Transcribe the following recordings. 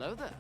Hello there.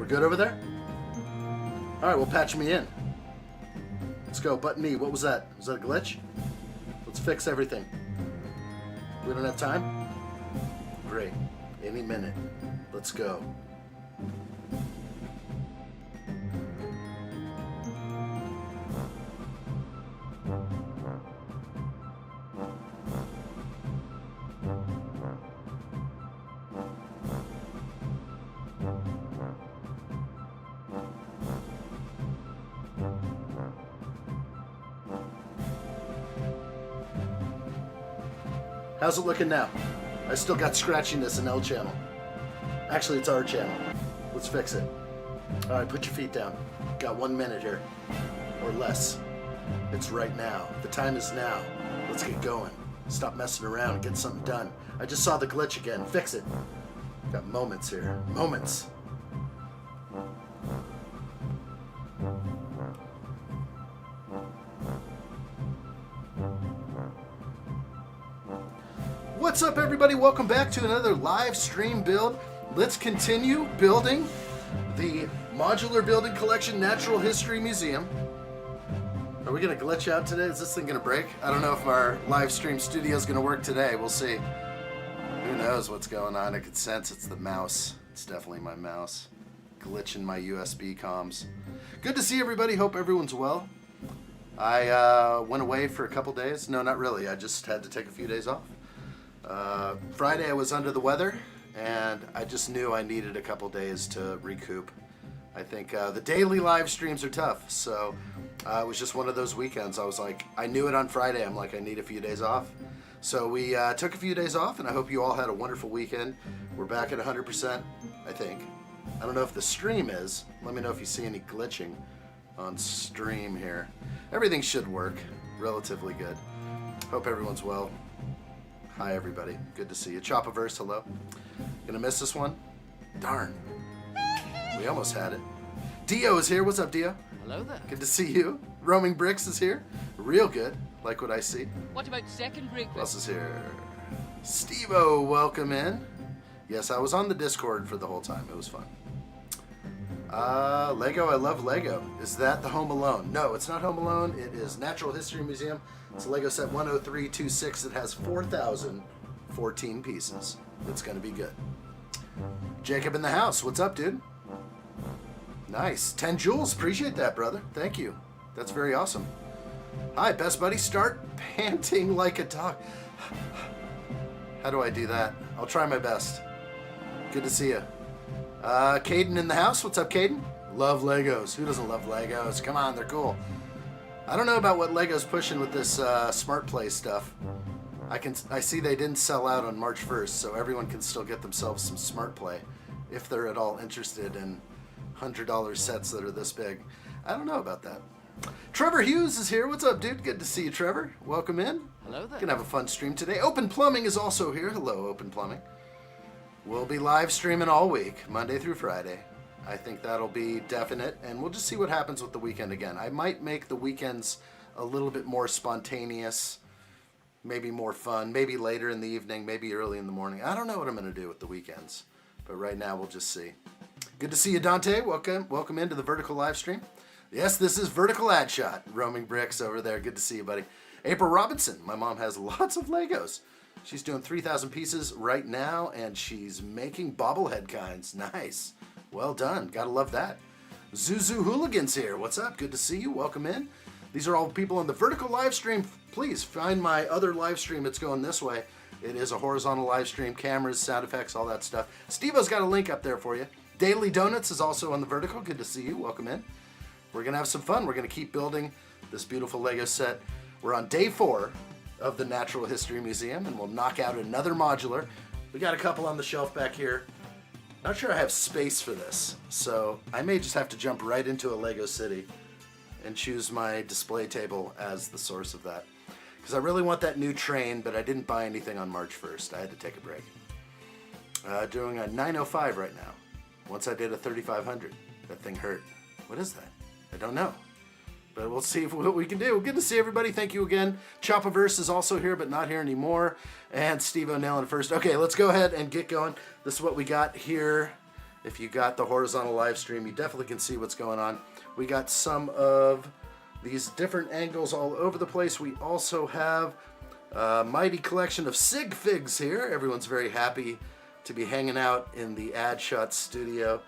Good over there? Alright, well, patch me in. Let's go. Button E. What was that? Was that a glitch? Let's fix everything. We don't have time? Great. Any minute. Let's go. How's it looking now? I still got scratchiness in L channel. Actually, it's R channel. Let's fix it. Alright, put your feet down. Got 1 minute here. Or less. It's right now. The time is now. Let's get going. Stop messing around and get something done. I just saw the glitch again. Fix it. Got moments here. Moments. What's up, everybody? Welcome back to another live stream build. Let's continue building the Modular Building Collection Natural History Museum. Are we going to glitch out today? Is this thing going to break? I don't know if our live stream studio is going to work today. We'll see. Who knows what's going on? I could sense it's the mouse. It's definitely my mouse. Glitching my USB comms. Good to see everybody. Hope everyone's well. I went away for a couple days. No, not really. I just had to take a few days off. Friday I was under the weather, and I just knew I needed a couple days to recoup. I think the daily live streams are tough, so it was just one of those weekends. I was like, I knew it on Friday. I'm like, I need a few days off. So we took a few days off, and I hope you all had a wonderful weekend. We're back at 100%, I think. I don't know if the stream is. Let me know if you see any glitching on stream here. Everything should work relatively good. Hope everyone's well. Hi, everybody. Good to see you. Chopaverse, hello. Gonna miss this one? Darn. We almost had it. Dio is here. What's up, Dio? Hello there. Good to see you. Roaming Bricks is here. Real good. Like what I see. What about second break? Who else is here? Steve-O, welcome in. Yes, I was on the Discord for the whole time. It was fun. Lego, I love Lego. Is that the Home Alone? No, it's not Home Alone. It is Natural History Museum. It's a Lego set 10326. It has 4,014 pieces. It's going to be good. Jacob in the house. What's up, dude? Nice. 10 joules. Appreciate that, brother. Thank you. That's very awesome. Hi, best buddy. Start panting like a dog. How do I do that? I'll try my best. Good to see you. Caden in the house. What's up, Caden? Love Legos. Who doesn't love Legos? Come on, they're cool. I don't know about what Lego's pushing with this Smart Play stuff. I see they didn't sell out on March 1st, so everyone can still get themselves some Smart Play if they're at all interested in $100 sets that are this big. I don't know about that. Trevor Hughes is here. What's up, dude? Good to see you, Trevor. Welcome in. Hello there. Gonna have a fun stream today. Open Plumbing is also here. Hello, Open Plumbing. We'll be live streaming all week, Monday through Friday. I think that'll be definite, and we'll just see what happens with the weekend again. I might make the weekends a little bit more spontaneous, maybe more fun, maybe later in the evening, maybe early in the morning. I don't know what I'm going to do with the weekends, but right now we'll just see. Good to see you, Dante. Welcome into the Vertical live stream. Yes, this is Vertical Addshot. Roaming Bricks over there. Good to see you, buddy. April Robinson. My mom has lots of Legos. She's doing 3,000 pieces right now, and she's making bobblehead kinds. Nice. Well done. Gotta love that. Zuzu Hooligans here. What's up? Good to see you. Welcome in. These are all people on the Vertical live stream. Please find my other live stream. It's going this way. It is a horizontal live stream. Cameras, sound effects, all that stuff. Steve-O's got a link up there for you. Daily Donuts is also on the Vertical. Good to see you. Welcome in. We're going to have some fun. We're going to keep building this beautiful Lego set. We're on day 4 of the Natural History Museum, and we'll knock out another modular. We got a couple on the shelf back here. Not sure I have space for this, so I may just have to jump right into a Lego City and choose my display table as the source of that. Because I really want that new train, but I didn't buy anything on March 1st. I had to take a break. Doing a 905 right now. Once I did a 3500. That thing hurt. What is that? I don't know. But we'll see what we can do. Good to see everybody. Thank you again. Chopaverse is also here, but not here anymore. And Steve O'Neill in first. Okay, let's go ahead and get going. This is what we got here. If you got the horizontal live stream, you definitely can see what's going on. We got some of these different angles all over the place. We also have a mighty collection of sig figs here. Everyone's very happy to be hanging out in the addshot studio.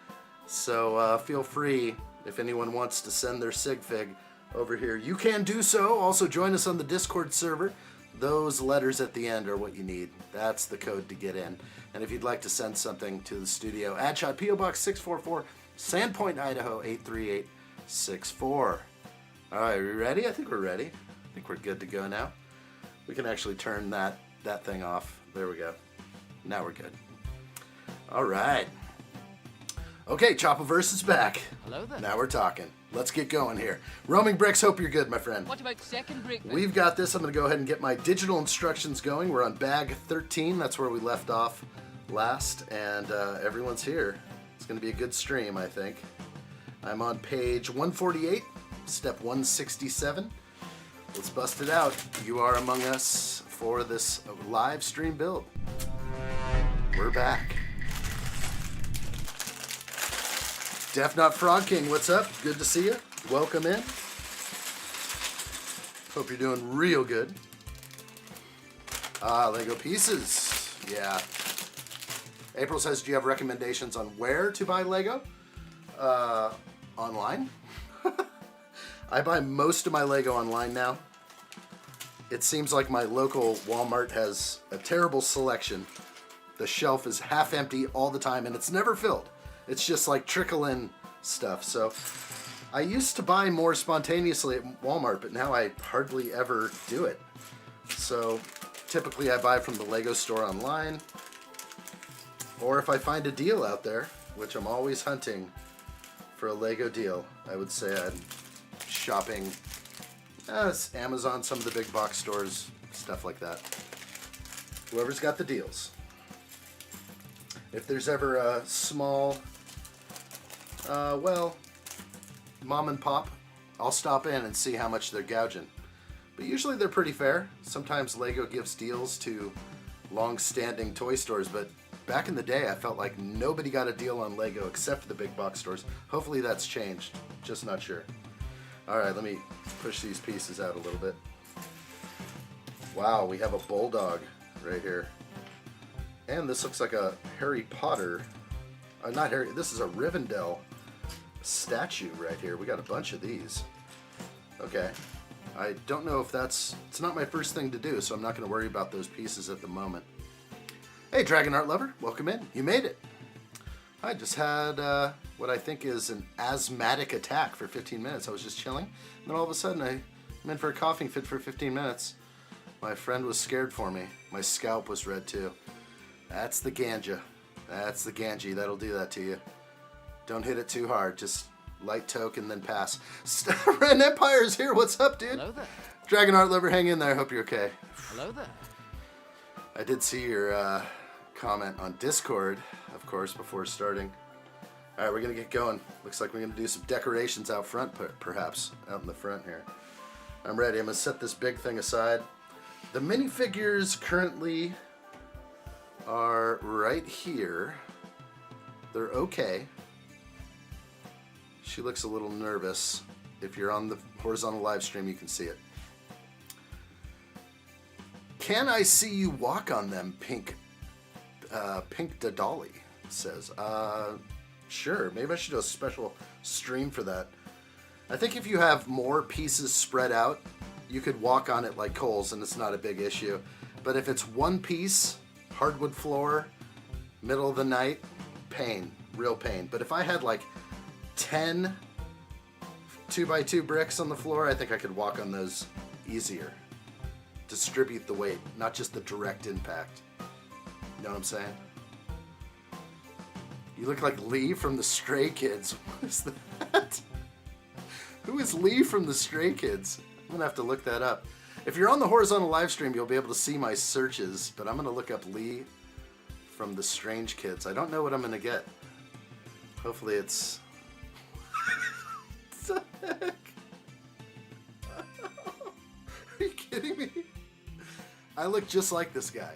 So feel free, if anyone wants to send their sig fig over here, you can do so. Also join us on the Discord server. Those letters at the end are what you need. That's the code to get in. And if you'd like to send something to the studio, Addshot P.O. Box 644, Sandpoint, Idaho 83864. All right, are we ready? I think we're ready. I think we're good to go now. We can actually turn that thing off. There we go. Now we're good. All right. Okay, Chopaverse is back. Hello there. Now we're talking. Let's get going here. Roaming Bricks, hope you're good, my friend. What about second break? We've got this. I'm going to go ahead and get my digital instructions going. We're on bag 13. That's where we left off last, and everyone's here. It's going to be a good stream, I think. I'm on page 148, step 167. Let's bust it out. You are among us for this live stream build. We're back. Def Not Frog King, what's up? Good to see you. Welcome in. Hope you're doing real good. Lego pieces. Yeah. April says, do you have recommendations on where to buy Lego? Online. I buy most of my Lego online now. It seems like my local Walmart has a terrible selection. The shelf is half empty all the time and it's never filled. It's just like trickle in stuff. So I used to buy more spontaneously at Walmart, but now I hardly ever do it. So typically I buy from the Lego store online, or if I find a deal out there, which I'm always hunting for a Lego deal, I would say I'm shopping Amazon, some of the big box stores, stuff like that. Whoever's got the deals. If there's ever a small, mom and pop, I'll stop in and see how much they're gouging. But usually they're pretty fair. Sometimes Lego gives deals to long-standing toy stores, but back in the day I felt like nobody got a deal on Lego except for the big box stores. Hopefully that's changed. Just not sure. Alright, let me push these pieces out a little bit. Wow, we have a bulldog right here. And this looks like a Harry Potter, not Harry, this is a Rivendell statue right here. We got a bunch of these. Okay. I don't know if it's not my first thing to do, so I'm not going to worry about those pieces at the moment. Hey, Dragon Art Lover, welcome in. You made it. I just had what I think is an asthmatic attack for 15 minutes. I was just chilling, and then all of a sudden I'm in for a coughing fit for 15 minutes. My friend was scared for me. My scalp was red too. That's the ganja. That's the ganji. That'll do that to you. Don't hit it too hard. Just light toke and then pass. Ren Empire's here. What's up, dude? Hello there. Dragon Art Lover, hang in there. Hope you're okay. Hello there. I did see your comment on Discord, of course, before starting. All right, we're going to get going. Looks like we're going to do some decorations out front, perhaps. Out in the front here. I'm ready. I'm going to set this big thing aside. The minifigures currently are right here. They're okay. She looks a little nervous. If you're on the horizontal live stream, you can see it. Can I see you walk on them, Pink Dadali says. Sure, maybe I should do a special stream for that. I think if you have more pieces spread out, you could walk on it like coals and it's not a big issue. But if it's one piece, hardwood floor, middle of the night, pain, real pain. But if I had like 10 2x2 bricks on the floor, I think I could walk on those easier. Distribute the weight, not just the direct impact. You know what I'm saying? You look like Lee from the Stray Kids. What is that? Who is Lee from the Stray Kids? I'm gonna have to look that up. If you're on the horizontal live stream, you'll be able to see my searches, but I'm gonna look up Lee from the Strange Kids. I don't know what I'm gonna get. Hopefully it's... What the heck? Are you kidding me? I look just like this guy.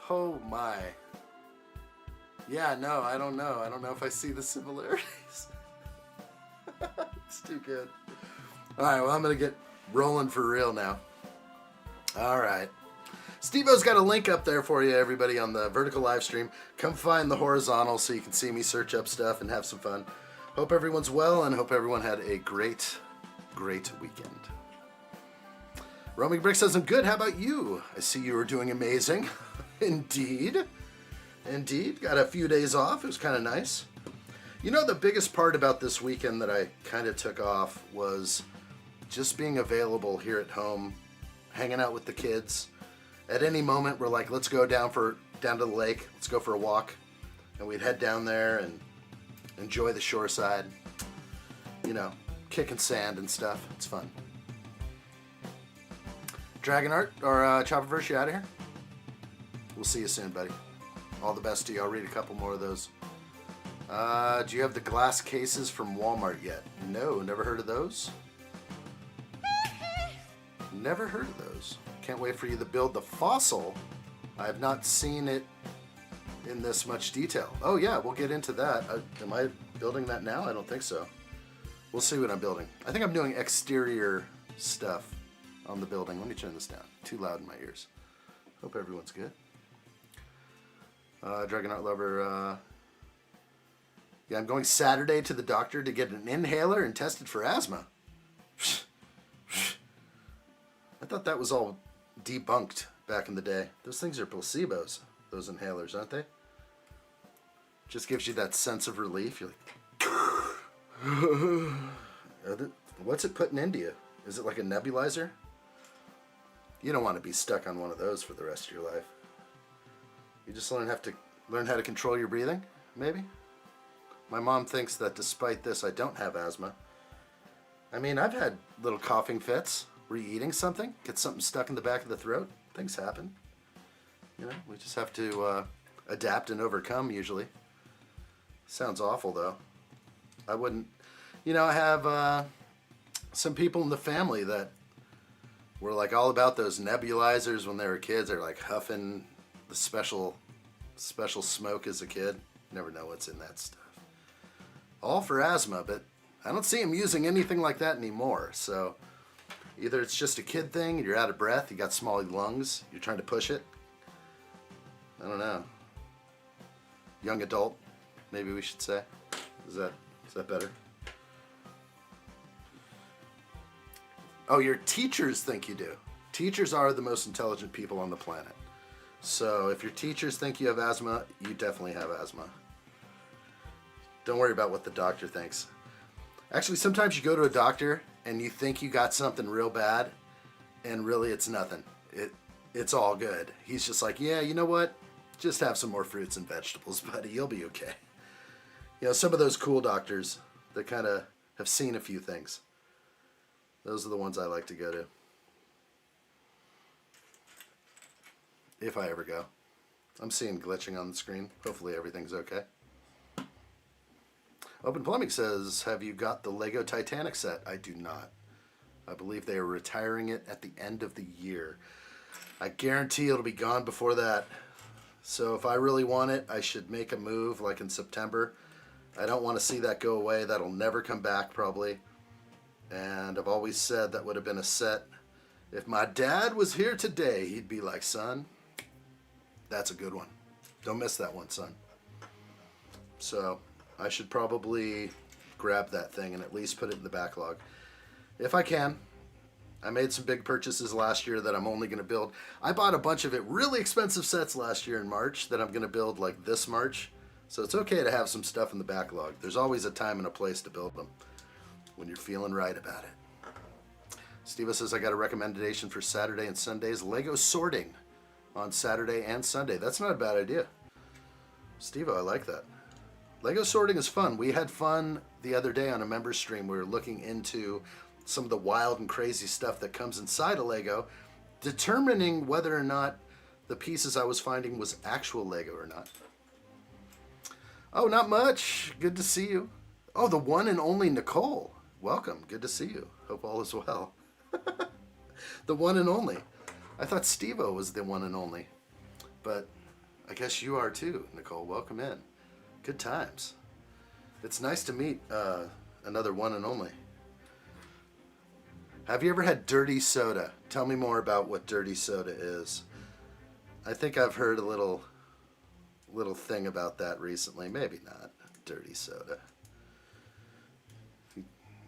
Oh my. Yeah, no, I don't know. I don't know if I see the similarities. It's too good. Alright, well, I'm going to get rolling for real now. Alright. Steve-O's got a link up there for you, everybody, on the vertical live stream. Come find the horizontal so you can see me search up stuff and have some fun. Hope everyone's well and hope everyone had a great, great weekend. Roaming Brick says, I'm good. How about you? I see you were doing amazing. Indeed. Indeed. Got a few days off. It was kind of nice. You know, the biggest part about this weekend that I kind of took off was just being available here at home, hanging out with the kids. At any moment, we're like, let's go down to the lake. Let's go for a walk. And we'd head down there and enjoy the shore side. You know, kicking sand and stuff. It's fun. Dragon Art, or Chopperverse, you out of here? We'll see you soon, buddy. All the best to you. I'll read a couple more of those Do you have the glass cases from Walmart yet? No, never heard of those. Never heard of those. Can't wait for you to build the fossil. I have not seen it in this much detail. Oh yeah, we'll get into that. Am I building that now? I don't think so. We'll see what I'm building. I think I'm doing exterior stuff on the building. Let me turn this down. Too loud in my ears. Hope everyone's good. Dragon Art Lover. Yeah, I'm going Saturday to the doctor to get an inhaler and tested for asthma. I thought that was all debunked back in the day. Those things are placebos, those inhalers, aren't they? Just gives you that sense of relief. You're like, what's it putting into you? Is it like a nebulizer? You don't want to be stuck on one of those for the rest of your life. You just learn how to control your breathing, maybe? My mom thinks that despite this, I don't have asthma. I mean, I've had little coughing fits. Were you eating something? Get something stuck in the back of the throat? Things happen. You know, we just have to adapt and overcome usually. Sounds awful though. I wouldn't, you know, I have some people in the family that were like all about those nebulizers when they were kids. They're like huffing the special smoke as a kid. Never know what's in that stuff. All for asthma, but I don't see them using anything like that anymore. So either it's just a kid thing, you're out of breath, you got small lungs, you're trying to push it. I don't know. Young adult, maybe we should say. Is that better? Oh, your teachers think you do. Teachers are the most intelligent people on the planet. So if your teachers think you have asthma, you definitely have asthma. Don't worry about what the doctor thinks. Actually, sometimes you go to a doctor and you think you got something real bad, and really it's nothing. It's all good. He's just like, yeah, you know what? Just have some more fruits and vegetables, buddy. You'll be okay. You know, some of those cool doctors that kind of have seen a few things. Those are the ones I like to go to. If I ever go. I'm seeing glitching on the screen. Hopefully everything's okay. Open Plumbing says, have you got the Lego Titanic set? I do not. I believe they are retiring it at the end of the year. I guarantee it'll be gone before that. So if I really want it, I should make a move like in September. I don't want to see that go away. That'll never come back probably. And I've always said that would have been a set. If my dad was here today, he'd be like, son, that's a good one. Don't miss that one, son. So I should probably grab that thing and at least put it in the backlog. If I can. I made some big purchases last year that I'm only going to build. I bought a bunch of really expensive sets last year in March that I'm going to build like this March. So it's okay to have some stuff in the backlog. There's always a time and a place to build them when you're feeling right about it. Steve says, I got a recommendation for Saturday and Sundays. Lego sorting on Saturday and Sunday. That's not a bad idea. Steve, I like that. Lego sorting is fun. We had fun the other day on a members stream. We were looking into some of the wild and crazy stuff that comes inside a Lego, determining whether or not the pieces I was finding was actual Lego or not. Oh, not much. Good to see you. Oh, the one and only Nicole. Welcome. Good to see you. Hope all is well. The one and only. I thought Steve-O was the one and only. But I guess you are too, Nicole. Welcome in. Good times. It's nice to meet another one and only. Have you ever had dirty soda? Tell me more about what dirty soda is. I think I've heard a little thing about that recently. Maybe not. Dirty soda.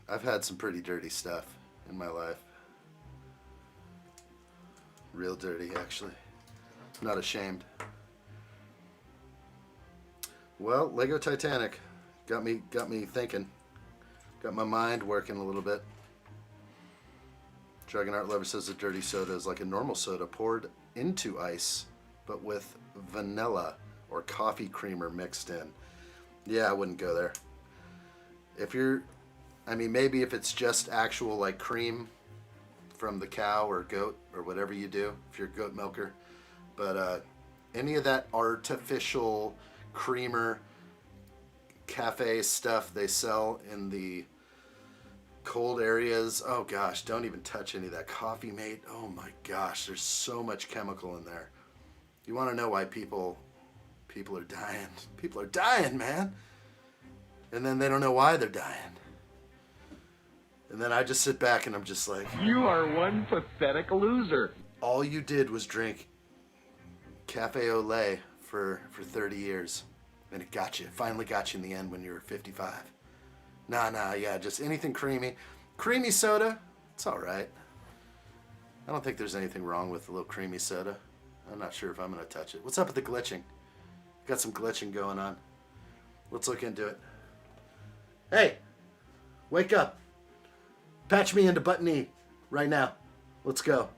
I've had some pretty dirty stuff in my life. Real dirty, actually. I'm not ashamed. Well, Lego Titanic got me thinking. Got my mind working a little bit. Dragon Art Lover says that dirty soda is like a normal soda poured into ice, but with vanilla or coffee creamer mixed in. Yeah, I wouldn't go there. Maybe if it's just actual like cream from the cow or goat or whatever you do, if you're a goat milker. But any of that artificial creamer, cafe stuff they sell in the cold areas. Oh gosh, don't even touch any of that. Coffee Mate. Oh my gosh, there's so much chemical in there. You want to know why people are dying? People are dying, man. And then they don't know why they're dying. And then I just sit back and I'm just like, you are one pathetic loser. All you did was drink Cafe au lait for 30 years. And it got you. It finally got you in the end when you were 55. Nah, yeah, just anything creamy. Creamy soda, it's all right. I don't think there's anything wrong with a little creamy soda. I'm not sure if I'm going to touch it. What's up with the glitching? Got some glitching going on. Let's look into it. Hey, wake up. Patch me into button E right now. Let's go.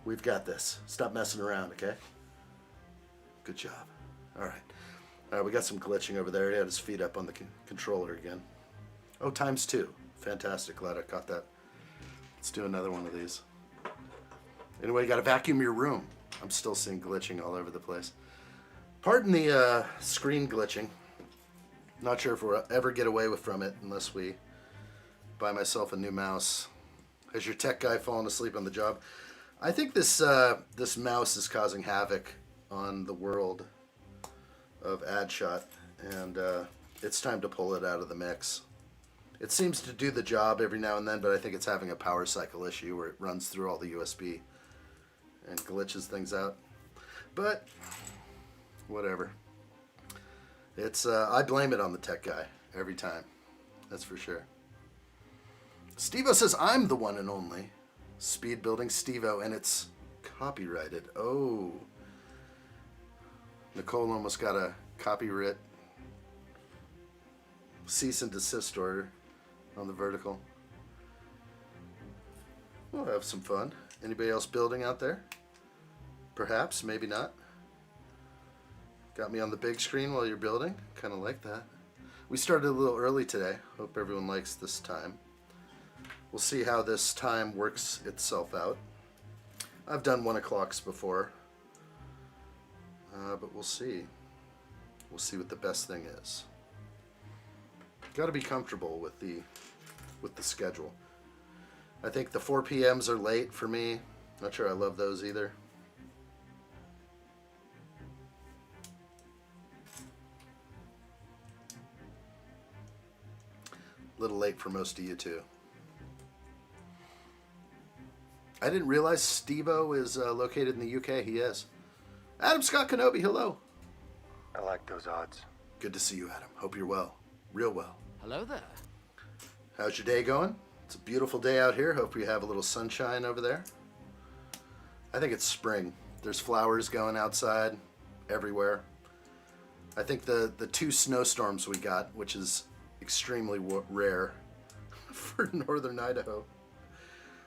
We've got this. Stop messing around, okay? Good job. All right, we got some glitching over there. He had his feet up on the controller again. Oh, ×2. Fantastic. Glad I caught that. Let's do another one of these. Anyway, you got to vacuum your room. I'm still seeing glitching all over the place. Pardon the screen glitching. Not sure if we'll ever get away from it unless we buy myself a new mouse. Has your tech guy fallen asleep on the job? I think this mouse is causing havoc on the world of addshot, and it's time to pull it out of the mix. It seems to do the job every now and then, but I think it's having a power cycle issue where it runs through all the USB and glitches things out. But whatever. It's I blame it on the tech guy every time. That's for sure. Stevo says I'm the one and only speed building Stevo, and it's copyrighted. Oh. Nicole almost got a copyright cease and desist order on the vertical. We'll have some fun. Anybody else building out there? Perhaps, maybe not. Got me on the big screen while you're building. Kind of like that. We started a little early today. Hope everyone likes this time. We'll see how this time works itself out. I've done 1 o'clocks before. But we'll see. We'll see what the best thing is. Got to be comfortable with the schedule. I think the 4 p.m.s are late for me. Not sure I love those either. A little late for most of you too. I didn't realize Stevo is located in the UK. He is. Adam Scott Kenobi, hello. I like those odds. Good to see you, Adam. Hope you're well. Real well. Hello there. How's your day going? It's a beautiful day out here. Hope you have a little sunshine over there. I think it's spring. There's flowers going outside everywhere. I think the 2 snowstorms we got, which is extremely rare for northern Idaho.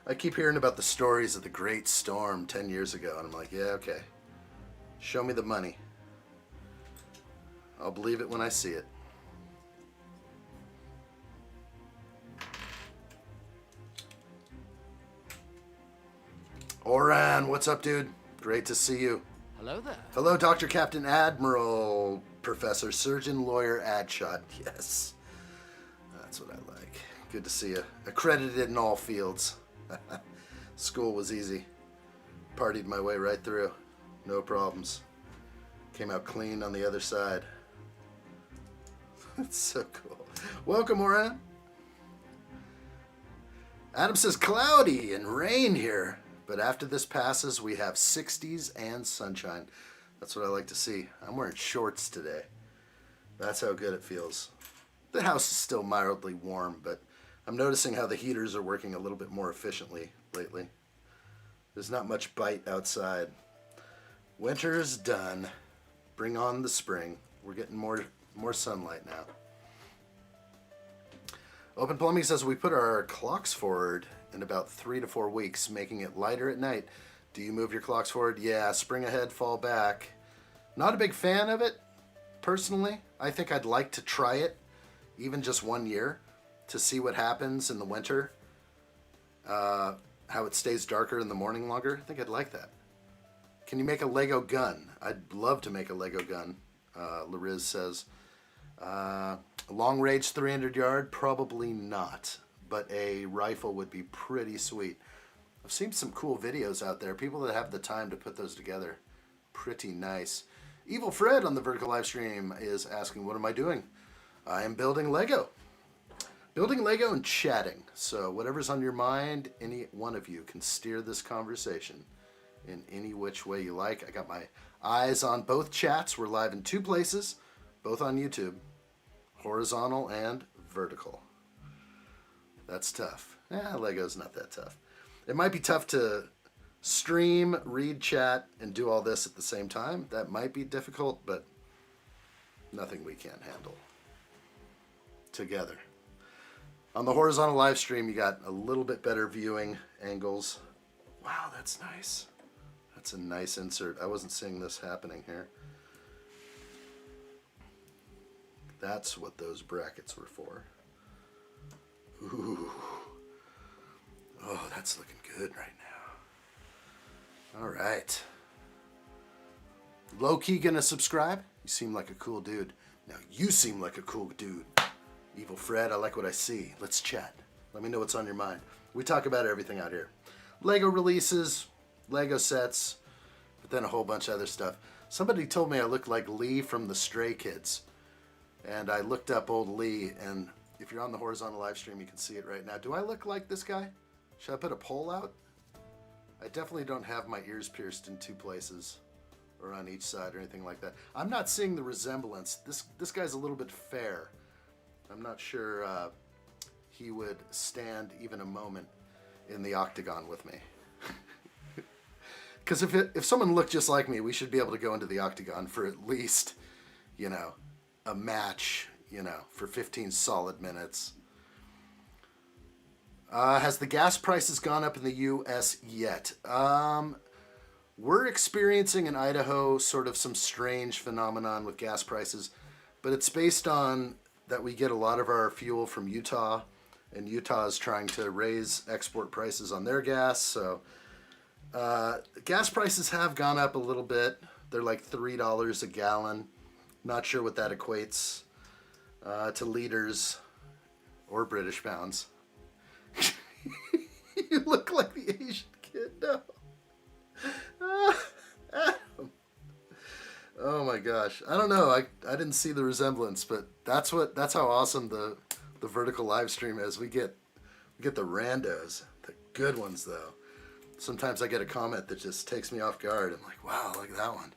I keep hearing about the stories of the great storm 10 years ago, and I'm like, yeah, okay. Show me the money. I'll believe it when I see it. Oran, what's up, dude? Great to see you. Hello there. Hello, Dr. Captain Admiral, Professor, Surgeon, Lawyer, Addshot. Yes. That's what I like. Good to see you. Accredited in all fields. School was easy. Partied my way right through. No problems. Came out clean on the other side. That's so cool. Welcome, Oran. Adam says cloudy and rain here, but after this passes, we have 60s and sunshine. That's what I like to see. I'm wearing shorts today. That's how good it feels. The house is still mildly warm, but I'm noticing how the heaters are working a little bit more efficiently lately. There's not much bite outside. Winter's done. Bring on the spring. We're getting more sunlight now. Open Plumbing says we put our clocks forward in about 3 to 4 weeks, making it lighter at night. Do you move your clocks forward? Yeah, spring ahead, fall back. Not a big fan of it, personally. I think I'd like to try it, even just 1 year, to see what happens in the winter. How it stays darker in the morning longer. I think I'd like that. Can you make a Lego gun? I'd love to make a Lego gun. Lariz says, Long range 300 yard, probably not, but a rifle would be pretty sweet. I've seen some cool videos out there. People that have the time to put those together. Pretty nice. Evil Fred on the Vertical live stream is asking, what am I doing? I am building Lego. Building Lego and chatting. So whatever's on your mind, any one of you can steer this conversation in any which way you like. I got my eyes on both chats. We're live in 2 places, both on YouTube. Horizontal and vertical. That's tough. Lego's not that tough. It might be tough to stream, read chat, and do all this at the same time. That might be difficult, but nothing we can't handle together. On the horizontal live stream, you got a little bit better viewing angles. Wow, that's nice. That's a nice insert. I wasn't seeing this happening here. That's what those brackets were for. Ooh. Oh, that's looking good right now. All right. Low-key gonna subscribe? You seem like a cool dude. Now you seem like a cool dude. Evil Fred, I like what I see. Let's chat. Let me know what's on your mind. We talk about everything out here. Lego releases, Lego sets, but then a whole bunch of other stuff. Somebody told me I look like Lee from the Stray Kids. And I looked up old Lee, and if you're on the horizontal live stream, you can see it right now. Do I look like this guy? Should I put a poll out? I definitely don't have my ears pierced in 2 places or on each side or anything like that. I'm not seeing the resemblance. This guy's a little bit fair. I'm not sure he would stand even a moment in the octagon with me. Because if someone looked just like me, we should be able to go into the octagon for at least, you know, a match, you know, for 15 solid minutes. Has the gas prices gone up in the U.S. yet? We're experiencing in Idaho sort of some strange phenomenon with gas prices, but it's based on that we get a lot of our fuel from Utah, and Utah is trying to raise export prices on their gas. So gas prices have gone up a little bit. They're like $3 a gallon. Not sure what that equates to liters or British pounds. You look like the Asian kid. No. Adam. Oh my gosh. I don't know. I didn't see the resemblance, but that's how awesome the vertical live stream is. We get the randos, the good ones though. Sometimes I get a comment that just takes me off guard. I'm like, wow, look at that one.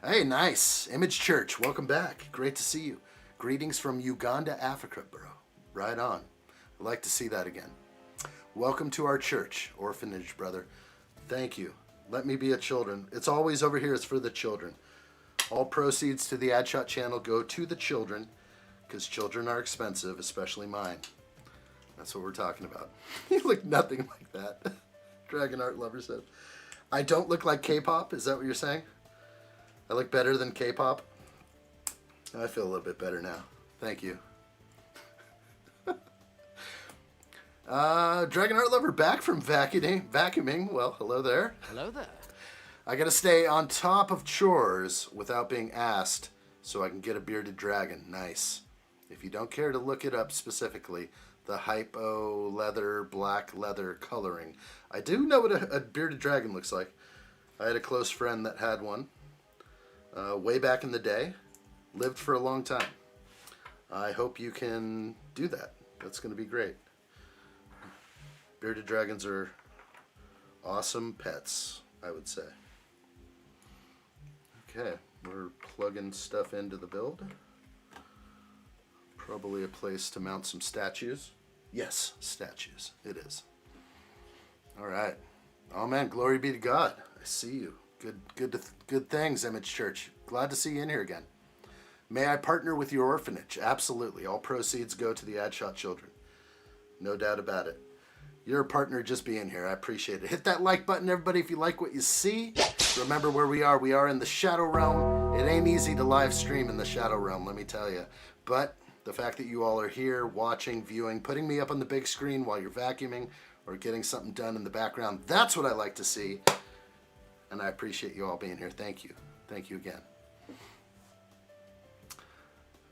Hey, nice. Image Church, welcome back. Great to see you. Greetings from Uganda, Africa, bro. Right on. I'd like to see that again. Welcome to our church, orphanage, brother. Thank you. Let me be a children. It's always over here. It's for the children. All proceeds to the addshot channel go to the children because children are expensive, especially mine. That's what we're talking about. You look nothing like that. Dragon Art Lover said. I don't look like K-pop? Is that what you're saying? I look better than K-pop? I feel a little bit better now. Thank you. Dragon Art Lover back from vacuuming. Well, hello there. Hello there. I gotta stay on top of chores without being asked so I can get a bearded dragon. Nice. If you don't care to look it up specifically, the hypo leather, black leather coloring. I do know what a bearded dragon looks like. I had a close friend that had one way back in the day. Lived for a long time. I hope you can do that. That's going to be great. Bearded dragons are awesome pets, I would say. Okay, we're plugging stuff into the build. Probably a place to mount some statues. Yes, statues. It is. All right. Oh man, glory be to God. I see you. Good things, Image Church. Glad to see you in here again. May I partner with your orphanage? Absolutely. All proceeds go to the addshot children. No doubt about it. You're a partner just being here. I appreciate it. Hit that like button, everybody, if you like what you see. Remember where we are. We are in the Shadow Realm. It ain't easy to live stream in the Shadow Realm, let me tell you. But the fact that you all are here, watching, viewing, putting me up on the big screen while you're vacuuming or getting something done in the background, that's what I like to see. And I appreciate you all being here. Thank you. Thank you again.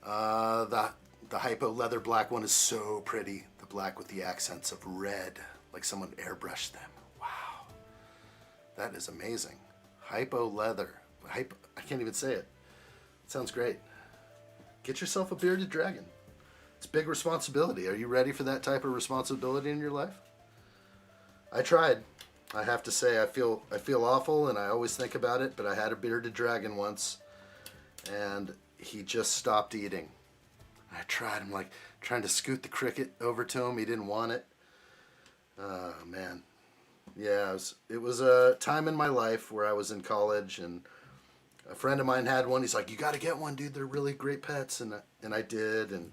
The hypo leather black one is so pretty. The black with the accents of red, like someone airbrushed them. Wow, that is amazing. Hypo leather. I can't even say it. It sounds great. Get yourself a bearded dragon. It's big responsibility. Are you ready for that type of responsibility in your life? I tried. I have to say, I feel awful, and I always think about it, but I had a bearded dragon once, and he just stopped eating. I tried. I'm like trying to scoot the cricket over to him. He didn't want it. Oh, man. Yeah, it was a time in my life where I was in college, and a friend of mine had one. He's like, you got to get one, dude. They're really great pets. And I did, and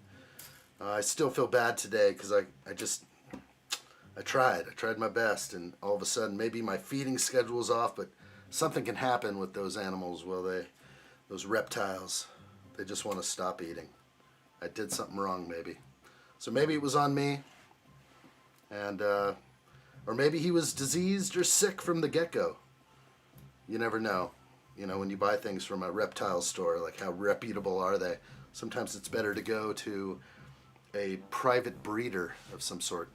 I still feel bad today because I tried. I tried my best, and all of a sudden, maybe my feeding schedule's off, but something can happen with those animals. Those reptiles, they just want to stop eating. I did something wrong, maybe. So maybe it was on me, and or maybe he was diseased or sick from the get-go. You never know. You know, when you buy things from a reptile store, like how reputable are they? Sometimes it's better to go to a private breeder of some sort.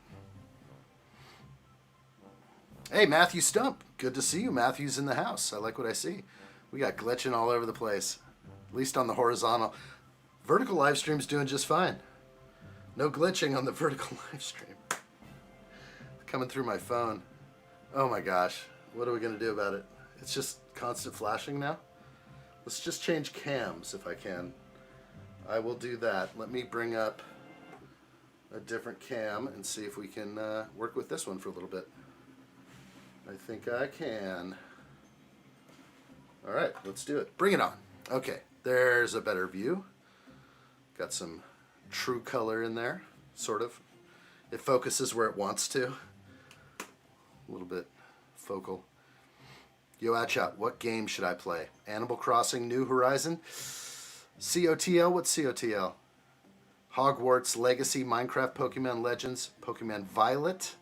Hey, Matthew Stump. Good to see you. Matthew's in the house. I like what I see. We got glitching all over the place, at least on the horizontal. Vertical live stream's doing just fine. No glitching on the vertical live stream. Coming through my phone. Oh my gosh. What are we going to do about it? It's just constant flashing now. Let's just change cams if I can. I will do that. Let me bring up a different cam and see if we can work with this one for a little bit. I think I can. All right, let's do it. Bring it on. Okay, there's a better view. Got some true color in there, sort of. It focuses where it wants to. A little bit focal. Yo, addshot, what game should I play? Animal Crossing New Horizon? COTL? What's COTL? Hogwarts Legacy, Minecraft, Pokemon Legends, Pokemon Violet,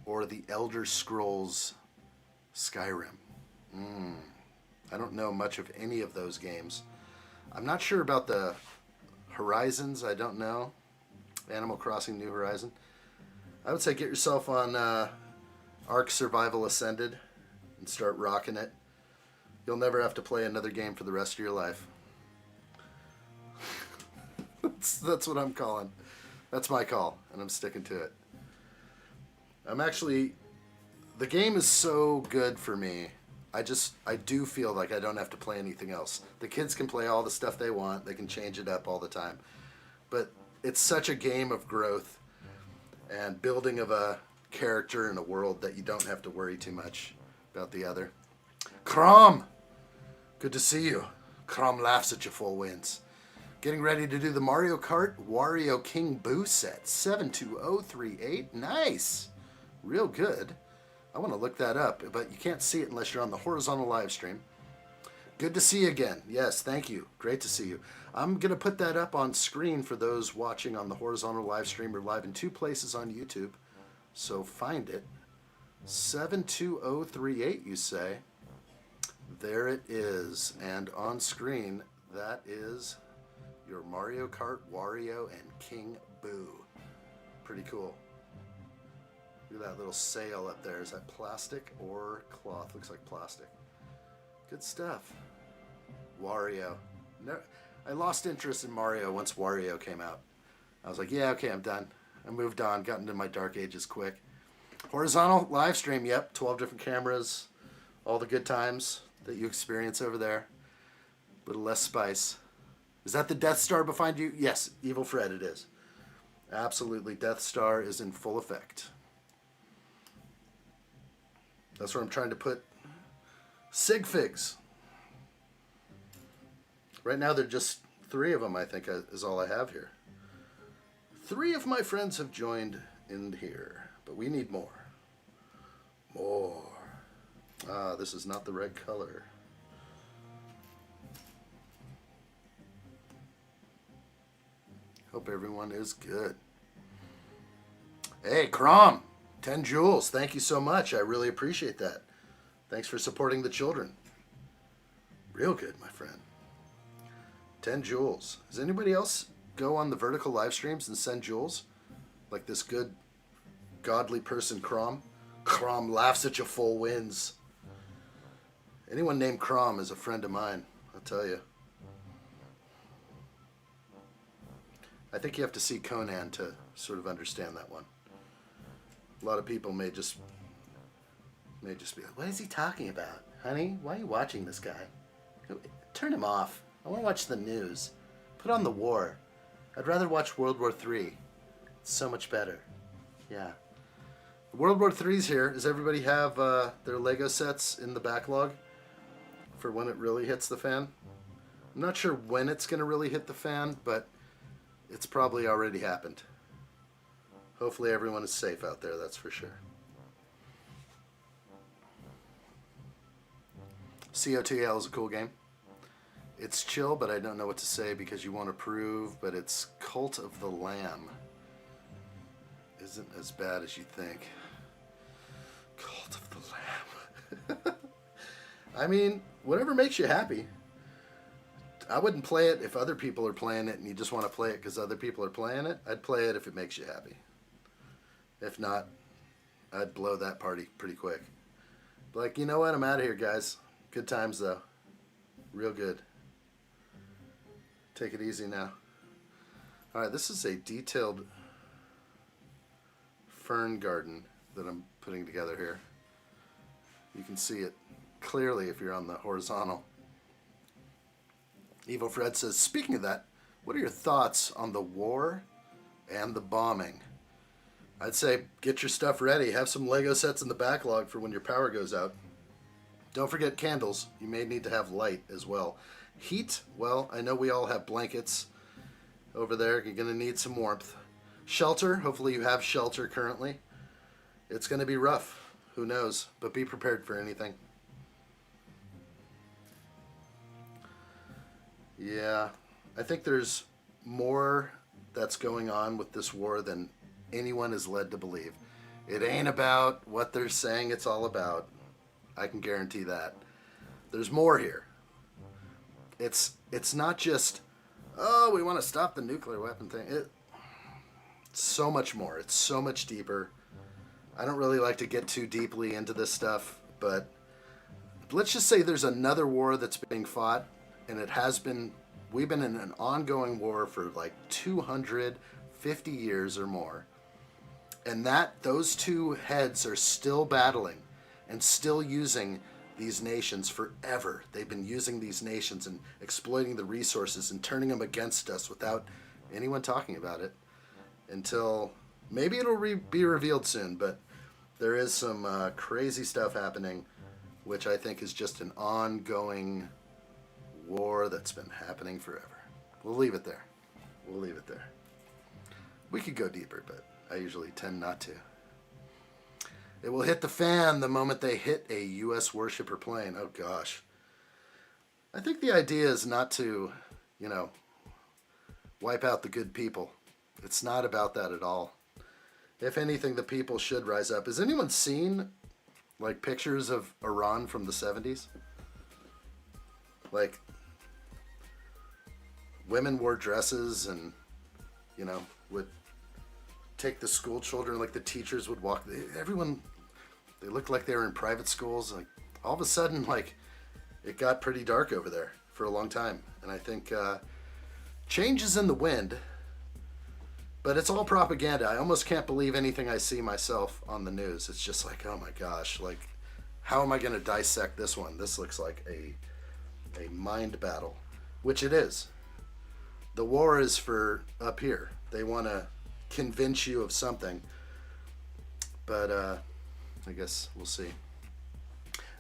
or the Elder Scrolls Skyrim? I don't know much of any of those games. I'm not sure about the Horizons. I don't know. Animal Crossing New Horizon. I would say get yourself on Ark Survival Ascended and start rocking it. You'll never have to play another game for the rest of your life. That's what I'm calling. That's my call, and I'm sticking to it. The game is so good for me. I do feel like I don't have to play anything else. The kids can play all the stuff they want. They can change it up all the time. But it's such a game of growth and building of a character in a world that you don't have to worry too much about the other. Crom! Good to see you. Crom laughs at you full wins. Getting ready to do the Mario Kart Wario King Boo set. 72038. Nice. Real good. I want to look that up, but you can't see it unless you're on the horizontal live stream. Good to see you again. Yes, thank you. Great to see you. I'm going to put that up on screen for those watching on the horizontal live stream. We're live in 2 places on YouTube, so find it. 72038, you say. There it is. And on screen, that is your Mario Kart Wario and King Boo. Pretty cool. Look at that little sail up there. Is that plastic or cloth? Looks like plastic. Good stuff. Wario. No, I lost interest in Mario once Wario came out. I was like, yeah, okay, I'm done. I moved on, got into my dark ages quick. Horizontal live stream, yep. 12 different cameras. All the good times that you experience over there. A little less spice. Is that the Death Star behind you? Yes, Evil Fred it is. Absolutely, Death Star is in full effect. That's where I'm trying to put sig figs. Right now, they're just 3 of them, I think, is all I have here. 3 of my friends have joined in here, but we need more. More. Ah, this is not the right color. Hope everyone is good. Hey, Crom! 10 jewels. Thank you so much. I really appreciate that. Thanks for supporting the children. Real good, my friend. 10 joules. Does anybody else go on the vertical live streams and send joules? Like this good, godly person, Crom? Crom laughs at you full wins. Anyone named Crom is a friend of mine, I'll tell you. I think you have to see Conan to sort of understand that one. A lot of people may just be like, what is he talking about? Honey, why are you watching this guy? Turn him off. I want to watch the news. Put on the war. I'd rather watch World War III. It's so much better. Yeah. World War III's here. Does everybody have their Lego sets in the backlog for when it really hits the fan? I'm not sure when it's going to really hit the fan, but it's probably already happened. Hopefully everyone is safe out there, that's for sure. COTL is a cool game. It's chill, but I don't know what to say because you won't approve, but it's Cult of the Lamb. Isn't as bad as you think. Cult of the Lamb. I mean, whatever makes you happy. I wouldn't play it if other people are playing it and you just want to play it because other people are playing it. I'd play it if it makes you happy. If not, I'd blow that party pretty quick. Like, you know what? I'm out of here, guys. Good times, though. Real good. Take it easy now. All right, this is a detailed fern garden that I'm putting together here. You can see it clearly if you're on the horizontal. Evil Fred says, speaking of that, what are your thoughts on the war and the bombing? I'd say get your stuff ready. Have some Lego sets in the backlog for when your power goes out. Don't forget candles. You may need to have light as well. Heat, well, I know we all have blankets over there. You're going to need some warmth. Shelter, hopefully you have shelter currently. It's going to be rough. Who knows? But be prepared for anything. Yeah, I think there's more that's going on with this war than anyone is led to believe. It ain't about what they're saying it's all about. I can guarantee that. There's more here. It's not just, oh, we want to stop the nuclear weapon thing. It's so much more. It's so much deeper. I don't really like to get too deeply into this stuff, but let's just say there's another war that's being fought, and it has been, we've been in an ongoing war for like 250 years or more. And those two heads are still battling and still using these nations forever. They've been using these nations and exploiting the resources and turning them against us without anyone talking about it until maybe it'll be revealed soon. But there is some crazy stuff happening, which I think is just an ongoing war that's been happening forever. We'll leave it there. We'll leave it there. We could go deeper, but I usually tend not to. It will hit the fan the moment they hit a U.S. worshiper plane. Oh, gosh. I think the idea is not to, wipe out the good people. It's not about that at all. If anything, the people should rise up. Has anyone seen, pictures of Iran from the 70s? Women wore dresses and, would take the school children, the teachers would walk. Everyone, they looked like they were in private schools. All of a sudden, it got pretty dark over there for a long time. And I think change is in the wind, but it's all propaganda. I almost can't believe anything I see myself on the news. It's just oh my gosh, how am I going to dissect this one? This looks like a mind battle, which it is. The war is for up here. They want to convince you of something, but I guess we'll see.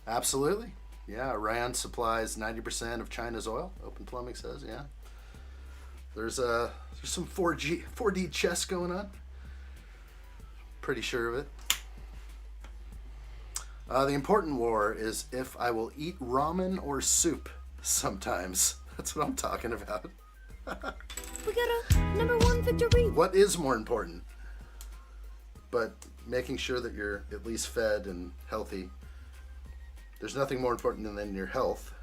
Absolutely. Yeah, Iran supplies 90% of China's oil, Open Plumbing says. Yeah, there's some 4D chess going on, pretty sure of it. The important war is if I will eat ramen or soup sometimes. That's what I'm talking about. We got a #1 victory. What is more important? But making sure that you're at least fed and healthy. There's nothing more important than your health.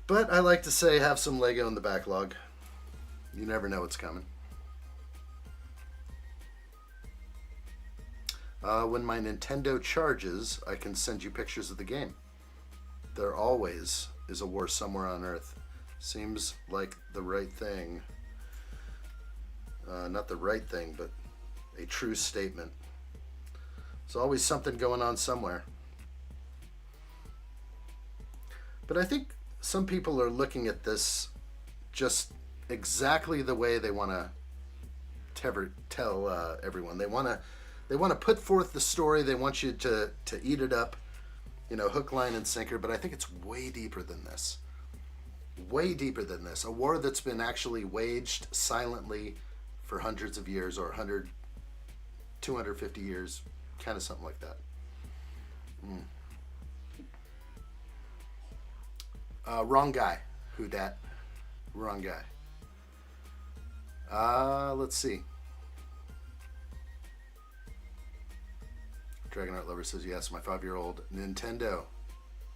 But I like to say have some Lego in the backlog. You never know what's coming. When my Nintendo charges, I can send you pictures of the game. There always is a war somewhere on Earth. Seems like the right thing. Not the right thing, but a true statement. There's always something going on somewhere. But I think some people are looking at this just exactly the way they want to tell everyone. They want to put forth the story. They want you to eat it up, hook, line, and sinker. But I think it's way deeper than this. Way deeper than this. A war that's been actually waged silently for hundreds of years, or 100, 250 years, kind of something like that. Wrong guy. Who dat? Wrong guy. Let's see. Dragon Art Lover says, yes, my 5-year-old Nintendo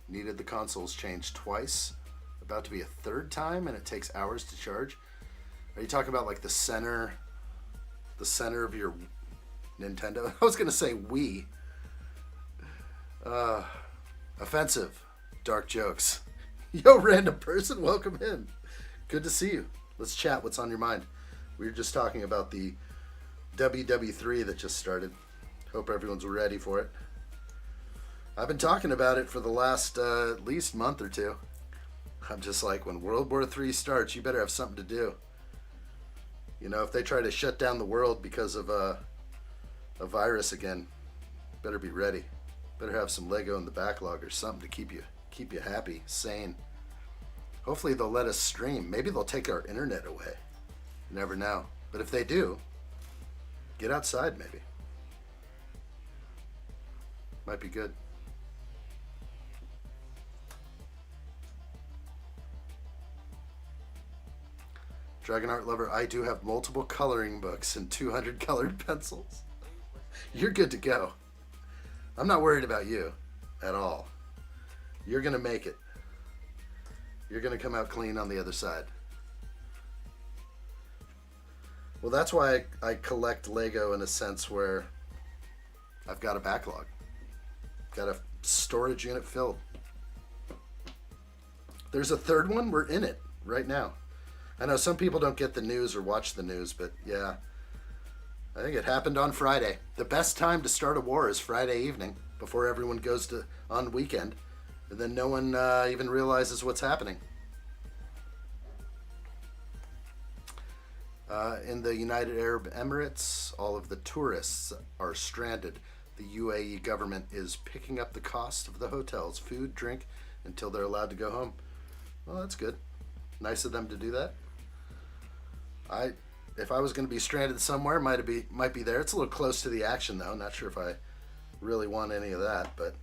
needed the consoles changed twice. About to be a third time, and it takes hours to charge. Are you talking about like the center of your Nintendo? I was going to say Wii. Offensive. Dark jokes. Yo, random person, welcome in. Good to see you. Let's chat. What's on your mind? We were just talking about the WW3 that just started. Hope everyone's ready for it. I've been talking about it for the last at least month or two. I'm just like, when World War III starts, you better have something to do. If they try to shut down the world because of a virus again, better be ready. Better have some Lego in the backlog or something to keep you happy, sane. Hopefully they'll let us stream. Maybe they'll take our internet away. You never know. But if they do, get outside maybe. Might be good. Dragon Art Lover, I do have multiple coloring books and 200 colored pencils. You're good to go. I'm not worried about you at all. You're going to make it. You're going to come out clean on the other side. Well, that's why I collect Lego in a sense where I've got a backlog. Got a storage unit filled. There's a third one. We're in it right now. I know some people don't get the news or watch the news, but yeah. I think it happened on Friday. The best time to start a war is Friday evening before everyone goes on weekend. And then no one even realizes what's happening. In the United Arab Emirates, all of the tourists are stranded. The UAE government is picking up the cost of the hotels, food, drink, until they're allowed to go home. Well, that's good. Nice of them to do that. If I was going to be stranded somewhere, might be there. It's a little close to the action, though. Not sure if I really want any of that, but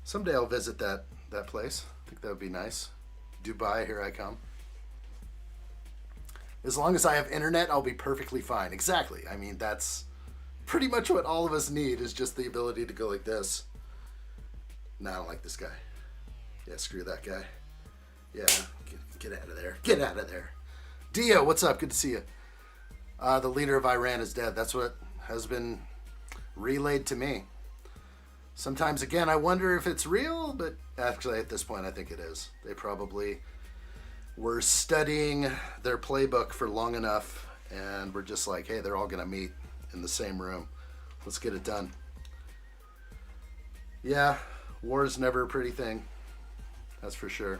someday I'll visit that place. I think that would be nice. Dubai, here I come. As long as I have internet, I'll be perfectly fine. Exactly. I mean, that's pretty much what all of us need, is just the ability to go like this. No, I don't like this guy. Yeah, screw that guy. Yeah, get out of there. Get out of there. Dio, what's up? Good to see you. The leader of Iran is dead. That's what has been relayed to me. Sometimes, again, I wonder if it's real, but actually at this point I think it is. They probably were studying their playbook for long enough, and we're just like, hey, they're all going to meet in the same room. Let's get it done. Yeah, war is never a pretty thing. That's for sure.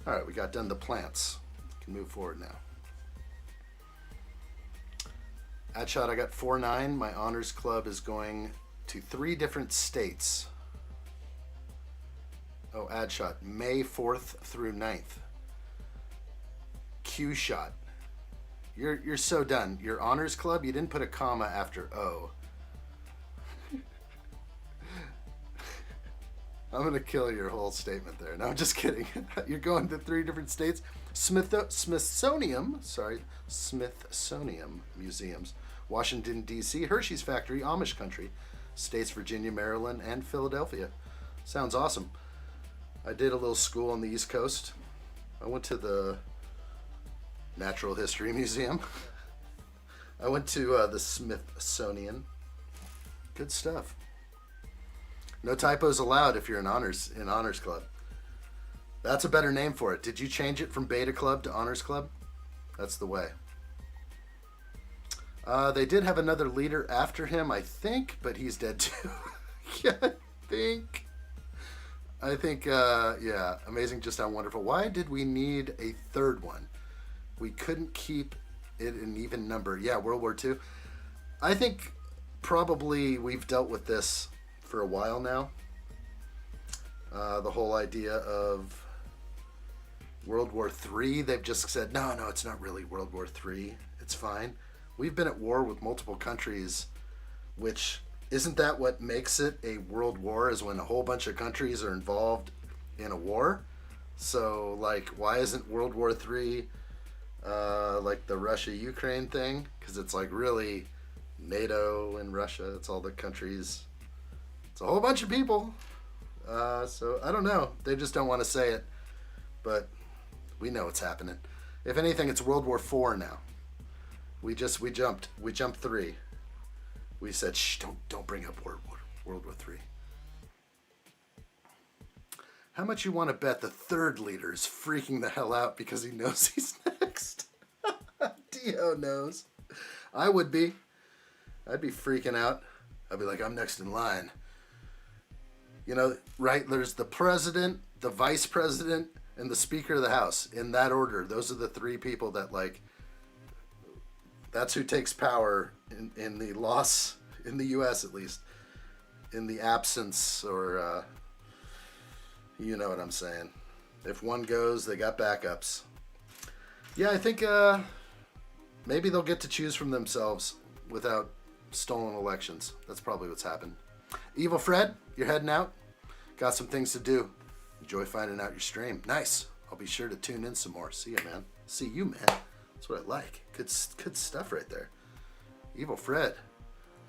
All right, we got done the plants. Can move forward now. Addshot, I got 4-9. My honors club is going to 3 different states. Oh, Addshot, May 4th through 9th. Q shot. You're so done. Your honors club, you didn't put a comma after O. I'm going to kill your whole statement there. No, I'm just kidding. You're going to 3 different states. Smithsonian museums. Washington, D.C., Hershey's Factory, Amish Country, States, Virginia, Maryland, and Philadelphia. Sounds awesome. I did a little school on the East Coast. I went to the Natural History Museum. I went to the Smithsonian. Good stuff. No typos allowed if you're in honors club. That's a better name for it. Did you change it from beta club to honors club? That's the way. They did have another leader after him, I think, but he's dead too. Yeah, I think, yeah, amazing just how wonderful. Why did we need a third one? We couldn't keep it an even number. Yeah, World War II. I think probably we've dealt with this for a while now. The whole idea of World War III, they've just said, no, it's not really World War III. It's fine. We've been at war with multiple countries, which isn't that what makes it a world war, is when a whole bunch of countries are involved in a war? So, like, why isn't World War III like the Russia-Ukraine thing? Because it's like really NATO and Russia. It's all the countries. It's a whole bunch of people. So, I don't know. They just don't want to say it. But we know what's happening. If anything, it's World War IV now. We jumped 3. We said, shh, don't bring up World War III. How much you want to bet the third leader is freaking the hell out because he knows he's next? Dio knows. I would be. I'd be freaking out. I'd be like, I'm next in line. You know, right? There's the president, the vice president, and the Speaker of the House. In that order. Those are the 3 people that, like, that's who takes power in the loss, in the U.S. at least, in the absence, or you know what I'm saying. If one goes, they got backups. Yeah, I think maybe they'll get to choose from themselves without stolen elections. That's probably what's happened. Evil Fred, you're heading out? Got some things to do. Enjoy finding out your stream. Nice. I'll be sure to tune in some more. See you, man. See you, man. That's what I like. Good stuff right there. Evil Fred.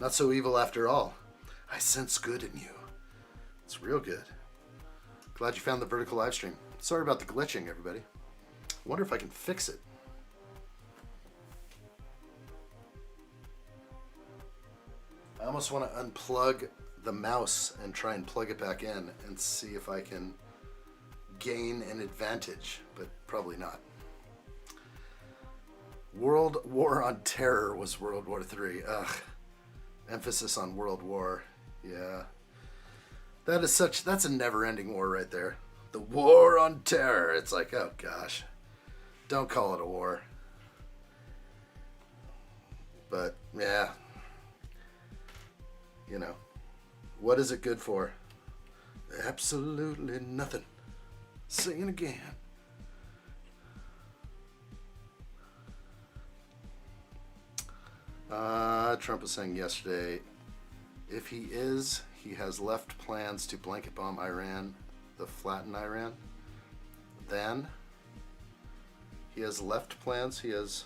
Not so evil after all. I sense good in you. It's real good. Glad you found the vertical live stream. Sorry about the glitching, everybody. Wonder if I can fix it. I almost want to unplug the mouse and try and plug it back in and see if I can gain an advantage, but probably not. World War on Terror was World War III. Ugh. Emphasis on World War. Yeah. That's a never-ending war right there. The War on Terror. It's like, oh gosh. Don't call it a war. But, yeah. You know. What is it good for? Absolutely nothing. Sing it again. Trump was saying yesterday, if he has left plans to blanket bomb Iran, the flatten Iran. Then he has left plans. He has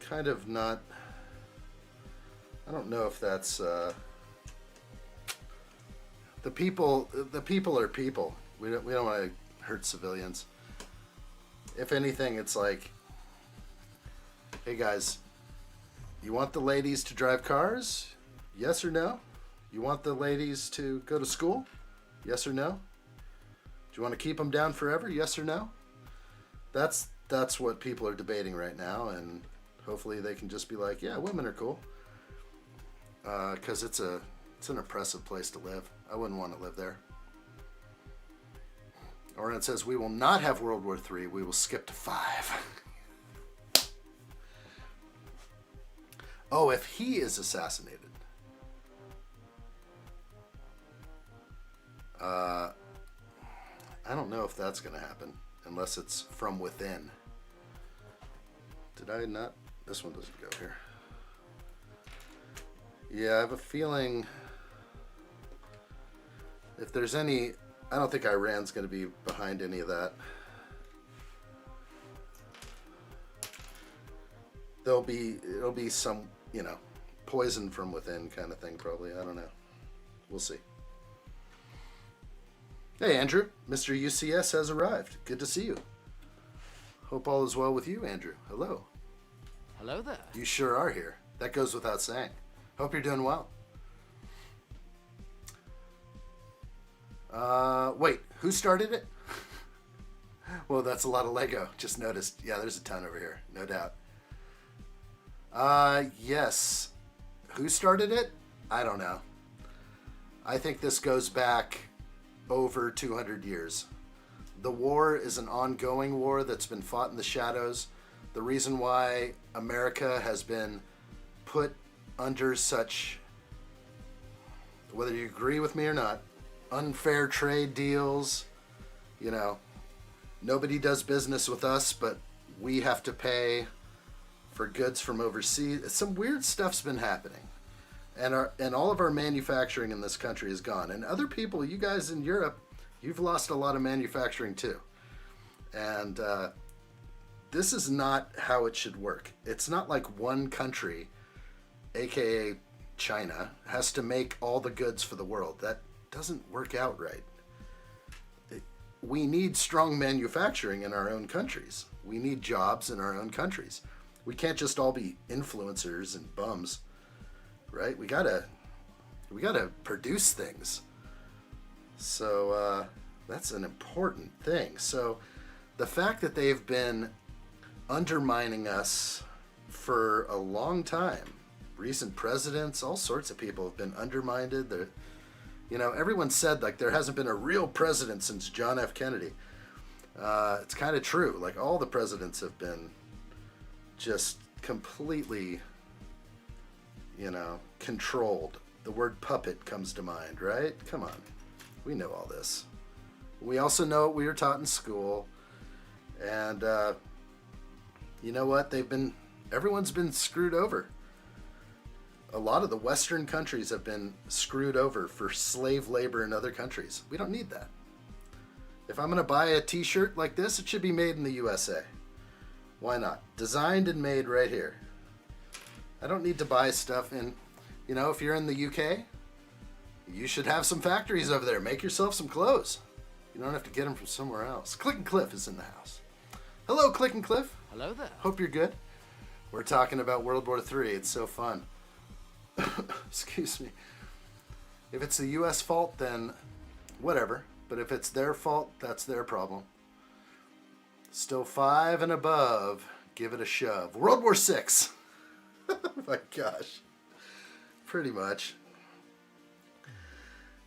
kind of not. I don't know if that's the people. The people are people. We don't want to hurt civilians. If anything, it's like, hey guys, you want the ladies to drive cars? Yes or no? You want the ladies to go to school? Yes or no? Do you want to keep them down forever? Yes or no? That's what people are debating right now, and hopefully they can just be like, yeah, women are cool. Because it's an oppressive place to live. I wouldn't want to live there. Oren says, we will not have World War III. We will skip to 5. Oh, if he is assassinated. I don't know if that's going to happen. Unless it's from within. Did I not? This one doesn't go here. Yeah, I have a feeling if there's any, I don't think Iran's going to be behind any of that. It'll be some, poison from within kind of thing probably. I don't know. We'll see. Hey, Andrew. Mr. UCS has arrived. Good to see you. Hope all is well with you, Andrew. Hello. Hello there. You sure are here. That goes without saying. Hope you're doing well. Wait, who started it? Well, that's a lot of Lego. Just noticed. Yeah, there's a ton over here, no doubt. Yes. Who started it? I don't know. I think this goes back over 200 years. The war is an ongoing war that's been fought in the shadows. The reason why America has been put under such, whether you agree with me or not, unfair trade deals, you know, nobody does business with us, but we have to pay for goods from overseas. Some weird stuff's been happening. And all of our manufacturing in this country is gone. And other people, you guys in Europe, you've lost a lot of manufacturing too. And this is not how it should work. It's not like one country, aka China, has to make all the goods for the world. That doesn't work out right. We need strong manufacturing in our own countries. We need jobs in our own countries. We can't just all be influencers and bums. Right? We gotta produce things. So that's an important thing. So the fact that they've been undermining us for a long time, recent presidents, all sorts of people have been undermined. Everyone said like there hasn't been a real president since John F. Kennedy. It's kind of true. Like all the presidents have been just completely controlled. The word puppet comes to mind, right? Come on. We know all this. We also know what we were taught in school. And you know what? Everyone's been screwed over. A lot of the Western countries have been screwed over for slave labor in other countries. We don't need that. If I'm going to buy a t-shirt like this, it should be made in the USA. Why not? Designed and made right here. I don't need to buy stuff in, if you're in the UK, you should have some factories over there. Make yourself some clothes. You don't have to get them from somewhere else. Click and Cliff is in the house. Hello, Click and Cliff. Hello there. Hope you're good. We're talking about World War III. It's so fun. Excuse me. If it's the U.S. fault, then whatever. But if it's their fault, that's their problem. Still 5 and above. Give it a shove. World War VI. Oh my gosh. Pretty much.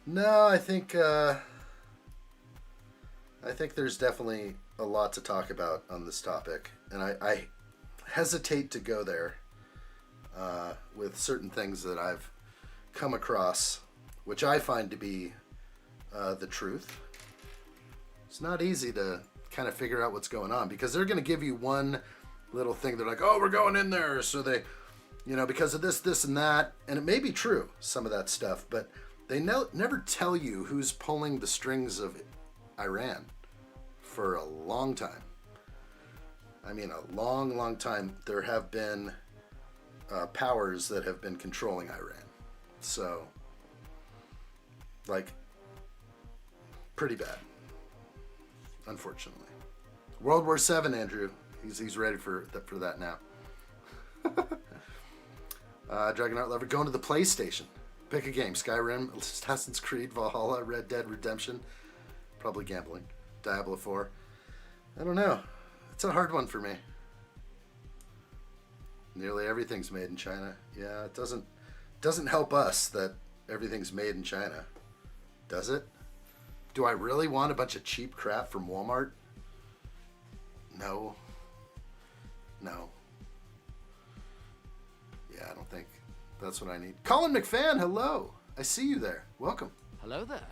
No, I think there's definitely a lot to talk about on this topic. And I hesitate to go there with certain things that I've come across, which I find to be the truth. It's not easy to kind of figure out what's going on because they're going to give you one little thing. They're like, oh, we're going in there. So they, because of this, and that. And it may be true, some of that stuff, but they never tell you who's pulling the strings of Iran for a long time. I mean, a long, long time. There have been powers that have been controlling Iran. So, pretty bad, unfortunately. World War VII, Andrew. He's ready for that now. Dragonaut Lover, going to the PlayStation. Pick a game. Skyrim, Assassin's Creed, Valhalla, Red Dead Redemption. Probably gambling. Diablo 4. I don't know. It's a hard one for me. Nearly everything's made in China. Yeah, it doesn't help us that everything's made in China. Does it? Do I really want a bunch of cheap crap from Walmart? No. Yeah, I don't think that's what I need. Colin McFan, hello. I see you there. Welcome. Hello there.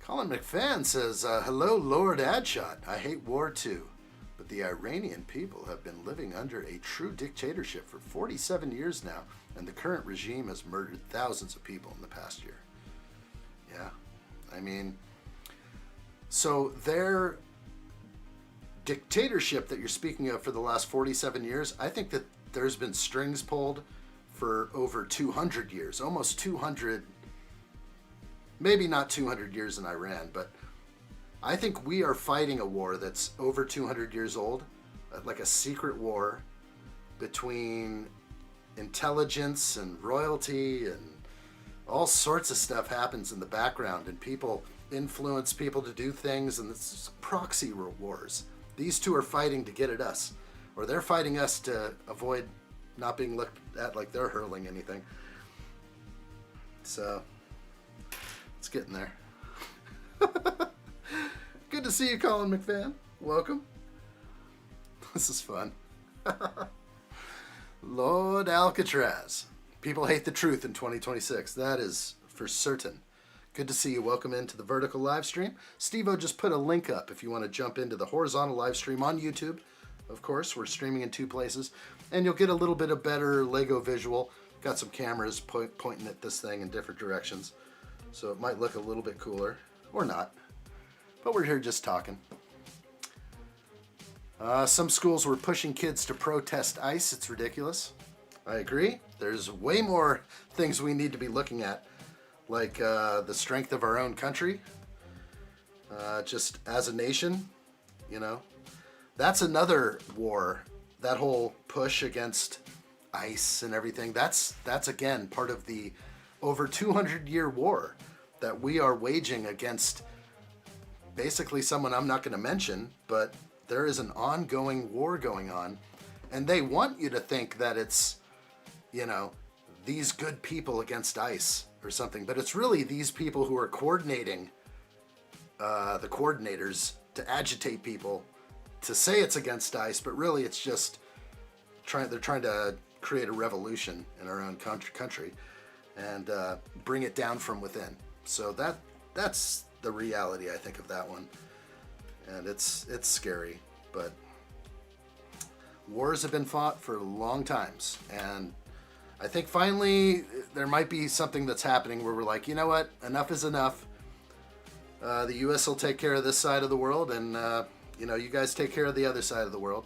Colin McFan says, hello, Lord addshot. I hate war too, but the Iranian people have been living under a true dictatorship for 47 years now, and the current regime has murdered thousands of people in the past year. Yeah, I mean, so their dictatorship that you're speaking of for the last 47 years, I think that there's been strings pulled for over 200 years, almost 200, maybe not 200 years in Iran, but I think we are fighting a war that's over 200 years old, like a secret war between intelligence and royalty, and all sorts of stuff happens in the background, and people influence people to do things, and it's proxy wars. These two are fighting to get at us, or they're fighting us to avoid not being looked at like they're hurling anything. So, it's getting there. Good to see you, Colin McFan. Welcome. This is fun. Lord Alcatraz. People hate the truth in 2026. That is for certain. Good to see you. Welcome into the vertical live stream. Steve-O just put a link up if you want to jump into the horizontal live stream on YouTube. Of course, we're streaming in 2 places. And you'll get a little bit of better Lego visual. Got some cameras pointing at this thing in different directions. So it might look a little bit cooler. Or not. But we're here just talking. Some schools were pushing kids to protest ICE. It's ridiculous. I agree. There's way more things we need to be looking at, like the strength of our own country, just as a nation, you know. That's another war. That whole push against ICE and everything, that's again part of the over 200-year war that we are waging against basically someone I'm not going to mention, but there is an ongoing war going on, and they want you to think that it's, you know, these good people against ICE or something, but it's really these people who are coordinating, the coordinators, to agitate people to say it's against ICE, but really it's just they're trying to create a revolution in our own country and bring it down from within. So that's the reality, I think, of that one. And it's scary, but wars have been fought for long times, and I think finally there might be something that's happening where we're like, you know what, enough is enough. The U.S. will take care of this side of the world, and you know, you guys take care of the other side of the world,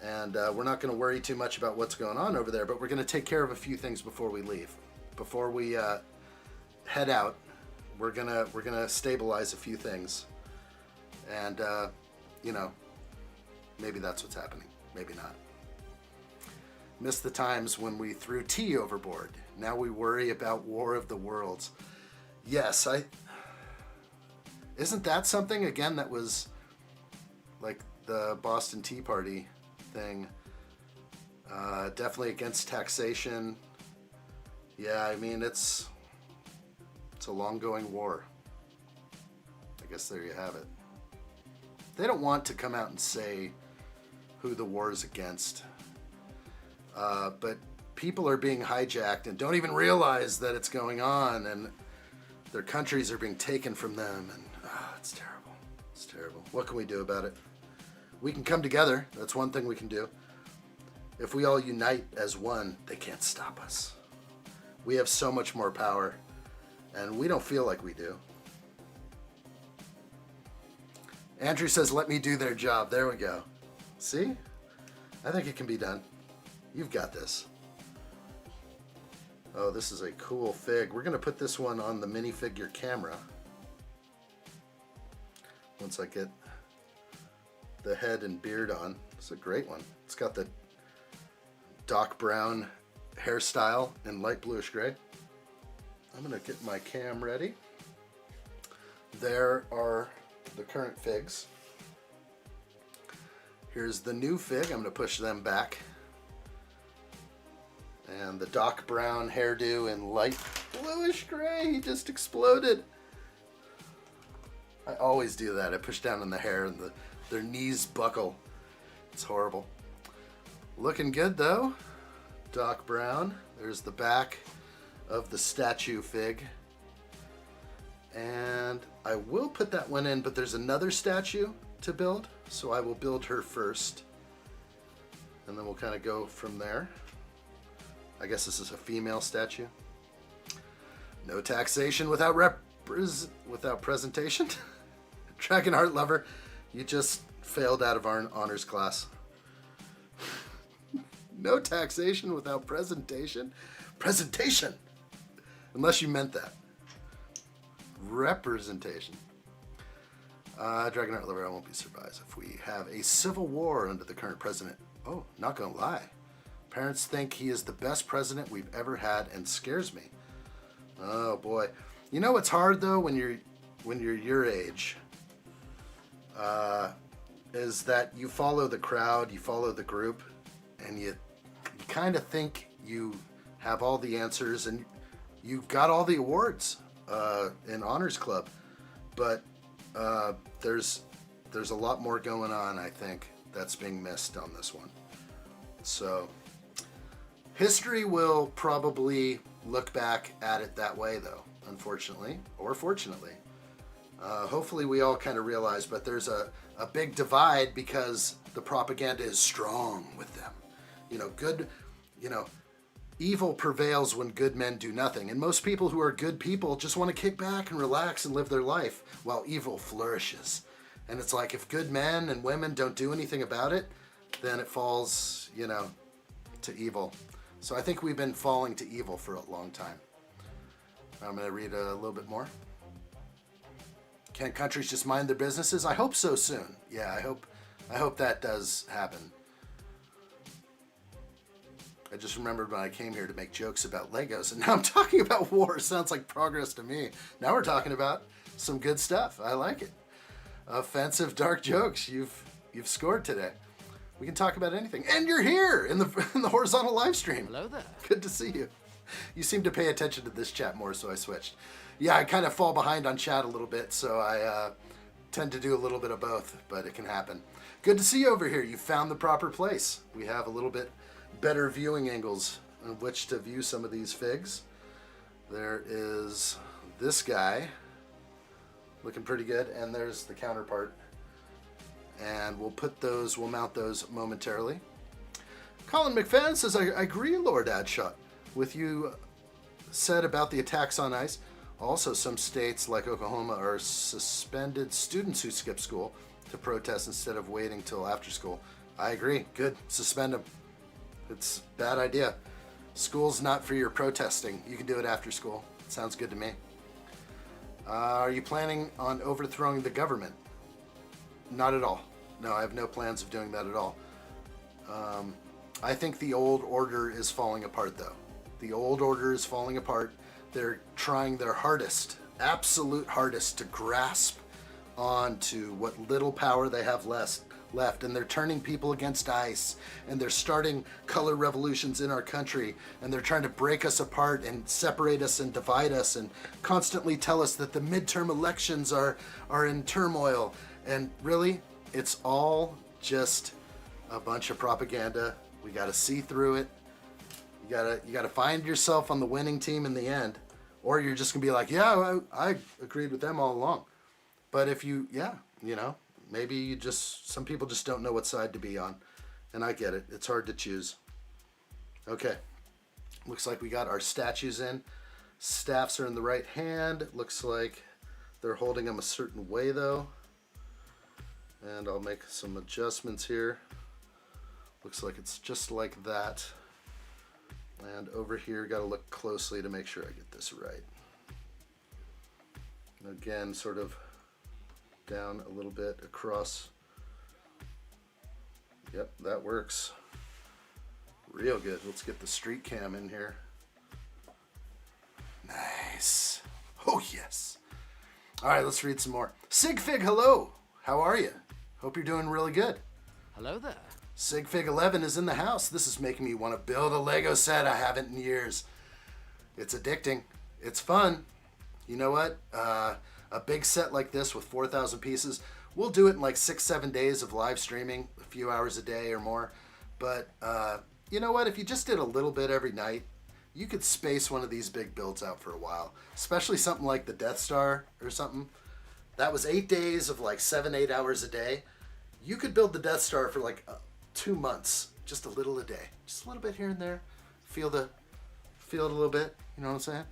and we're not going to worry too much about what's going on over there, but we're going to take care of a few things before we leave. Before we head out, we're gonna stabilize a few things. And, you know, maybe that's what's happening. Maybe not. Missed the times when we threw tea overboard. Now we worry about War of the Worlds. Yes, isn't that something, again, that was like the Boston Tea Party thing? Definitely against taxation. Yeah, I mean, it's a long-going war. I guess there you have it. They don't want to come out and say who the war is against. But people are being hijacked and don't even realize that it's going on, and their countries are being taken from them, and it's terrible. It's terrible. What can we do about it? We can come together. That's one thing we can do. If we all unite as one, they can't stop us. We have so much more power, and we don't feel like we do. Andrew says, let me do their job. There we go. See? I think it can be done. You've got this. Oh, this is a cool fig. We're going to put this one on the minifigure camera. Once I get the head and beard on. It's a great one. It's got the Doc Brown hairstyle in light bluish gray. I'm going to get my cam ready. There are the current figs. Here's the new fig. I'm going to push them back. And the Doc Brown hairdo in light bluish gray. He just exploded. I always do that. I push down on the hair and their knees buckle. It's horrible. Looking good though. Doc Brown. There's the back of the statue fig. And I will put that one in, but there's another statue to build, so I will build her first. And then we'll kind of go from there. I guess this is a female statue. No taxation without presentation. Dragon Heart Lover, you just failed out of our honors class. No taxation without presentation. Presentation! Unless you meant that. Representation. Dragonheart Liver, I won't be surprised if we have a civil war under the current president. Oh, not gonna lie. Parents think he is the best president we've ever had and scares me. Oh boy. You know what's hard though when you're your age? Is that you follow the crowd, you follow the group, and you kind of think you have all the answers and you've got all the awards in Honors Club, but there's a lot more going on, I think, that's being missed on this one. So history will probably look back at it that way, though, unfortunately, or fortunately. Hopefully we all kind of realize, but there's a big divide because the propaganda is strong with them. Evil prevails when good men do nothing. And most people who are good people just want to kick back and relax and live their life while evil flourishes. And it's like if good men and women don't do anything about it, then it falls, to evil. So I think we've been falling to evil for a long time. I'm going to read a little bit more. Can't countries just mind their businesses? I hope so soon. Yeah, I hope that does happen. I just remembered when I came here to make jokes about Legos, and now I'm talking about war. Sounds like progress to me. Now we're talking about some good stuff. I like it. Offensive, dark jokes. You've scored today. We can talk about anything. And you're here in the horizontal live stream. Hello there. Good to see you. You seem to pay attention to this chat more, so I switched. Yeah, I kind of fall behind on chat a little bit, so I tend to do a little bit of both, but it can happen. Good to see you over here. You found the proper place. We have a little bit better viewing angles on which to view some of these figs. There is this guy looking pretty good, and there's the counterpart. And we'll mount those momentarily. Colin McFadden says, I agree, Lord Addshot, with you said about the attacks on ICE. Also, some states like Oklahoma are suspended students who skip school to protest instead of waiting till after school. I agree. Good. Suspend them. It's a bad idea. School's not for your protesting. You can do it after school. Sounds good to me. Are you planning on overthrowing the government? Not at all. No, I have no plans of doing that at all. I think the old order is falling apart, though. The old order is falling apart. They're trying their hardest, absolute hardest, to grasp onto what little power they have left, and they're turning people against ICE, and they're starting color revolutions in our country, and they're trying to break us apart and separate us and divide us and constantly tell us that the midterm elections are in turmoil. And really, it's all just a bunch of propaganda. We got to see through it. You gotta find yourself on the winning team in the end, or you're just gonna be like, yeah, I agreed with them all along. But if maybe some people just don't know what side to be on, and I get it. It's hard to choose. Okay, looks like we got our statues in. Staffs are in the right hand. Looks like they're holding them a certain way though. And I'll make some adjustments here. Looks like it's just like that. And over here, got to look closely to make sure I get this right. Again, sort of down a little bit across. Yep, that works. Real good. Let's get the street cam in here. Nice. Oh, yes. All right, let's read some more. Sigfig, hello. How are you? Hope you're doing really good. Hello there. Sigfig11 is in the house. This is making me want to build a Lego set. I haven't in years. It's addicting. It's fun. You know what? A big set like this with 4,000 pieces, we'll do it in like 6-7 days of live streaming, a few hours a day or more. But you know what? If you just did a little bit every night, you could space one of these big builds out for a while. Especially something like the Death Star or something. That was 8 days of like 7-8 hours a day. You could build the Death Star for like 2 months, just a little a day, just a little bit here and there. Feel it a little bit. You know what I'm saying?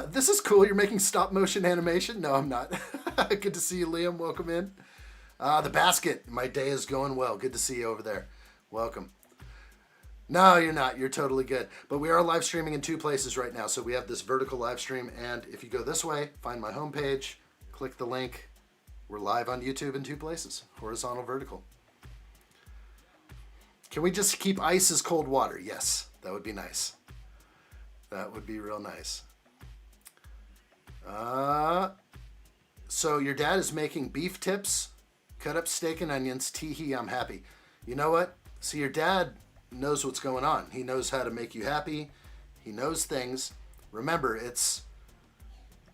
This is cool. You're making stop motion animation? No, I'm not. Good to see you, Liam. Welcome in. The basket. My day is going well. Good to see you over there. Welcome. No, you're not. You're totally good. But we are live streaming in 2 places right now. So we have this vertical live stream, and if you go this way, find my homepage, click the link. We're live on YouTube in 2 places, horizontal, vertical. Can we just keep ice as cold water? Yes, that would be nice. That would be real nice. So your dad is making beef tips, cut up steak and onions. Tee-hee, I'm happy. You know what? See, your dad knows what's going on. He knows how to make you happy. He knows things. Remember, it's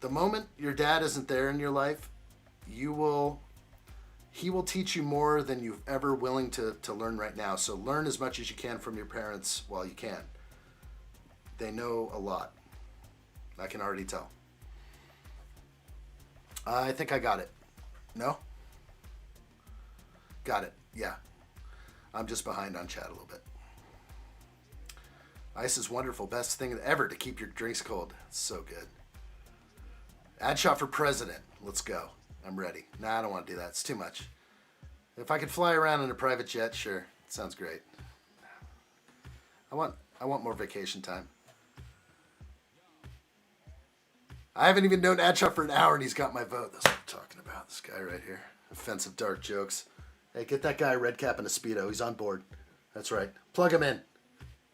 the moment your dad isn't there in your life, he will teach you more than you're ever willing to learn right now. So learn as much as you can from your parents while you can. They know a lot. I can already tell. I think I got it. No? Got it. Yeah. I'm just behind on chat a little bit. Ice is wonderful. Best thing ever to keep your drinks cold. It's so good. Addshot for president. Let's go. I'm ready. Nah, I don't want to do that. It's too much. If I could fly around in a private jet, sure. Sounds great. I want more vacation time. I haven't even known Addshot for an hour and he's got my vote. That's what I'm talking about. This guy right here. Offensive dark jokes. Hey, get that guy a red cap and a Speedo. He's on board. That's right. Plug him in.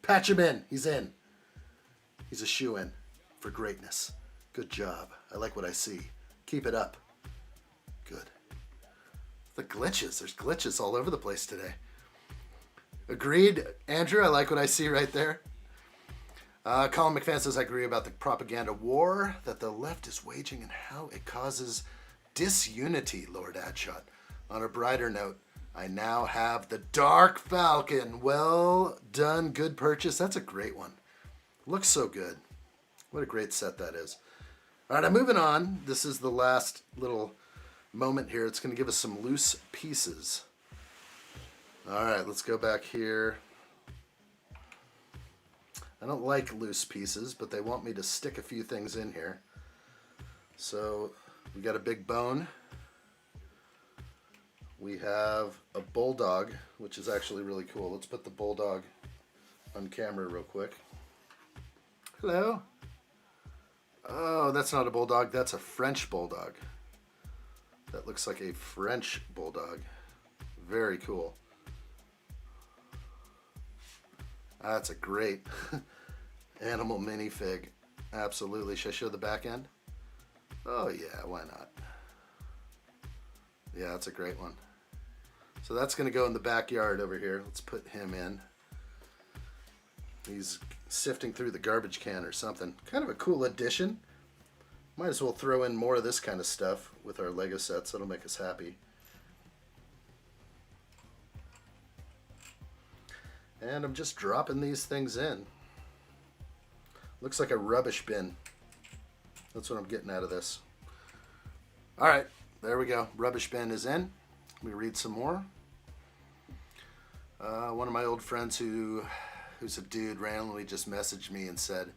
Patch him in. He's in. He's a shoe-in for greatness. Good job. I like what I see. Keep it up. Good. The glitches. There's glitches all over the place today. Agreed. Andrew, I like what I see right there. Colin McFan says, I agree about the propaganda war that the left is waging and how it causes disunity, Lord Addshot. On a brighter note, I now have the Dark Falcon. Well done. Good purchase. That's a great one. Looks so good. What a great set that is. All right, I'm moving on. This is the last little moment here. It's going to give us some loose pieces. All right, let's go back here. I don't like loose pieces, but they want me to stick a few things in here. So we got a big bone. We have a bulldog, which is actually really cool. Let's put the bulldog on camera real quick. Hello. Oh, that's not a bulldog. That's a French bulldog. That looks like a French bulldog. Very cool. That's a great animal minifig. Absolutely. Should I show the back end? Oh yeah, why not? Yeah, that's a great one. So that's going to go in the backyard over here. Let's put him in. He's sifting through the garbage can or something. Kind of a cool addition. Might as well throw in more of this kind of stuff with our Lego sets. That'll make us happy. And I'm just dropping these things in. Looks like a rubbish bin. That's what I'm getting out of this. All right, there we go. Rubbish bin is in. Let me read some more. One of my old friends who's a dude randomly just messaged me and said,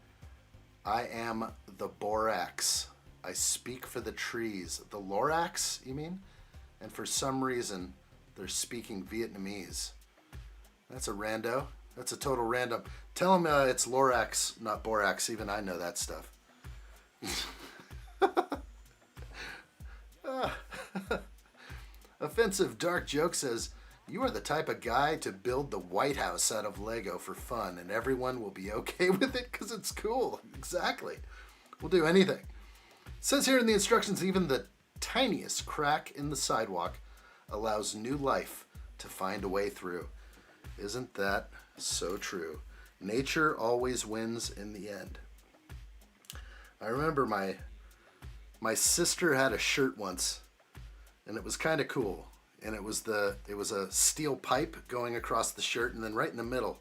I am the Borax. I speak for the trees. The Lorax, you mean? And for some reason, they're speaking Vietnamese. That's a rando. That's a total random. Tell him it's Lorax, not Borax. Even I know that stuff. Offensive Dark Joke says, you are the type of guy to build the White House out of Lego for fun, and everyone will be okay with it because it's cool. Exactly. We'll do anything. It says here in the instructions, even the tiniest crack in the sidewalk allows new life to find a way through. Isn't that so true? Nature always wins in the end. I remember my sister had a shirt once, and it was kind of cool. And it was a steel pipe going across the shirt, and then right in the middle,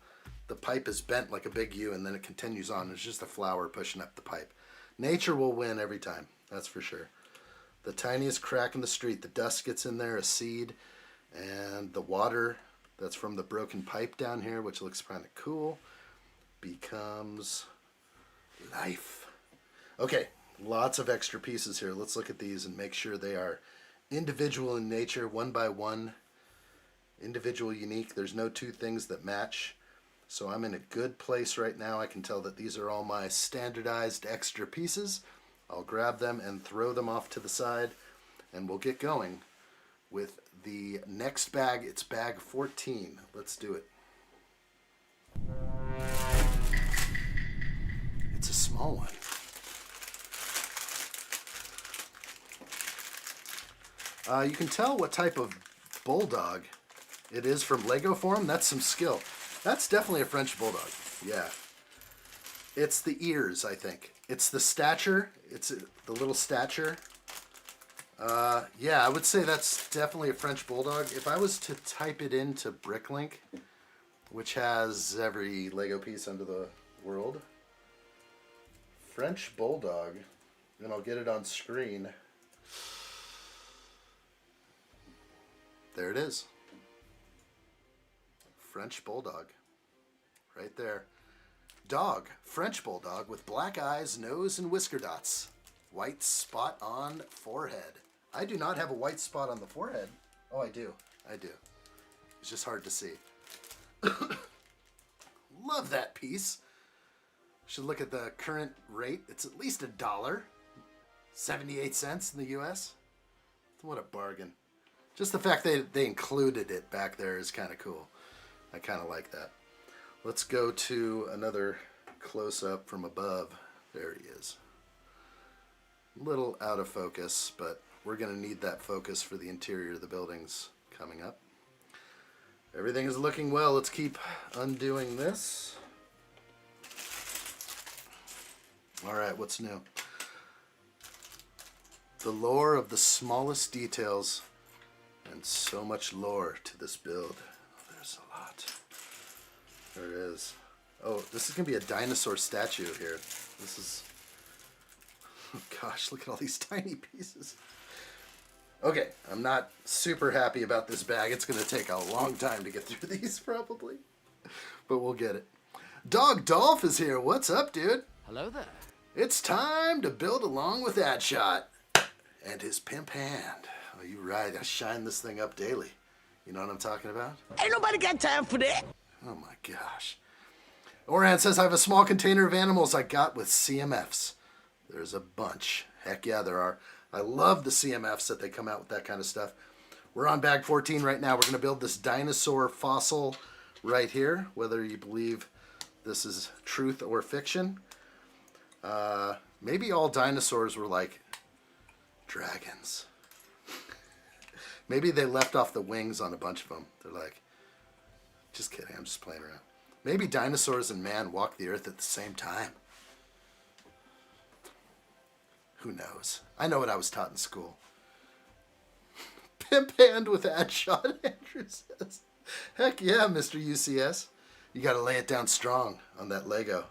the pipe is bent like a big U, and then it continues on. It's just a flower pushing up the pipe. Nature will win every time, that's for sure. The tiniest crack in the street, the dust gets in there, a seed, and the water that's from the broken pipe down here, which looks kind of cool, becomes life. Okay, lots of extra pieces here. Let's look at these and make sure they are individual in nature, one by one, individual, unique. There's no two things that match. So I'm in a good place right now. I can tell that these are all my standardized extra pieces. I'll grab them and throw them off to the side, and we'll get going with the next bag. It's bag 14. Let's do it. It's a small one. You can tell what type of bulldog it is from Lego form. That's some skill. That's definitely a French bulldog. Yeah. It's the ears, I think. It's the stature. It's the little stature. Yeah, I would say that's definitely a French bulldog. If I was to type it into Bricklink, which has every Lego piece under the world, French bulldog, and I'll get it on screen. There it is. French bulldog. Right there. Dog. French bulldog with black eyes, nose, and whisker dots. White spot on forehead. I do not have a white spot on the forehead. Oh, I do. I do. It's just hard to see. Love that piece. Should look at the current rate. It's at least $1.78 in the US. What a bargain. Just the fact that they included it back there is kind of cool. I kind of like that. Let's go to another close-up from above. There he is. A little out of focus, but we're going to need that focus for the interior of the buildings coming up. Everything is looking well. Let's keep undoing this. All right, what's new? The lore of the smallest details, and so much lore to this build. Oh, there's a lot. There it is. Oh, this is going to be a dinosaur statue here. This is... Oh gosh, look at all these tiny pieces. Okay, I'm not super happy about this bag. It's going to take a long time to get through these, probably. But we'll get it. Dog Dolph is here. What's up, dude? Hello there. It's time to build along with addshot and his pimp hand. Oh, you're right. I shine this thing up daily. You know what I'm talking about? Ain't nobody got time for that. Oh my gosh. Oran says, I have a small container of animals I got with CMFs. There's a bunch. Heck yeah, there are. I love the CMFs that they come out with that kind of stuff. We're on bag 14 right now. We're going to build this dinosaur fossil right here, whether you believe this is truth or fiction. Maybe all dinosaurs were like dragons. Maybe they left off the wings on a bunch of them. They're like, just kidding, I'm just playing around. Maybe dinosaurs and man walked the earth at the same time. Who knows? I know what I was taught in school. Pimp hand with addshot, Andrew says. Heck yeah, Mr. UCS. You gotta lay it down strong on that Lego.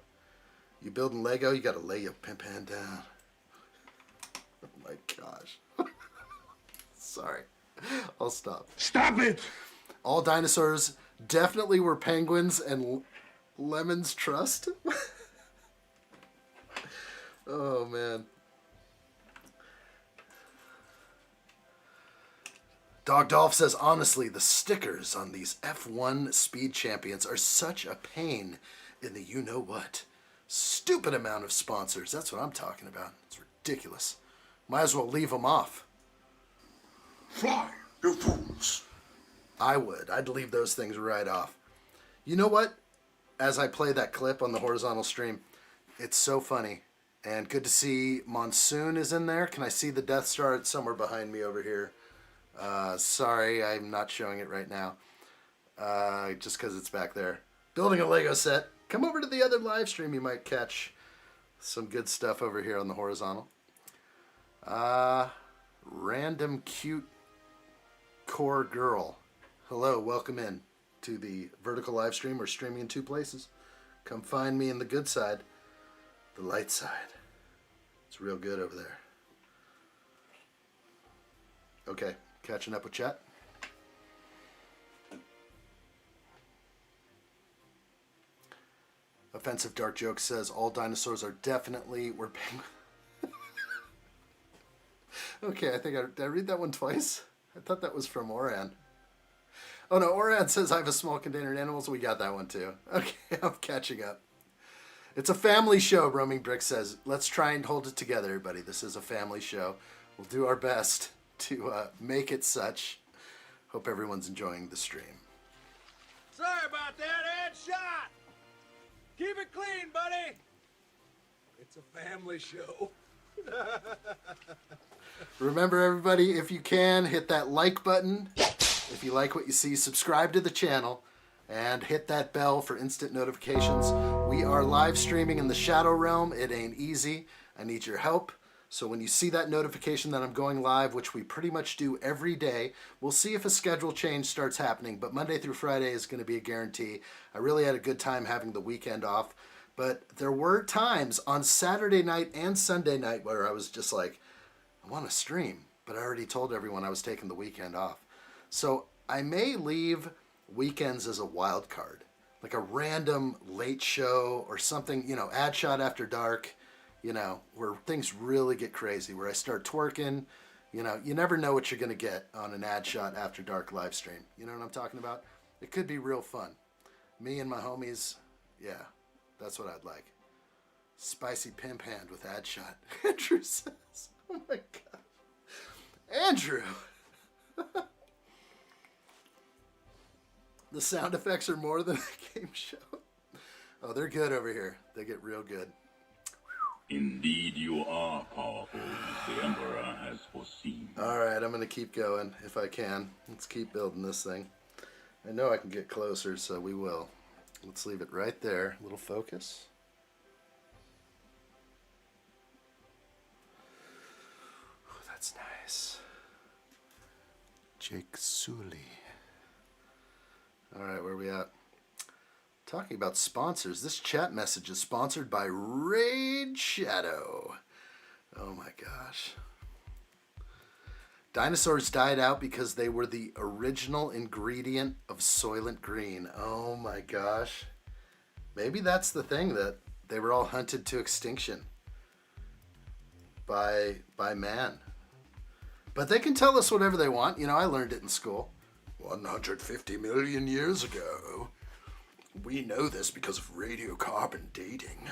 You building Lego, you gotta lay your pimp hand down. Oh my gosh. Sorry. I'll stop. Stop it! All dinosaurs definitely were penguins and Lemon's trust. Oh man. Dog Dolph says, honestly, the stickers on these F1 Speed Champions are such a pain in the you-know-what. Stupid amount of sponsors. That's what I'm talking about. It's ridiculous. Might as well leave them off. Fly, you fools. I would. I'd leave those things right off. You know what? As I play that clip on the horizontal stream, it's so funny. And good to see Monsoon is in there. Can I see the Death Star? It's somewhere behind me over here. Sorry, I'm not showing it right now. Just because it's back there. Building a Lego set. Come over to the other live stream. You might catch some good stuff over here on the horizontal. Random cute core girl. Hello, welcome in to the vertical live stream. We're streaming in two places. Come find me in the good side, the light side. It's real good over there. Okay, catching up with chat. Offensive Dark Joke says all dinosaurs are definitely were penguins. Okay, I think did I read that one twice? I thought that was from Oran. Oh no, Oran says I have a small container of animals. We got that one too. Okay, I'm catching up. It's a family show, Roaming Brick says. Let's try and hold it together, everybody. This is a family show. We'll do our best to make it such. Hope everyone's enjoying the stream. Sorry about that, addshot. Keep it clean, buddy. It's a family show. Remember, everybody, if you can, hit that like button. If you like what you see, subscribe to the channel and hit that bell for instant notifications. We are live streaming in the Shadow Realm. It ain't easy. I need your help. So when you see that notification that I'm going live, which we pretty much do every day, we'll see if a schedule change starts happening, but Monday through Friday is going to be a guarantee. I really had a good time having the weekend off, but there were times on Saturday night and Sunday night where I was just like, I want to stream, but I already told everyone I was taking the weekend off. So I may leave weekends as a wild card, like a random late show or something, you know, addshot after dark, you know, where things really get crazy, where I start twerking. You know, you never know what you're going to get on an addshot after dark live stream. You know what I'm talking about? It could be real fun. Me and my homies, yeah, that's what I'd like. Spicy pimp hand with addshot. Andrew says, oh my God. Andrew! The sound effects are more than a game show. Oh, they're good over here. They get real good. Indeed, you are powerful, as the Emperor has foreseen. All right, I'm going to keep going if I can. Let's keep building this thing. I know I can get closer, so we will. Let's leave it right there. A little focus. Oh, that's nice. Jake Sully. All right, where are we at? Talking about sponsors, this chat message is sponsored by Raid Shadow. Oh my gosh. Dinosaurs died out because they were the original ingredient of Soylent Green. Oh my gosh. Maybe that's the thing, that they were all hunted to extinction by man. But they can tell us whatever they want. You know, I learned it in school. 150 million years ago. We know this because of radiocarbon dating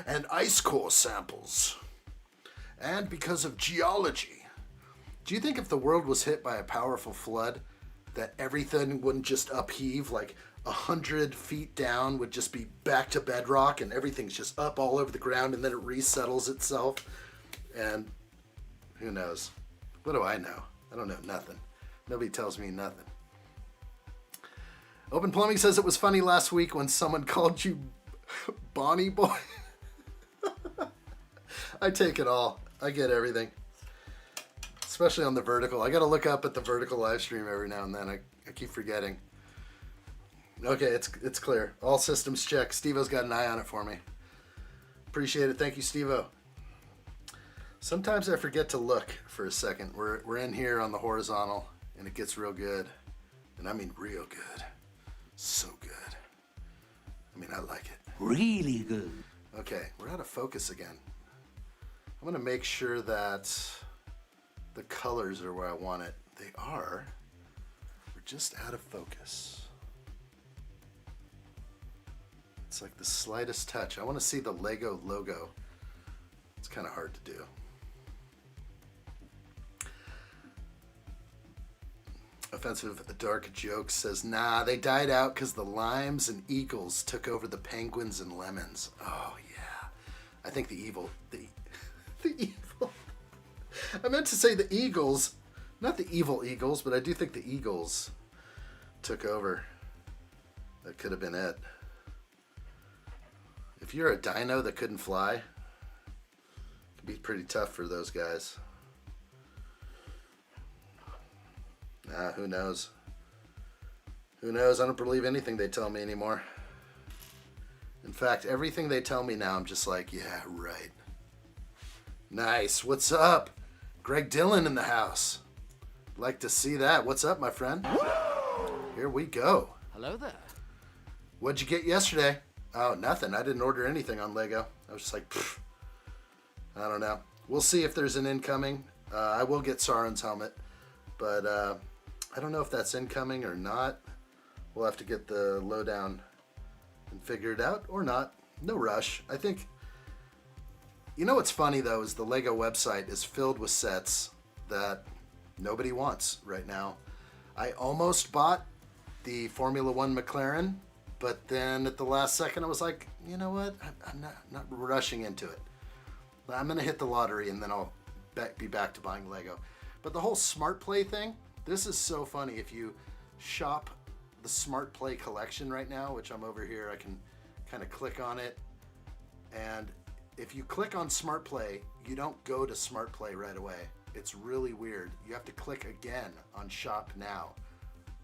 and ice core samples and because of geology. Do you think if the world was hit by a powerful flood that everything wouldn't just upheave, like 100 feet down would just be back to bedrock and everything's just up all over the ground and then it resettles itself? And who knows? What do I know? I don't know nothing. Nobody tells me nothing. Open Plumbing says it was funny last week when someone called you Bonnie Boy. I take it all. I get everything. Especially on the vertical. I gotta look up at the vertical live stream every now and then. I keep forgetting. Okay, it's clear. All systems check. Steve-O's got an eye on it for me. Appreciate it. Thank you, Steve-O. Sometimes I forget to look for a second. We're in here on the horizontal and it gets real good. And I mean real good. So good. I mean, I like it. Really good. Okay, we're out of focus again. I'm gonna make sure that the colors are where I want it. They are. We're just out of focus. It's like the slightest touch. I want to see the Lego logo. It's kind of hard to do. Offensive Dark Joke says, nah, they died out because the limes and eagles took over the penguins and lemons. Oh, yeah. I think the evil... The evil... I meant to say the eagles. Not the evil eagles, but I do think the eagles took over. That could have been it. If you're a dino that couldn't fly, it could be pretty tough for those guys. Who knows? Who knows? I don't believe anything they tell me anymore. In fact, everything they tell me now, I'm just like, yeah, right. Nice. What's up? Greg Dillon in the house. Like to see that. What's up, my friend? Here we go. Hello there. What'd you get yesterday? Oh, nothing. I didn't order anything on Lego. I was just like, pfft. I don't know. We'll see if there's an incoming. I will get Sauron's helmet. But I don't know if that's incoming or not. We'll have to get the lowdown and figure it out, or not. No rush. I think, you know what's funny though is the Lego website is filled with sets that nobody wants right now. I almost bought the Formula One McLaren, but then at the last second I was like, you know what? I'm not rushing into it. I'm gonna hit the lottery and then I'll be back to buying Lego. But the whole Smart Play thing, this is so funny. If you shop the Smart Play collection right now, which I'm over here, I can kind of click on it. And if you click on Smart Play, you don't go to Smart Play right away. It's really weird. You have to click again on Shop Now.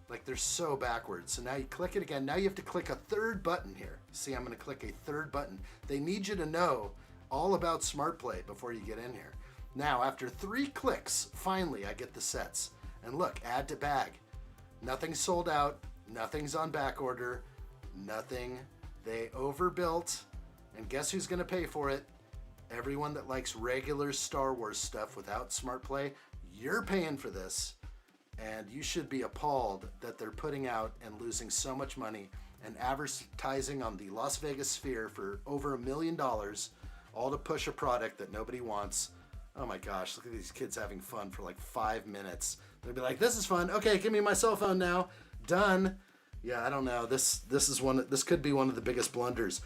Like they're so backwards. So now you click it again. Now you have to click a third button here. See, I'm gonna click a third button. They need you to know all about Smart Play before you get in here. Now, after 3 clicks, finally I get the sets. And look, add to bag. Nothing's sold out, nothing's on back order, nothing. They overbuilt, and guess who's gonna pay for it? Everyone that likes regular Star Wars stuff without Smart Play, you're paying for this. And you should be appalled that they're putting out and losing so much money and advertising on the Las Vegas Sphere for over $1 million, all to push a product that nobody wants. Oh my gosh, look at these kids having fun for like 5 minutes. They'll be like, this is fun. Okay, give me my cell phone now. Done. Yeah, I don't know. This could be one of the biggest blunders.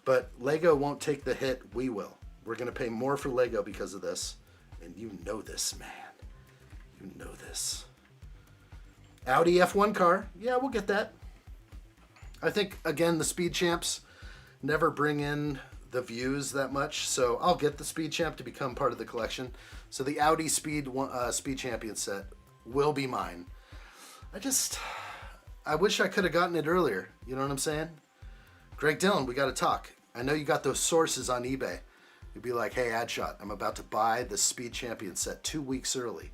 But Lego won't take the hit. We will. We're going to pay more for Lego because of this. And you know this, man. You know this. Audi F1 car. Yeah, we'll get that. I think, again, the Speed Champs never bring in the views that much, so I'll get the Speed Champ to become part of the collection. So the Audi Speed Champion set will be mine. I wish I could have gotten it earlier. You know what I'm saying? Greg Dillon, we got to talk. I know you got those sources on eBay. You'd be like, hey, addshot, I'm about to buy the Speed Champion set 2 weeks early.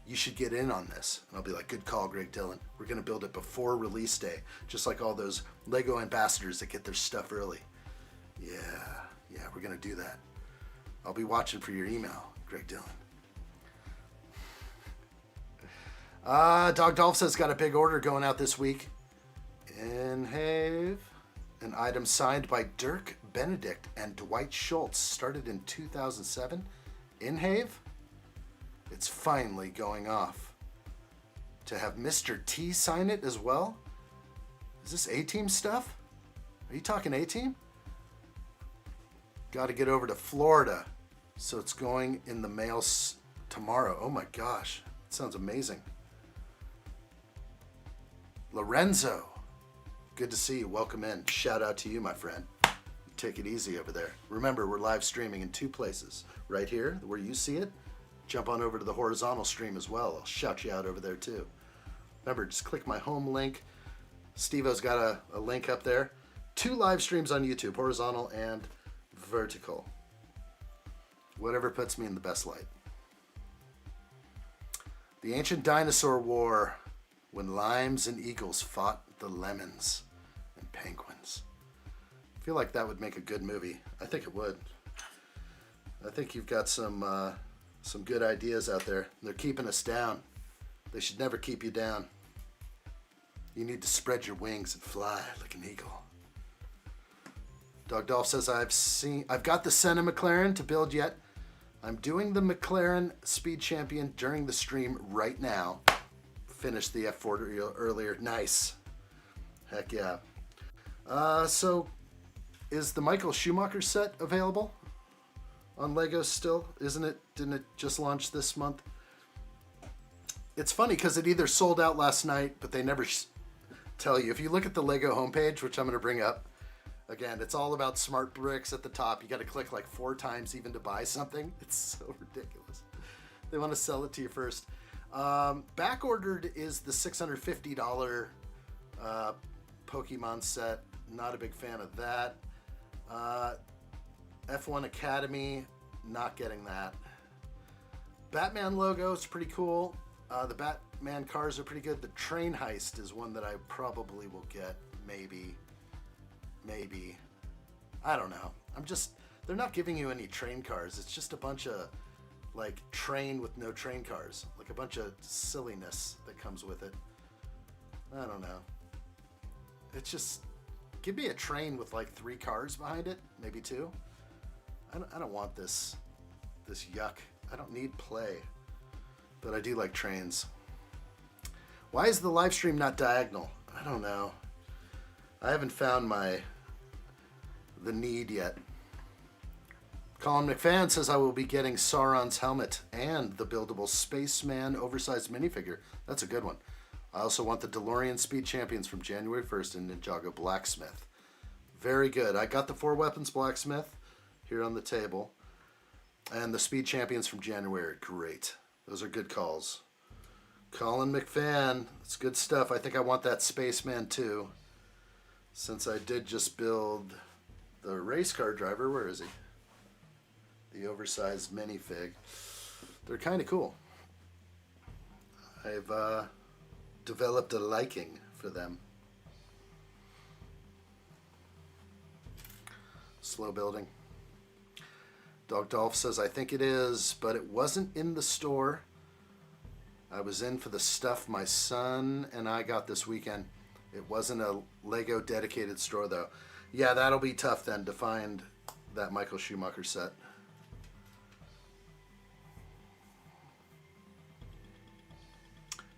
You should get in on this. And I'll be like, good call, Greg Dillon. We're going to build it before release day, just like all those Lego ambassadors that get their stuff early. Yeah, we're going to do that. I'll be watching for your email, Greg Dillon. Dog Dolph says got a big order going out this week. Inhave. An item signed by Dirk Benedict and Dwight Schultz. Started in 2007. Inhave. It's finally going off. To have Mr. T sign it as well? Is this A-Team stuff? Are you talking A-Team? Got to get over to Florida. So it's going in the mail tomorrow. Oh my gosh. That sounds amazing. Lorenzo. Good to see you. Welcome in. Shout out to you, my friend. Take it easy over there. Remember, we're live streaming in 2 places. Right here, where you see it. Jump on over to the horizontal stream as well. I'll shout you out over there too. Remember, just click my home link. Steve-O's got a link up there. 2 live streams on YouTube, horizontal and vertical. Whatever puts me in the best light. The Ancient Dinosaur War, when limes and eagles fought the lemons and penguins. I feel like that would make a good movie. I think it would. I think you've got some good ideas out there. They're keeping us down. They should never keep you down. You need to spread your wings and fly like an eagle. Dog Dolph says, I've got the Senna McLaren to build yet. I'm doing the McLaren Speed Champion during the stream right now. Finished the F40 earlier. Nice. Heck yeah. So is the Michael Schumacher set available on Lego still? Didn't it just launch this month? It's funny because it either sold out last night, but they never tell you. If you look at the Lego homepage, which I'm going to bring up, again, it's all about smart bricks at the top. You got to click like 4 times even to buy something. It's so ridiculous. They want to sell it to you first. Back ordered is the $650 Pokemon set. Not a big fan of that. F1 Academy, not getting that. Batman logo is pretty cool. The Batman cars are pretty good. The train heist is one that I probably will get. Maybe. I don't know. They're not giving you any train cars. It's just a bunch of like train with no train cars, like a bunch of silliness that comes with it. I don't know. It's just, give me a train with like 3 cars behind it, maybe 2. I don't want this yuck. I don't need play, but I do like trains. Why is the live stream not diagonal? I don't know. I haven't found the need yet. Colin McFan says I will be getting Sauron's helmet and the buildable Spaceman oversized minifigure. That's a good one. I also want the DeLorean Speed Champions from January 1st in Ninjago Blacksmith. Very good. I got the 4 weapons Blacksmith here on the table. And the Speed Champions from January. Great. Those are good calls. Colin McFan. It's good stuff. I think I want that Spaceman too. Since I did just build the race car driver. Where is he? The oversized minifig. They're kind of cool. I've developed a liking for them. Slow building. Dog Dolph says, I think it is, but it wasn't in the store. I was in for the stuff my son and I got this weekend. It wasn't a Lego dedicated store though. Yeah, that'll be tough then to find that Michael Schumacher set.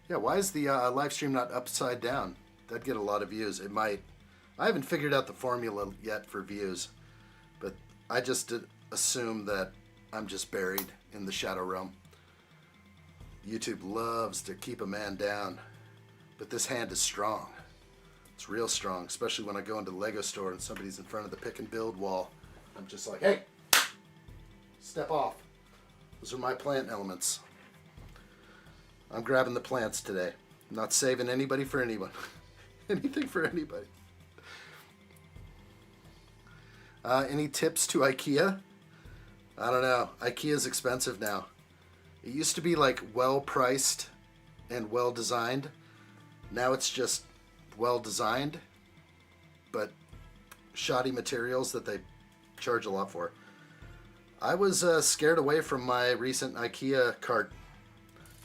Yeah, why is the live stream not upside down? That'd get a lot of views. It might. I haven't figured out the formula yet for views, but I just assume that I'm just buried in the shadow realm. YouTube loves to keep a man down, but this hand is strong. It's real strong, especially when I go into the Lego store and somebody's in front of the pick and build wall. I'm just like, hey, step off. Those are my plant elements. I'm grabbing the plants today. I'm not saving anybody for anyone. Anything for anybody. Any tips to IKEA? I don't know. IKEA's expensive now. It used to be like well priced and well designed. Now it's just well designed, but shoddy materials that they charge a lot for. I was scared away from my recent IKEA cart.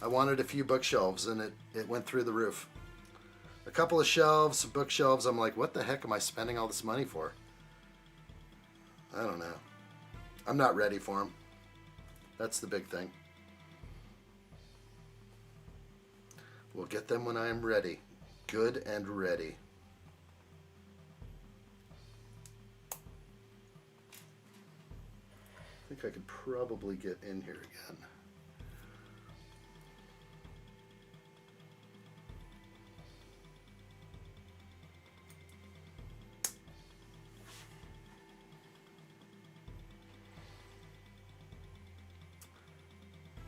I wanted a few bookshelves and it went through the roof. A couple of shelves, bookshelves, I'm like, what the heck am I spending all this money for? I don't know. I'm not ready for them. That's the big thing. We'll get them when I am ready. Good and ready. I think I could probably get in here again.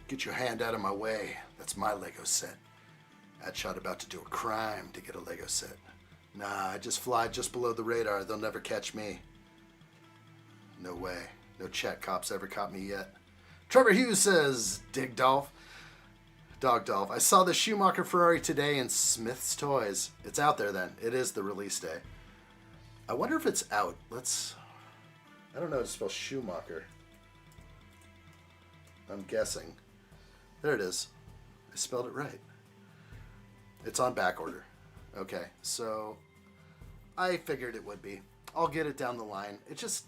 Get your hand out of my way. That's my Lego set. Addshot about to do a crime to get a Lego set. Nah, I just fly just below the radar. They'll never catch me. No way. No chat cops ever caught me yet. Trevor Hughes says, Dig Dolph. Dog Dolph. I saw the Schumacher Ferrari today in Smith's Toys. It's out there then. It is the release day. I wonder if it's out. I don't know how to spell Schumacher. I'm guessing. There it is. I spelled it right. It's on back order. Okay, so I figured it would be. I'll get it down the line. It just,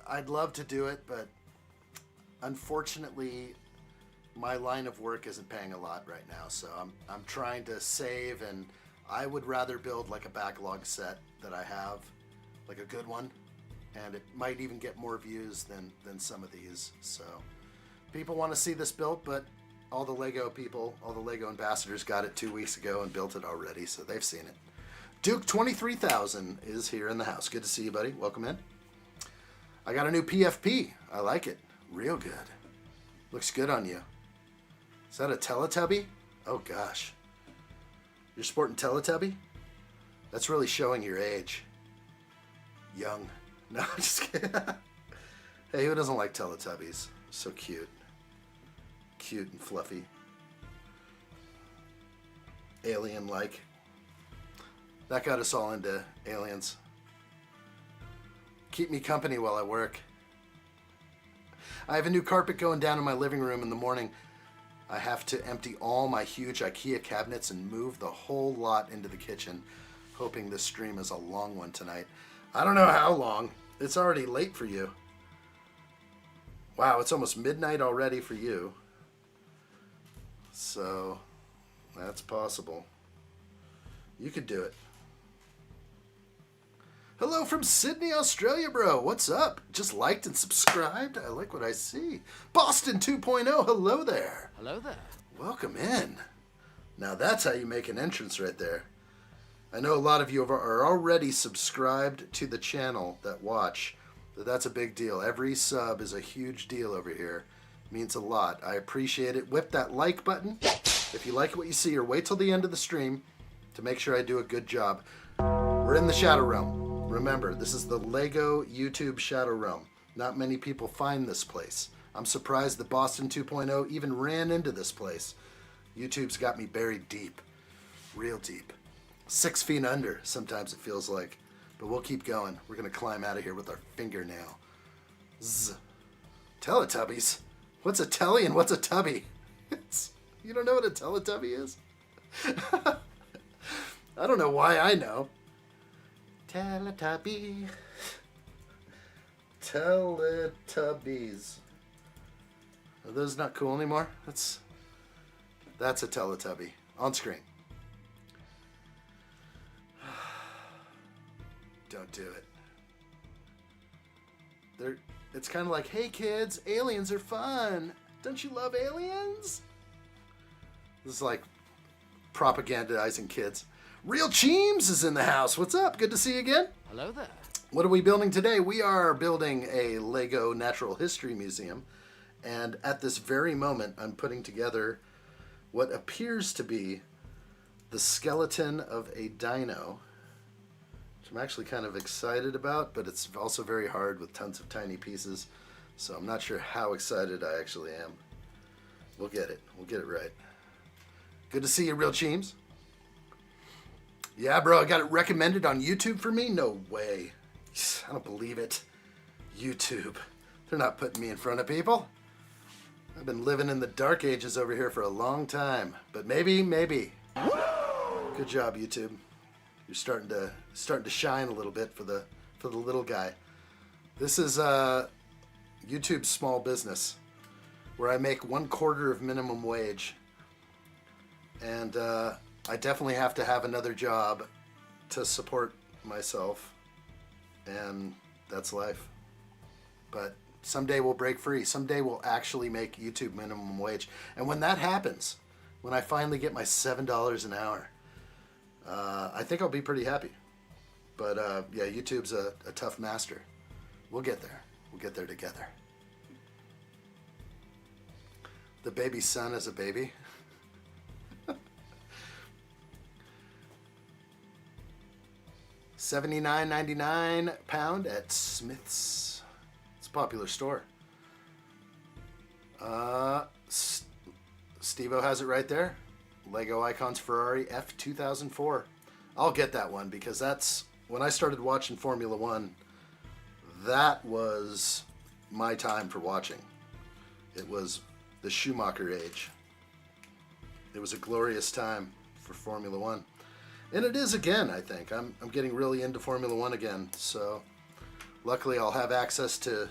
I'd love to do it, but unfortunately, my line of work isn't paying a lot right now. So I'm trying to save, and I would rather build like a backlog set that I have, like a good one, and it might even get more views than some of these. So people want to see this built, but all the Lego people, all the Lego ambassadors got it 2 weeks ago and built it already, so they've seen it. Duke 23,000 is here in the house. Good to see you, buddy. Welcome in. I got a new PFP. I like it. Real good. Looks good on you. Is that a Teletubby? Oh, gosh. You're sporting Teletubby? That's really showing your age. Young. No, I'm just kidding. Hey, who doesn't like Teletubbies? So cute. Cute and fluffy. Alien-like. That got us all into aliens. Keep me company while I work. I have a new carpet going down in my living room in the morning. I have to empty all my huge IKEA cabinets and move the whole lot into the kitchen. Hoping this stream is a long one tonight. I don't know how long. It's already late for you. Wow, it's almost midnight already for you. So, that's possible. You could do it. Hello from Sydney, Australia, bro. What's up? Just liked and subscribed. I like what I see. Boston 2.0, hello there. Hello there. Welcome in. Now that's how you make an entrance right there. I know a lot of you are already subscribed to the channel that watch, but that's a big deal. Every sub is a huge deal over here. It means a lot. I appreciate it. Whip that like button if you like what you see, or wait till the end of the stream to make sure I do a good job. We're in the Shadow Realm. Remember, this is the Lego YouTube Shadow Realm. Not many people find this place. I'm surprised that Boston 2.0 even ran into this place. YouTube's got me buried deep. Real deep. 6 feet under, sometimes it feels like. But we'll keep going. We're going to climb out of here with our fingernail. Zzz. Teletubbies? What's a telly and what's a tubby? You don't know what a Teletubby is? I don't know why I know. Teletubby. Teletubbies. Are those not cool anymore? That's a Teletubby. On screen. Don't do it. It's kind of like, hey kids, aliens are fun. Don't you love aliens? This is like propagandizing kids. Real Cheems is in the house. What's up? Good to see you again. Hello there. What are we building today? We are building a Lego Natural History Museum. And at this very moment, I'm putting together what appears to be the skeleton of a dino, which I'm actually kind of excited about, but it's also very hard with tons of tiny pieces. So I'm not sure how excited I actually am. We'll get it. We'll get it right. Good to see you, Real Cheems. Yeah, bro, I got it recommended on YouTube for me? No way. I don't believe it. YouTube. They're not putting me in front of people. I've been living in the dark ages over here for a long time. But maybe. Good job, YouTube. You're starting to shine a little bit for the little guy. This is YouTube's small business, where I make 1/4 of minimum wage, and I definitely have to have another job to support myself, and that's life. But someday we'll break free. Someday we'll actually make YouTube minimum wage, and when that happens, when I finally get my $7 an hour, I think I'll be pretty happy. But yeah, YouTube's a tough master. We'll get there. We'll get there together. The baby's son is a baby. $79.99 pound at Smith's. It's a popular store. Steve-O has it right there. Lego Icons Ferrari F2004. I'll get that one because that's when I started watching Formula One. That was my time for watching. It was the Schumacher age. It was a glorious time for Formula One. And it is again, I think. I'm getting really into Formula One again. So luckily I'll have access to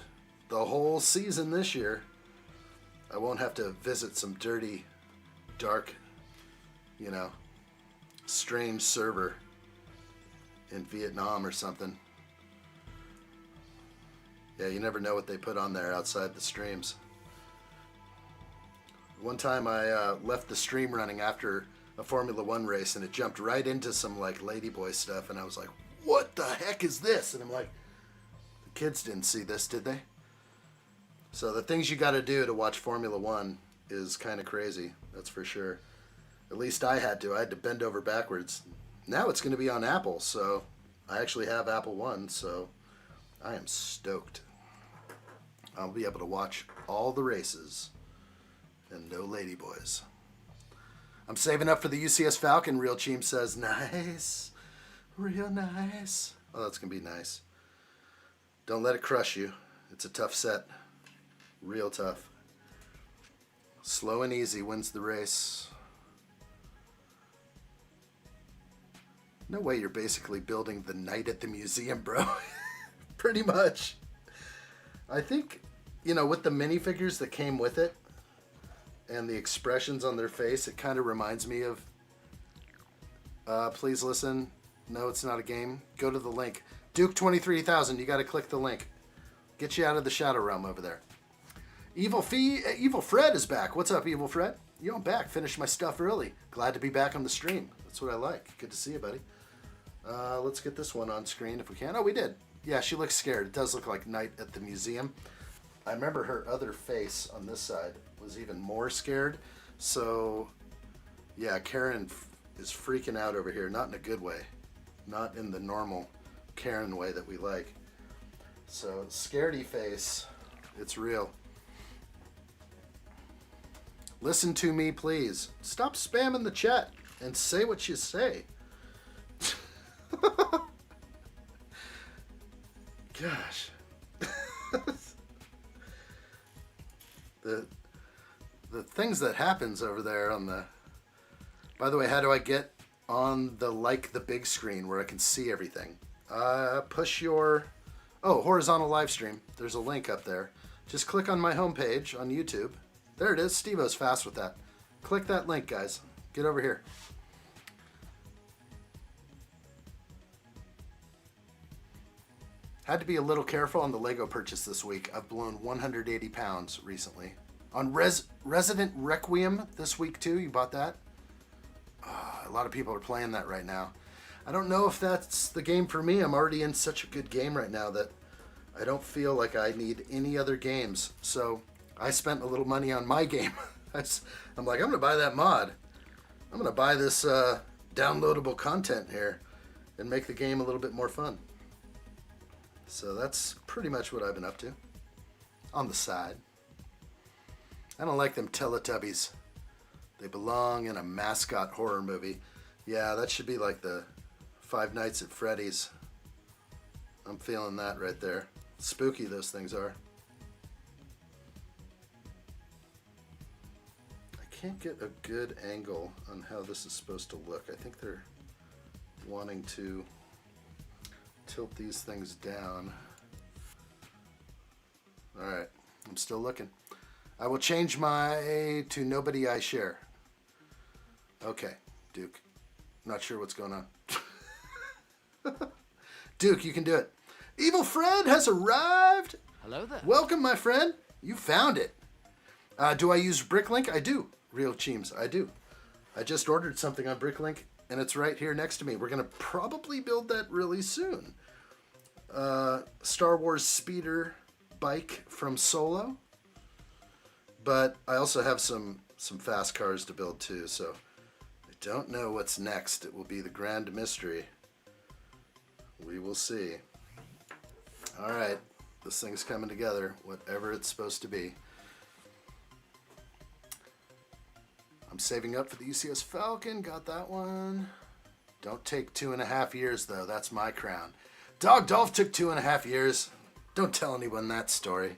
the whole season this year. I won't have to visit some dirty, dark, strange server in Vietnam or something. Yeah, you never know what they put on there outside the streams. One time I left the stream running after a Formula One race, and it jumped right into some like ladyboy stuff, and I was like, what the heck is this? And I'm like, the kids didn't see this, did they? So the things you got to do to watch Formula One is kind of crazy, that's for sure. At least I had to bend over backwards. Now it's going to be on Apple, so I actually have Apple One, so I am stoked. I'll be able to watch all the races and no ladyboys. I'm saving up for the UCS Falcon, Real Cheem says. Nice. Real nice. Oh, that's going to be nice. Don't let it crush you. It's a tough set. Real tough. Slow and easy wins the race. No way you're basically building the night at the museum, bro. Pretty much. I think, you know, with the minifigures that came with it and the expressions on their face, it kind of reminds me of please listen. No, it's not a game. Go to the link. Duke 23,000, you got to click the link. Get you out of the Shadow Realm over there. Evil Fred is back. What's up, Evil Fred? Yo, I'm back. Finished my stuff early. Glad to be back on the stream. That's what I like. Good to see you, buddy. Let's get this one on screen if we can. Oh, we did. Yeah, she looks scared. It does look like Night at the Museum. I remember her other face on this side was even more scared. So, yeah, Karen is freaking out over here. Not in a good way. Not in the normal Karen way that we like. So, scaredy face. It's real. Listen to me, please. Stop spamming the chat and say what you say. Gosh. The things that happens over there on the... By the way, how do I get on the big screen where I can see everything? Push your... Oh, horizontal live stream. There's a link up there. Just click on my homepage on YouTube. There it is. Steve-O's fast with that. Click that link, guys. Get over here. Had to be a little careful on the Lego purchase this week. I've blown 180 pounds recently. On Resident Requiem this week too. You bought that? A lot of people are playing that right now. I don't know if that's the game for me. I'm already in such a good game right now that I don't feel like I need any other games. So I spent a little money on my game. I'm like, I'm going to buy that mod. I'm going to buy this downloadable content here and make the game a little bit more fun. So that's pretty much what I've been up to. On the side. I don't like them Teletubbies. They belong in a mascot horror movie. Yeah, that should be like the Five Nights at Freddy's. I'm feeling that right there. Spooky those things are. I can't get a good angle on how this is supposed to look. I think they're wanting to tilt these things down. Alright, I'm still looking. I will change my to nobody I share. Okay, Duke. Not sure what's going on. Duke, you can do it. Evil Fred has arrived. Hello there. Welcome, my friend. You found it. Do I use Bricklink? I do. Real Cheems, I do. I just ordered something on Bricklink, and it's right here next to me. We're going to probably build that really soon. Star Wars speeder bike from Solo. But I also have some fast cars to build too, so I don't know what's next. It will be the grand mystery. We will see. Alright, this thing's coming together, whatever it's supposed to be. I'm saving up for the UCS Falcon, got that one. Don't take 2.5 years though, that's my crown. Dog Dolph took 2.5 years. Don't tell anyone that story.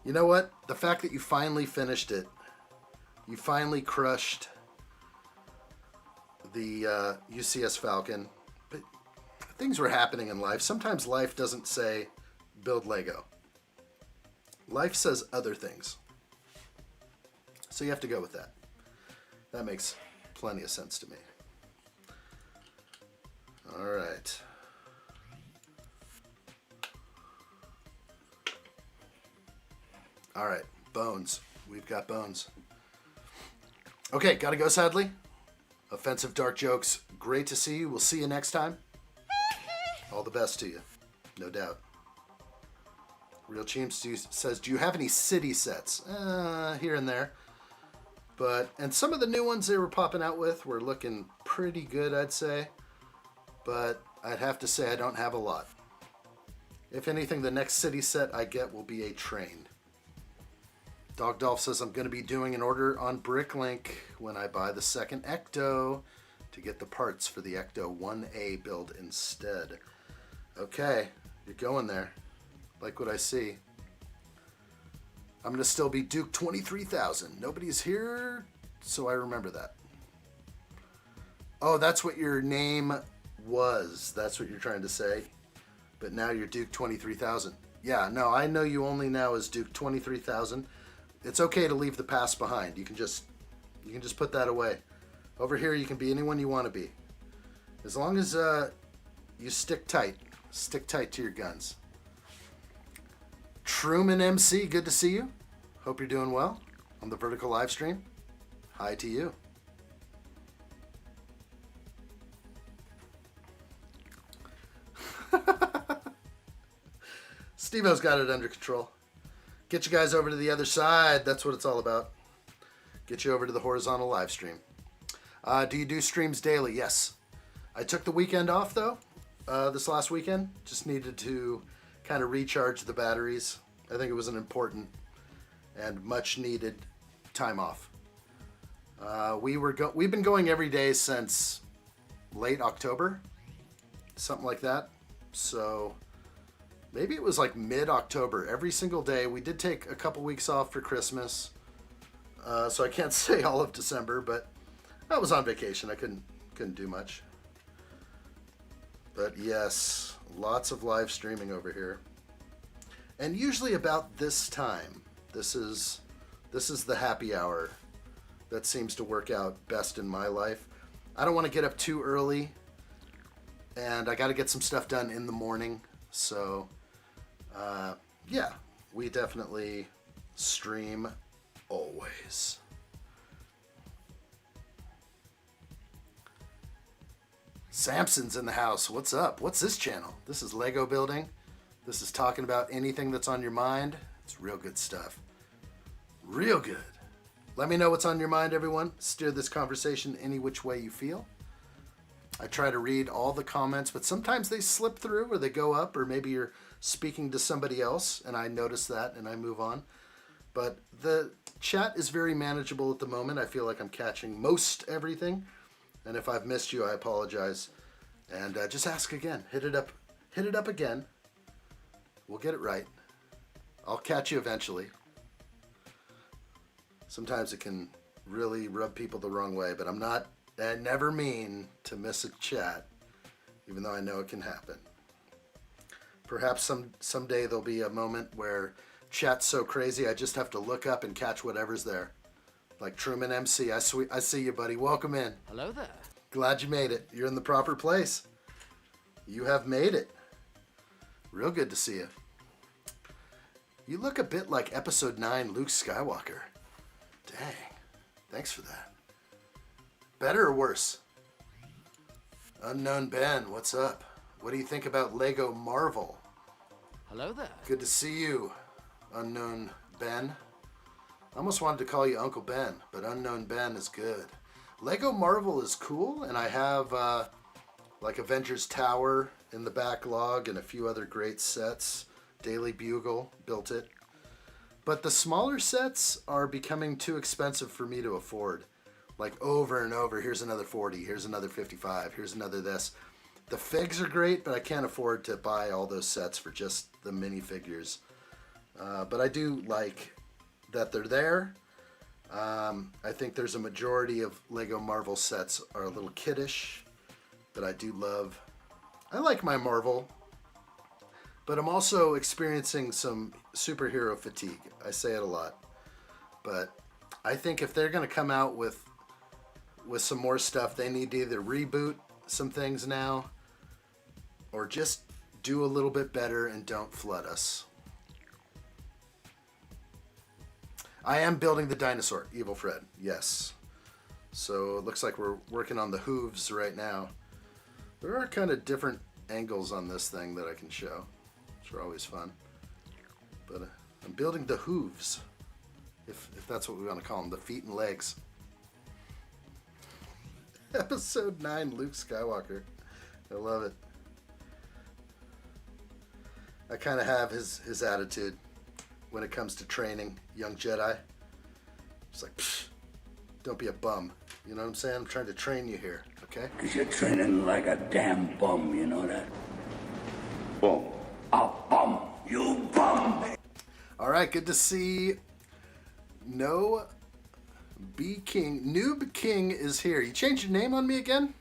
You know what? The fact that you finally finished it, you finally crushed the UCS Falcon, but things were happening in life. Sometimes life doesn't say build Lego. Life says other things. So you have to go with that. That makes plenty of sense to me. All right. All right, bones. We've got bones. Okay, gotta go, sadly. Offensive dark jokes. Great to see you. We'll see you next time. All the best to you, no doubt. Real Cheems says, do you have any city sets? Here and there. And some of the new ones they were popping out with were looking pretty good, I'd say. But I'd have to say I don't have a lot. If anything, the next city set I get will be a train. Dog Dolph says I'm going to be doing an order on Bricklink when I buy the second Ecto to get the parts for the Ecto 1A build instead. Okay, you're going there. Like what I see. I'm going to still be Duke 23,000. Nobody's here, so I remember that. Oh, that's what your name was. That's what you're trying to say. But now you're Duke 23,000. Yeah, no, I know you only now as Duke 23,000. It's okay to leave the past behind. You can just put that away. Over here, you can be anyone you want to be. As long as you stick tight to your guns. Truman MC, good to see you. Hope you're doing well on the vertical live stream. Hi to you. Steve-O's got it under control. Get you guys over to the other side. That's what it's all about. Get you over to the horizontal live stream. Do you do streams daily? Yes. I took the weekend off, though, this last weekend. Just needed to kind of recharge the batteries. I think it was an important and much needed time off. We've been going every day since late October, something like that. So maybe it was like mid-October, every single day. We did take a couple weeks off for Christmas, so I can't say all of December, but I was on vacation. I couldn't do much. But yes, lots of live streaming over here. And usually about this time, this is the happy hour that seems to work out best in my life. I don't want to get up too early, and I got to get some stuff done in the morning. So, yeah, we definitely stream always. Samson's in the house. What's up? What's this channel? This is Lego building. This is talking about anything that's on your mind. It's real good stuff. Real good. Let me know what's on your mind, everyone. Steer this conversation any which way you feel. I try to read all the comments, but sometimes they slip through or they go up, or maybe you're speaking to somebody else and I notice that and I move on. But the chat is very manageable at the moment. I feel like I'm catching most everything. And if I've missed you, I apologize. And just ask again. Hit it up again. We'll get it right. I'll catch you eventually. Sometimes it can really rub people the wrong way, but I never mean to miss a chat, even though I know it can happen. Perhaps someday there'll be a moment where chat's so crazy I just have to look up and catch whatever's there. Like Truman MC, I see you, buddy. Welcome in. Hello there. Glad you made it. You're in the proper place. You have made it. Real good to see you. You look a bit like Episode 9 Luke Skywalker. Dang. Thanks for that. Better or worse? Unknown Ben, what's up? What do you think about Lego Marvel? Hello there. Good to see you, Unknown Ben. I almost wanted to call you Uncle Ben, but Unknown Ben is good. Lego Marvel is cool, and I have like Avengers Tower in the backlog and a few other great sets. Daily Bugle built it. But the smaller sets are becoming too expensive for me to afford. Like over and over, here's another 40, here's another 55, here's another this. The figs are great, but I can't afford to buy all those sets for just the minifigures. But I do like that they're there. I think there's a majority of Lego Marvel sets are a little kiddish, but I do love. I like my Marvel, but I'm also experiencing some superhero fatigue. I say it a lot, but I think if they're going to come out with some more stuff, they need to either reboot some things now or just do a little bit better and don't flood us. I am building the dinosaur, Evil Fred, yes. So it looks like we're working on the hooves right now. There are kind of different angles on this thing that I can show, which are always fun. But I'm building the hooves, if that's what we want to call them, the feet and legs. Episode 9, Luke Skywalker. I love it. I kind of have his attitude when it comes to training young Jedi. It's like, psh, don't be a bum. You know what I'm saying? I'm trying to train you here, okay? Because you're training like a damn bum, you know that? Bum. A bum. You bum. All right, good to see No B King. Noob King is here. You changed your name on me again?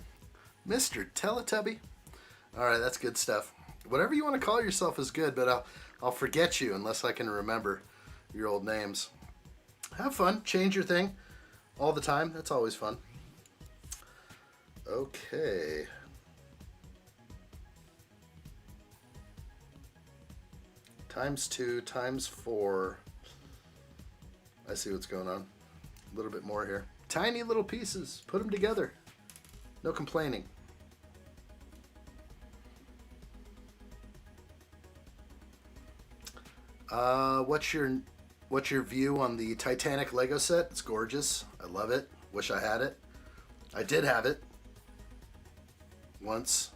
Mr. Teletubby. Alright, that's good stuff. Whatever you want to call yourself is good, but I'll forget you unless I can remember your old names. Have fun. Change your thing all the time. That's always fun. Okay. ×2, ×4. I see what's going on. A little bit more here. Tiny little pieces. Put them together. No complaining. What's your view on the Titanic Lego set? It's gorgeous. I love it. Wish I had it. I did have it once.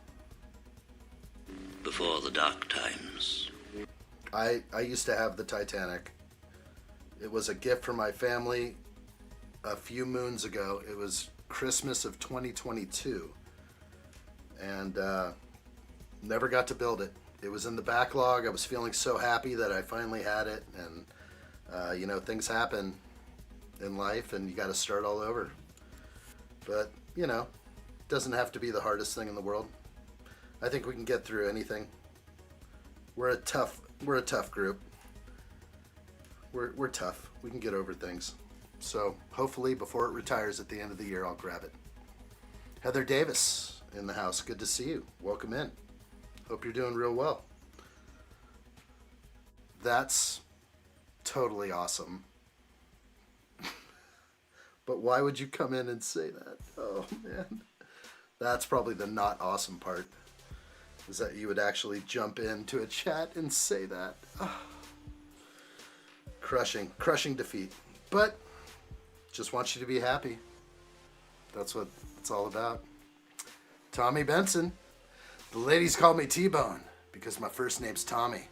Before the dark times. I used to have the Titanic. It was a gift from my family a few moons ago. It was Christmas of 2022. And never got to build it. It was in the backlog. I was feeling so happy that I finally had it. And, you know, things happen in life and you got to start all over. But, you know, it doesn't have to be the hardest thing in the world. I think we can get through anything. We're a tough group. We're tough. We can get over things. So hopefully before it retires at the end of the year, I'll grab it. Heather Davis in the house. Good to see you. Welcome in. Hope you're doing real well. That's totally awesome. But why would you come in and say that? Oh man. That's probably the not awesome part. Is that you would actually jump into a chat and say that. Oh. Crushing defeat. But just want you to be happy. That's what it's all about. Tommy Benson. The ladies call me T-Bone because my first name's Tommy.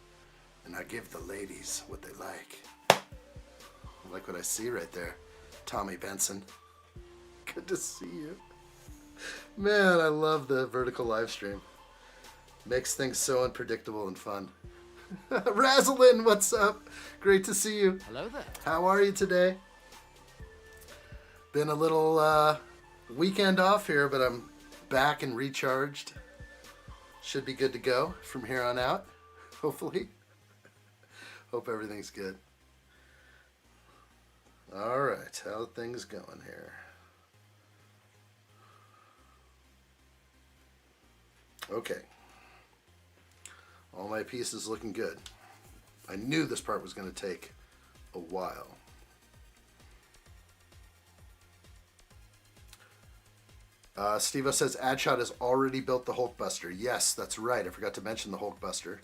And I give the ladies what they like. I like what I see right there. Tommy Benson. Good to see you. Man, I love the vertical live stream. Makes things so unpredictable and fun. Razzlin, what's up? Great to see you. Hello there. How are you today? Been a little weekend off here, but I'm back and recharged. Should be good to go from here on out, hopefully. Hope everything's good. All right, how are things going here? Okay. All my pieces looking good. I knew this part was going to take a while. Steve-O says addshot has already built the Hulkbuster. Yes, that's right. I forgot to mention the Hulkbuster.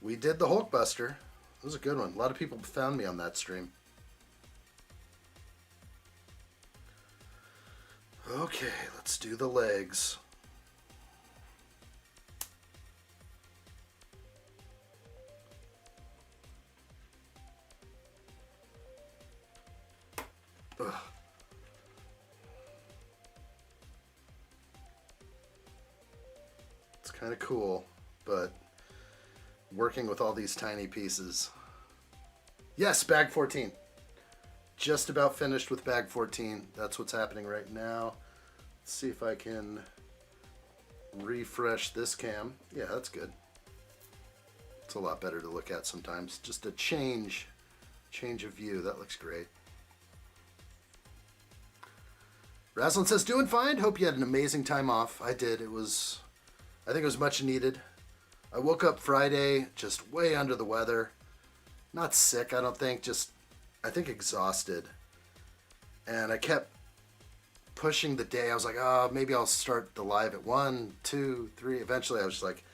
We did the Hulkbuster. It was a good one. A lot of people found me on that stream. Okay, let's do the legs. Ugh. It's kind of cool, but working with all these tiny pieces. Yes, bag 14. Just about finished with bag 14. That's what's happening right now. Let's see if I can refresh this cam. Yeah, that's good. It's a lot better to look at sometimes. Just a change of view. That looks great. Raslin says, doing fine. Hope you had an amazing time off. I did. I think it was much needed. I woke up Friday just way under the weather. Not sick, I don't think. Just, I think exhausted. And I kept pushing the day. I was like, oh, maybe I'll start the live at 1, 2, 3. Eventually I was just like,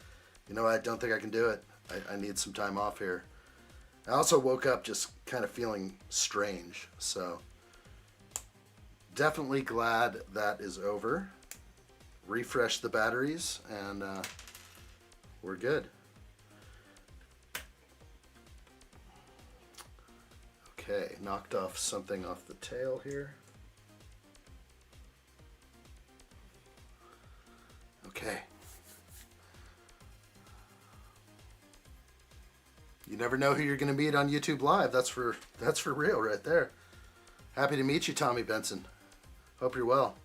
you know what? I don't think I can do it. I need some time off here. I also woke up just kind of feeling strange. So definitely glad that is over. Refresh the batteries and we're good. Okay, knocked off something off the tail here. Okay. You never know who you're going to meet on YouTube Live. That's for real right there. Happy to meet you, Tommy Benson. Hope you're well.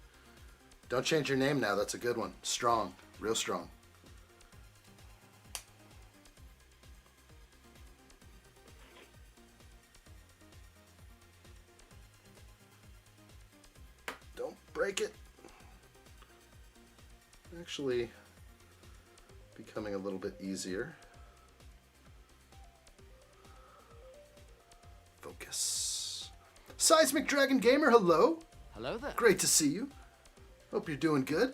Don't change your name now. That's a good one. Strong. Real strong. Don't break it. Actually, becoming a little bit easier. Focus. Seismic Dragon Gamer, hello. Hello there. Great to see you. Hope you're doing good.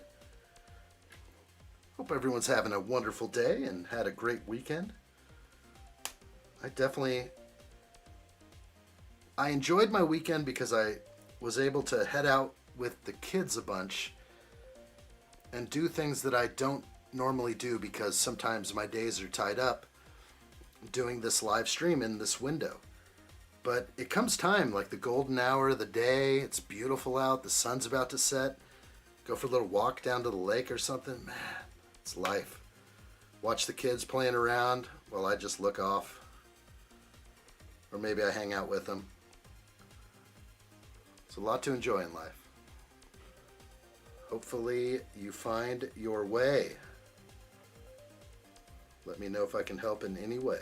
Hope everyone's having a wonderful day and had a great weekend. I enjoyed my weekend because I was able to head out with the kids a bunch and do things that I don't normally do because sometimes my days are tied up doing this live stream in this window. But it comes time, like the golden hour of the day, it's beautiful out, the sun's about to set, go for a little walk down to the lake or something. Man, it's life. Watch the kids playing around while I just look off. Or maybe I hang out with them. It's a lot to enjoy in life. Hopefully you find your way. Let me know if I can help in any way.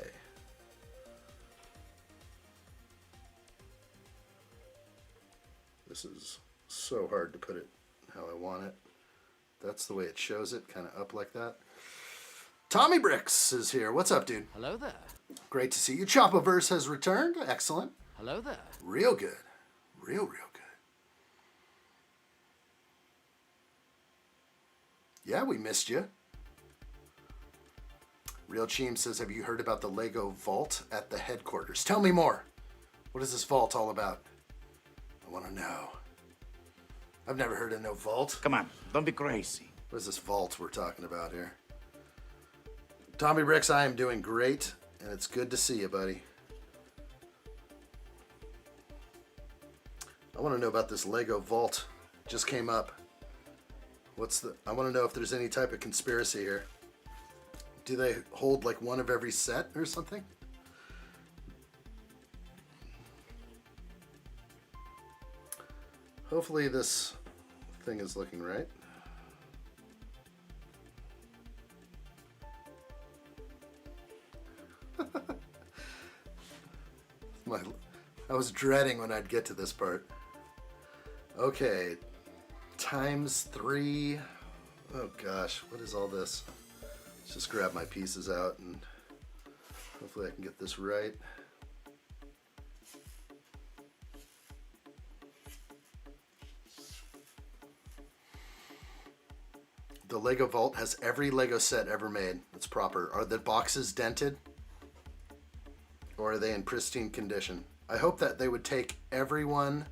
This is so hard to put it how I want it. That's the way it shows it, kind of up like that. Tommy Bricks is here. What's up, dude? Hello there. Great to see you. Chopaverse has returned. Excellent. Hello there. Real good. Real good. Yeah, we missed you. Real Cheem says, have you heard about the Lego vault at the headquarters? Tell me more. What is this vault all about? I want to know. I've never heard of no vault. Come on, don't be crazy. What is this vault we're talking about here? Tommy Bricks, I am doing great, and it's good to see you, buddy. I want to know about this Lego vault. Just came up. I want to know if there's any type of conspiracy here. Do they hold like one of every set or something? Hopefully this thing is looking right. I was dreading when I'd get to this part. Okay, ×3. Oh gosh, what is all this? Let's just grab my pieces out and hopefully I can get this right. The Lego Vault has every Lego set ever made. It's proper. Are the boxes dented? Or are they in pristine condition? I hope that they would take everyone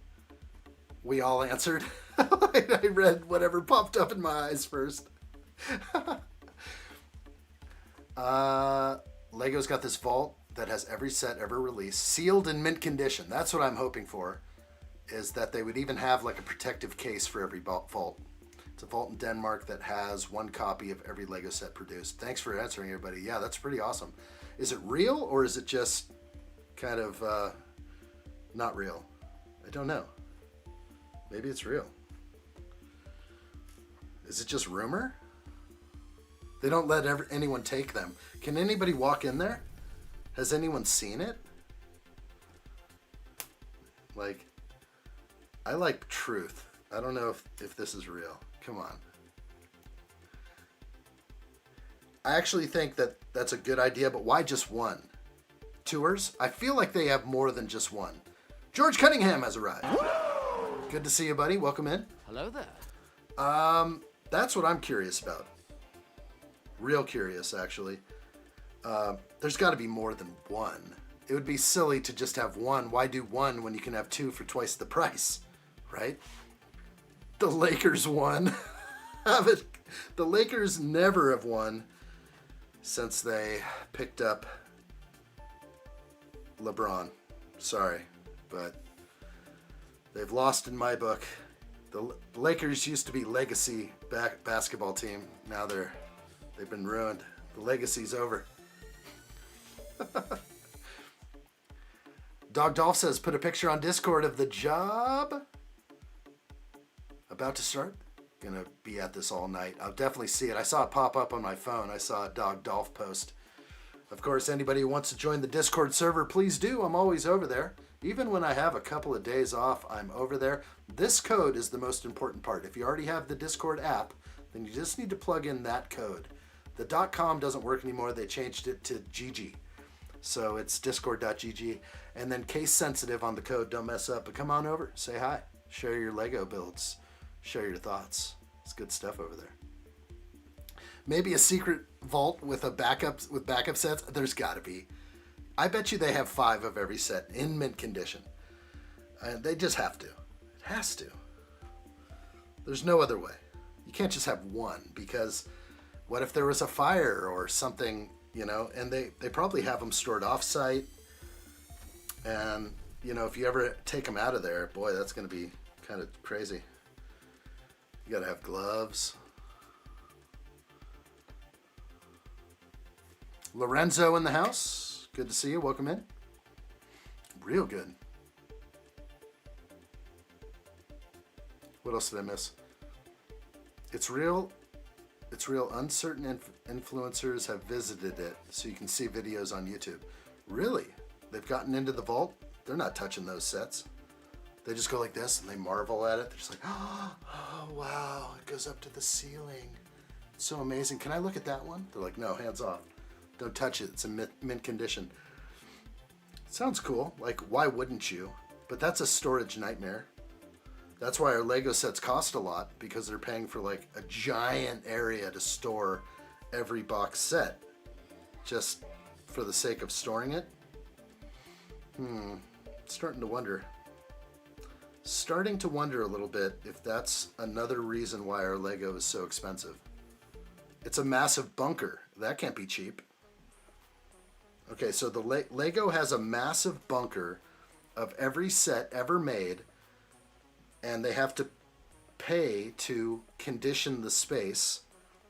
we all answered. I read whatever popped up in my eyes first. Lego's got this vault that has every set ever released, sealed in mint condition. That's what I'm hoping for, is that they would even have like a protective case for every vault. It's a vault in Denmark that has one copy of every Lego set produced. Thanks for answering, everybody. Yeah, that's pretty awesome. Is it real or is it just kind of not real? I don't know. Maybe it's real. Is it just rumor? They don't let anyone take them. Can anybody walk in there? Has anyone seen it? Like, I like truth. I don't know if this is real. Come on. I actually think that that's a good idea, but why just one? Tours? I feel like they have more than just one. George Cunningham has arrived. Good to see you, buddy. Welcome in. Hello there. That's what I'm curious about. Real curious, actually. There's got to be more than one. It would be silly to just have one. Why do one when you can have two for twice the price, right? The Lakers won. The Lakers never have won since they picked up LeBron. Sorry, but they've lost in my book. The Lakers used to be legacy basketball team. Now they've been ruined. The legacy's over. Dog Dolph says, put a picture on Discord of the job. About to start. Gonna be at this all night. I'll definitely see it. I saw it pop up on my phone. I saw a Dog Dolph post. Of course, anybody who wants to join the Discord server, please do. I'm always over there. Even when I have a couple of days off, I'm over there. This code is the most important part. If you already have the Discord app, then you just need to plug in that code. The .com doesn't work anymore. They changed it to GG. So it's discord.gg. And then case sensitive on the code. Don't mess up. But come on over. Say hi. Share your Lego builds. Share your thoughts. It's good stuff over there. Maybe a secret vault with backup sets. There's got to be. I bet you they have 5 of every set in mint condition. They just have to. It has to. There's no other way. You can't just have one, because what if there was a fire or something, you know, and they probably have them stored off-site. And, you know, if you ever take them out of there, boy, that's going to be kind of crazy. You got to have gloves. Lorenzo in the house. Good to see you. Welcome in. Real good. What else did I miss? It's real. Uncertain influencers have visited it, so you can see videos on YouTube. Really? They've gotten into the vault? They're not touching those sets. They just go like this and they marvel at it. They're just like, oh wow, it goes up to the ceiling. It's so amazing. Can I look at that one? They're like, no, hands off. Don't touch it. It's in mint condition. Sounds cool. Like, why wouldn't you? But that's a storage nightmare. That's why our Lego sets cost a lot, because they're paying for like a giant area to store every box set just for the sake of storing it. Starting to wonder a little bit if that's another reason why our Lego is so expensive. It's a massive bunker. That can't be cheap. Okay, so the Lego has a massive bunker of every set ever made, and they have to pay to condition the space.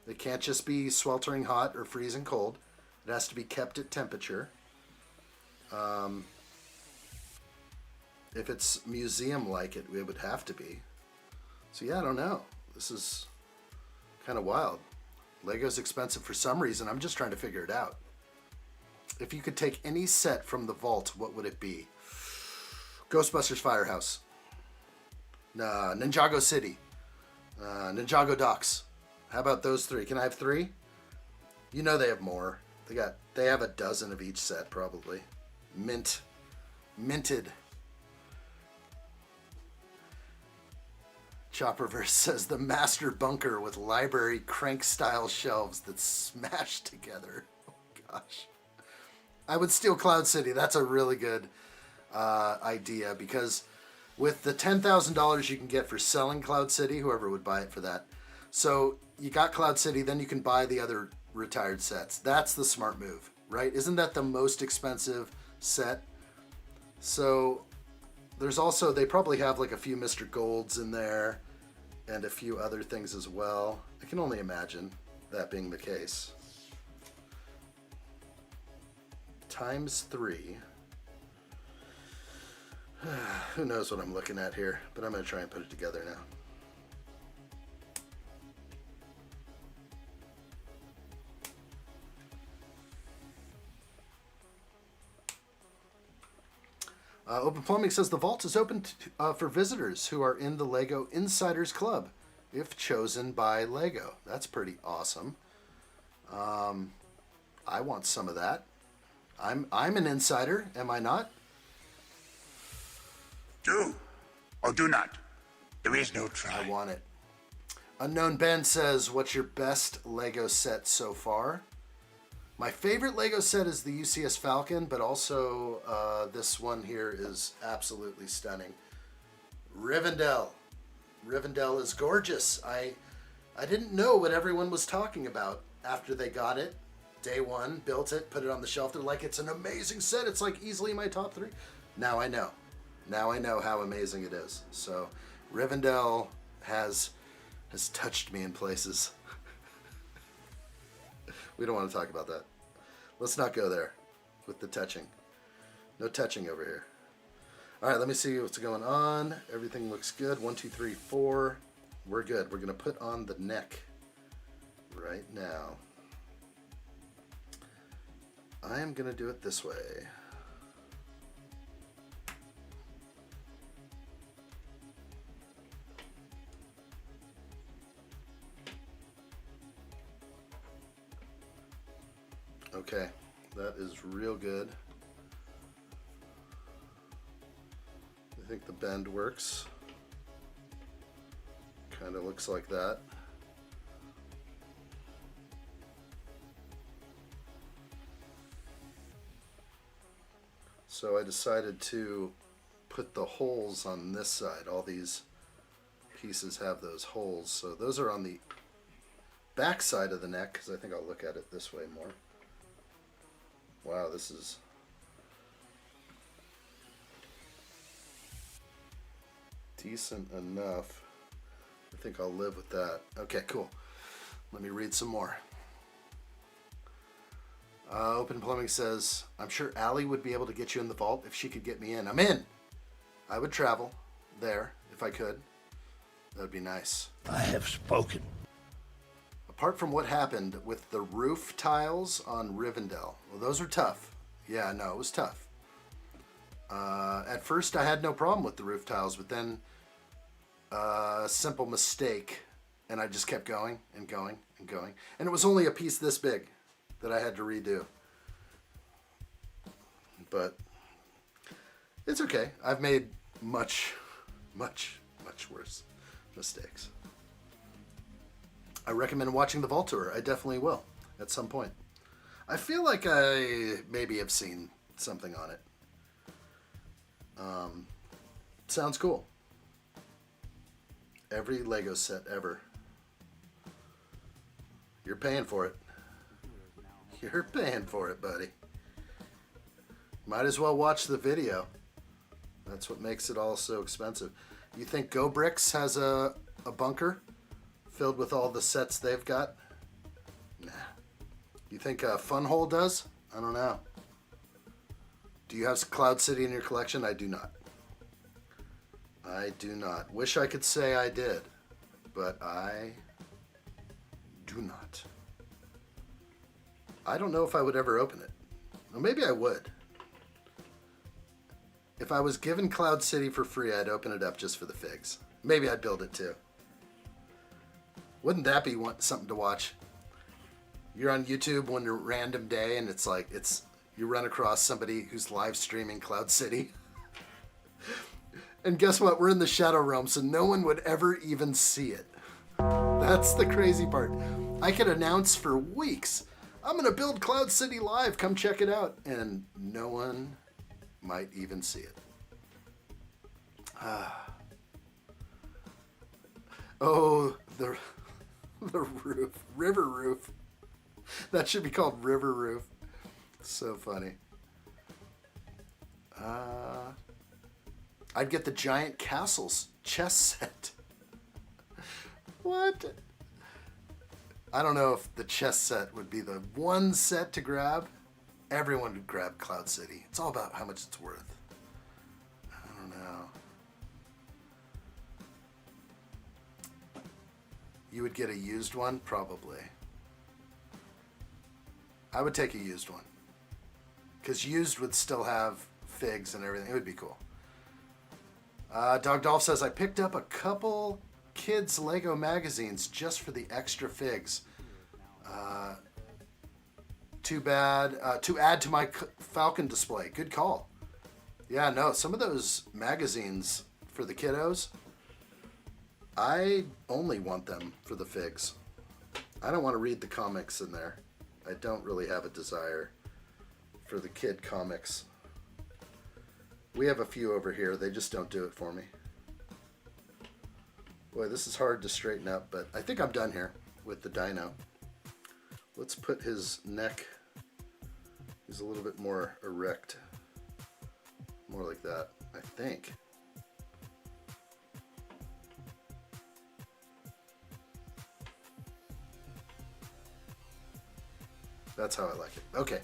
It can't just be sweltering hot or freezing cold. It has to be kept at temperature. If it's museum-like, it would have to be. So yeah, I don't know. This is kind of wild. Lego's expensive for some reason. I'm just trying to figure it out. If you could take any set from the vault, what would it be? Ghostbusters Firehouse. Ninjago City. Ninjago Docks. How about those 3? Can I have 3? You know they have more. They have a dozen of each set probably. Minted. Chopperverse says the master bunker with library crank style shelves that smash together. Oh gosh. I would steal Cloud City. That's a really good idea, because with the $10,000 you can get for selling Cloud City, whoever would buy it for that. So you got Cloud City, then you can buy the other retired sets. That's the smart move, right? Isn't that the most expensive set? So there's also, they probably have like a few Mr. Golds in there and a few other things as well. I can only imagine that being the case. Times 3. Who knows what I'm looking at here, but I'm going to try and put it together now. Open Plumbing says the vault is open for visitors who are in the Lego Insiders Club, if chosen by Lego. That's pretty awesome. I want some of that. I'm an insider, am I not? Do or do not. There is no try. I want it. Unknown Ben says, what's your best Lego set so far? My favorite Lego set is the UCS Falcon, but also this one here is absolutely stunning. Rivendell. Rivendell is gorgeous. I didn't know what everyone was talking about after they got it. Day one, built it, put it on the shelf. They're like, it's an amazing set. It's like easily my top 3. Now I know. Now I know how amazing it is. So Rivendell has touched me in places. We don't want to talk about that. Let's not go there with the touching. No touching over here. All right, let me see what's going on. Everything looks good. 1, 2, 3, 4. We're good. We're going to put on the neck right now. I am going to do it this way. Okay, that is real good. I think the bend works. Kind of looks like that. So I decided to put the holes on this side. All these pieces have those holes. So those are on the back side of the neck, because I think I'll look at it this way more. Wow, this is decent enough. I think I'll live with that. Okay, cool. Let me read some more. Open Plumbing says, I'm sure Allie would be able to get you in the vault if she could get me in. I'm in. I would travel there if I could. That would be nice. I have spoken. Apart from what happened with the roof tiles on Rivendell, well, those are tough. Yeah, no, it was tough. At first, I had no problem with the roof tiles, but then a simple mistake, and I just kept going and going and going. And it was only a piece this big that I had to redo. But it's okay. I've made much, much, much worse mistakes. I recommend watching the Vault Tour. I definitely will at some point. I feel like I maybe have seen something on it. Sounds cool. Every Lego set ever. You're paying for it. You're paying for it, buddy. Might as well watch the video. That's what makes it all so expensive. You think Go Bricks has a bunker filled with all the sets they've got? Nah. You think Funhole does? I don't know. Do you have Cloud City in your collection? I do not. I do not. Wish I could say I did, but I do not. I don't know if I would ever open it. Well, maybe I would. If I was given Cloud City for free, I'd open it up just for the figs. Maybe I'd build it too. Wouldn't that be something to watch? You're on YouTube one random day and it's like, you run across somebody who's live streaming Cloud City. And guess what? We're in the Shadow Realm, so no one would ever even see it. That's the crazy part. I could announce for weeks, I'm going to build Cloud City live, come check it out. And no one might even see it. Oh, the roof. River roof. That should be called River Roof. So funny. I'd get the Giant Castles chess set. What? I don't know if the chess set would be the one set to grab. Everyone would grab Cloud City. It's all about how much it's worth. I don't know. You would get a used one? Probably. I would take a used one. Because used would still have figs and everything. It would be cool. Dog Dolph says, I picked up a couple kids' Lego magazines just for the extra figs. Too bad. To add to my Falcon display. Good call. Yeah, no, some of those magazines for the kiddos, I only want them for the figs. I don't want to read the comics in there. I don't really have a desire for the kid comics. We have a few over here. They just don't do it for me. Boy, this is hard to straighten up, but I think I'm done here with the dino. Let's put his neck. He's a little bit more erect. More like that, I think. That's how I like it. Okay.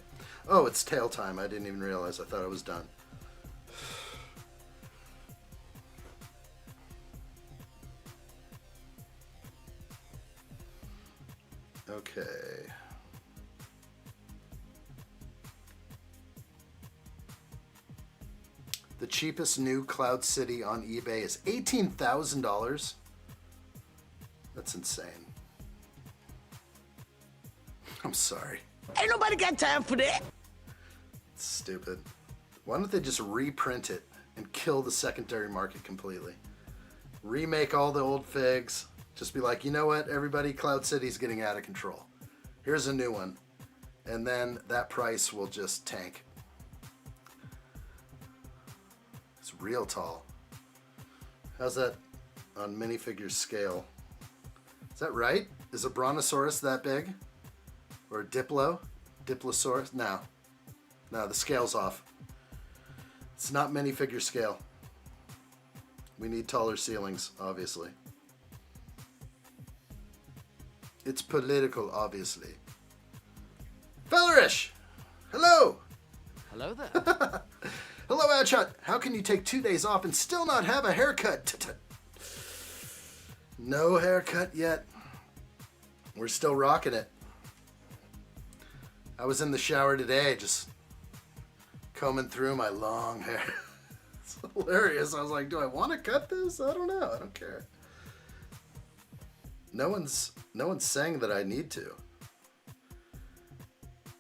Oh, it's tail time. I didn't even realize. I thought I was done. Okay. The cheapest new Cloud City on eBay is $18,000. That's insane. I'm sorry. Ain't nobody got time for that. It's stupid. Why don't they just reprint it and kill the secondary market completely? Remake all the old figs. Just be like, you know what, everybody, Cloud City's getting out of control. Here's a new one. And then that price will just tank. It's real tall. How's that on minifigure scale? Is that right? Is a Brontosaurus that big? Or a Diplosaurus? No. No, the scale's off. It's not minifigure scale. We need taller ceilings, obviously. It's political, obviously. Fellerish! Hello! Hello there. Hello, addshot. How can you take 2 days off and still not have a haircut? No haircut yet. We're still rocking it. I was in the shower today just combing through my long hair. It's hilarious. I was like, do I want to cut this? I don't know. I don't care. No one's saying that I need to.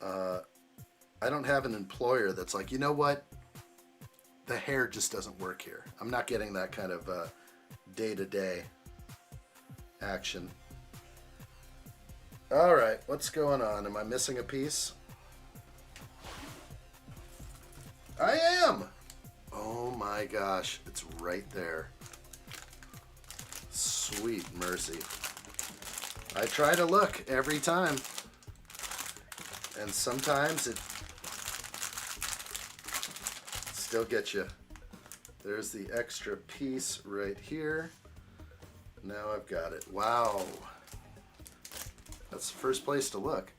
I don't have an employer that's like, you know what? The hair just doesn't work here. I'm not getting that kind of day-to-day action. All right, what's going on? Am I missing a piece? I am! Oh my gosh, it's right there. Sweet mercy. I try to look every time. And sometimes it still gets you. There's the extra piece right here. Now I've got it. Wow. That's the first place to look.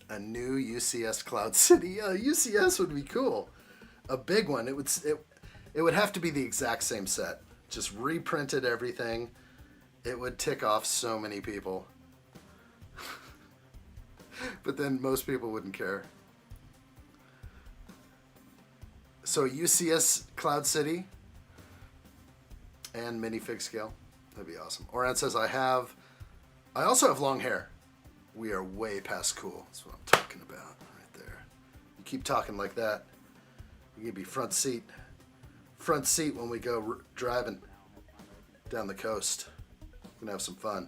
A new UCS Cloud City. Yeah, UCS would be cool. A big one. It would have to be the exact same set. Just reprinted everything. It would tick off so many people. But then most people wouldn't care. So UCS Cloud City and minifig scale. That'd be awesome. Oran says, I also have long hair. We are way past cool. That's what I'm talking about right there. You keep talking like that, you can be front seat when we go driving down the coast. We're gonna have some fun.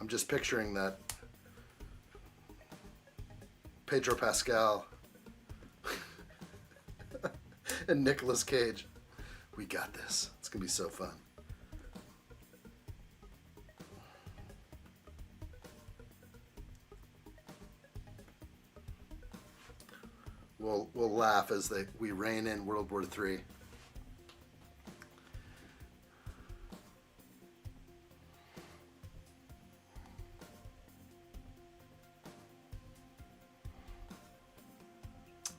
I'm just picturing that Pedro Pascal and Nicolas Cage. We got this. It's gonna be so fun. We'll laugh as we rein in World War III.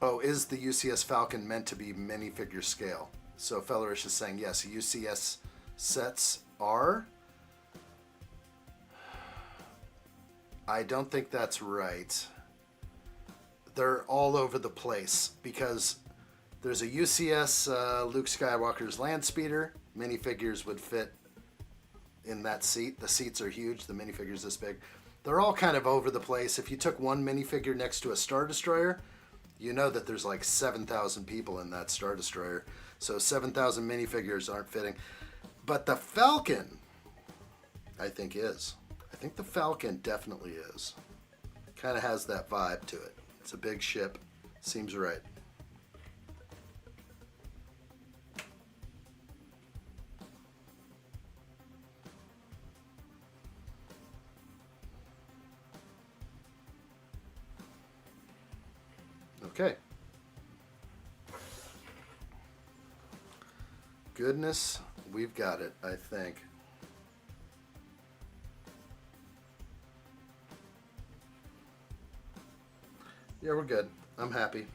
Oh, is the UCS Falcon meant to be minifigure scale? So Fellerish is saying yes, UCS sets are. I don't think that's right. They're all over the place because there's a UCS Luke Skywalker's land speeder. Minifigures would fit in that seat. The seats are huge. The minifigure's this big. They're all kind of over the place. If you took one minifigure next to a Star Destroyer, you know that there's like 7,000 people in that Star Destroyer. So 7,000 minifigures aren't fitting. But the Falcon, I think is. I think the Falcon definitely is. Kind of has that vibe to it. It's a big ship. Seems right. Okay. Goodness, we've got it, I think. Yeah, we're good. I'm happy.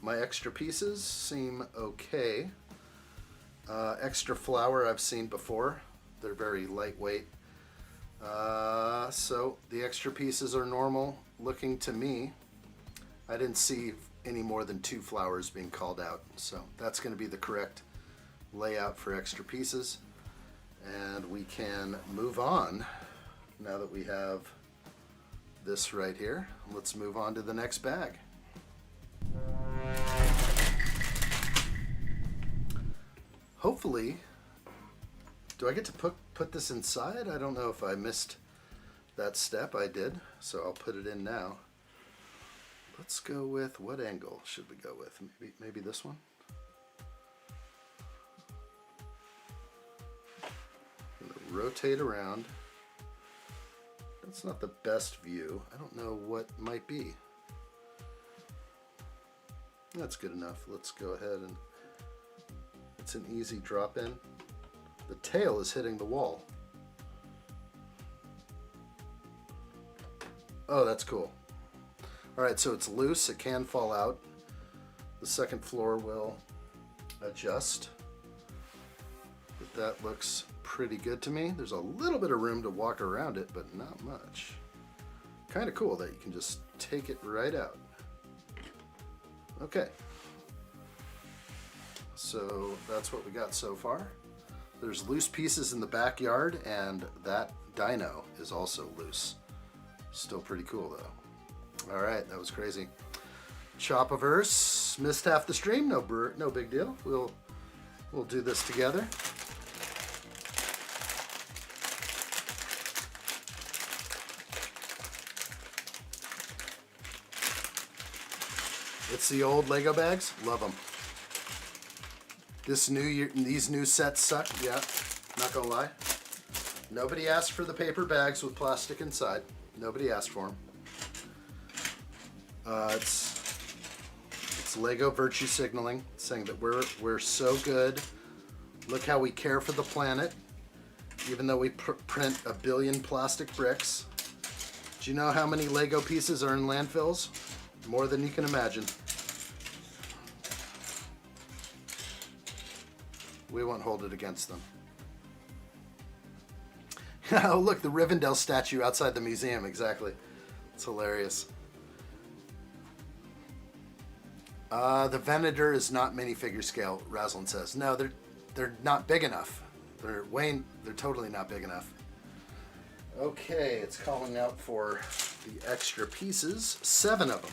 My extra pieces seem okay. Extra flour I've seen before. They're very lightweight. So the extra pieces are normal looking to me. I didn't see any more than 2 flowers being called out, so that's going to be the correct layout for extra pieces. And we can move on now that we have this right here. Let's move on to the next bag. Hopefully, do I get to put this inside? I don't know if I missed that step. I did, so I'll put it in now. Let's go with, what angle should we go with? Maybe this one? I'm gonna rotate around. That's not the best view. I don't know what might be. That's good enough. Let's go ahead and, it's an easy drop in. The tail is hitting the wall. Oh, that's cool. All right, so it's loose. It can fall out. The second floor will adjust. But that looks pretty good to me. There's a little bit of room to walk around it, but not much. Kind of cool that you can just take it right out. Okay. So that's what we got so far. There's loose pieces in the backyard, and that dino is also loose. Still pretty cool though. All right, that was crazy. Chopaverse missed half the stream. No big deal. We'll do this together. It's the old Lego bags. Love them. These new sets suck. Yeah, not gonna lie. Nobody asked for the paper bags with plastic inside. Nobody asked for them. It's Lego virtue signaling, saying that we're so good. Look how we care for the planet, even though we print 1 billion plastic bricks. Do you know how many Lego pieces are in landfills? More than you can imagine. We won't hold it against them. Oh, look, the Rivendell statue outside the museum. Exactly. It's hilarious. The Venator is not minifigure scale, Raslin says. No, they're not big enough. They're totally not big enough. Okay, it's calling out for the extra pieces. 7 of them.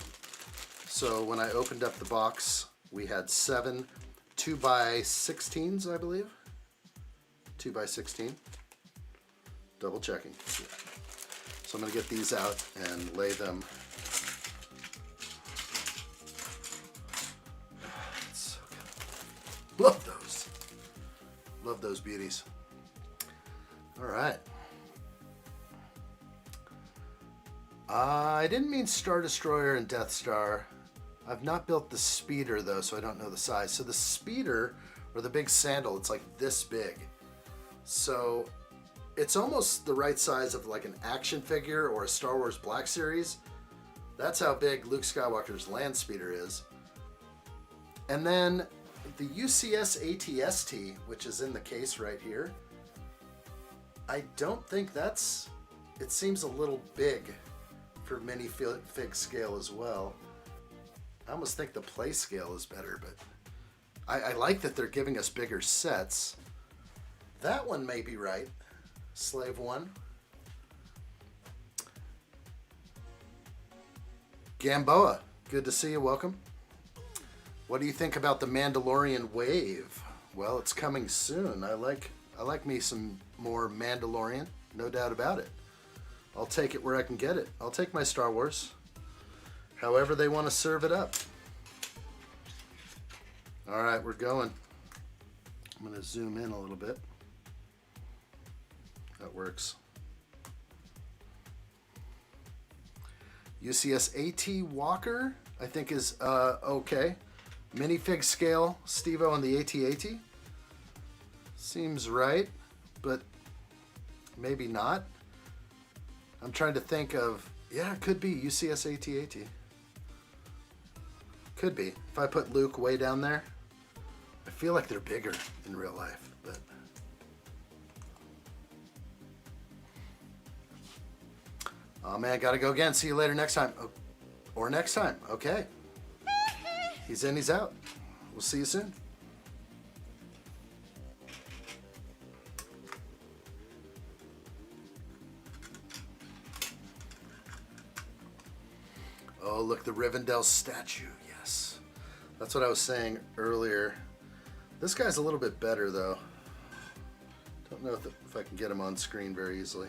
So when I opened up the box, we had 7 2x16s, I believe. 2x16. Double checking. Yeah. So I'm going to get these out and lay them. So good. Love those. Love those beauties. All right. I didn't mean Star Destroyer and Death Star. I've not built the speeder though, so I don't know the size. So the speeder, or the big sandal, it's like this big. So it's almost the right size of like an action figure or a Star Wars Black Series. That's how big Luke Skywalker's land speeder is. And then the UCS ATST, which is in the case right here, I don't think that's, it seems a little big for minifig scale as well. I almost think the play scale is better, but I like that they're giving us bigger sets. That one may be right. Slave 1. Gamboa, good to see you. Welcome. What do you think about the Mandalorian wave? Well, it's coming soon. I like me some more Mandalorian, no doubt about it. I'll take it where I can get it. I'll take my Star Wars. However they want to serve it up. All right, we're going. I'm going to zoom in a little bit. That works. UCS AT Walker, I think is okay. Minifig scale, Steve-O and the AT-AT. Seems right, but maybe not. I'm trying to think of, yeah, it could be UCS AT-AT. Could be. If I put Luke way down there, I feel like they're bigger in real life, but Oh man, gotta go again. See you later next time. Oh, or next time. Okay. He's in, he's out. We'll see you soon. Oh, look, the Rivendell statue. Yes. That's what I was saying earlier. This guy's a little bit better, though. Don't know if I can get him on screen very easily.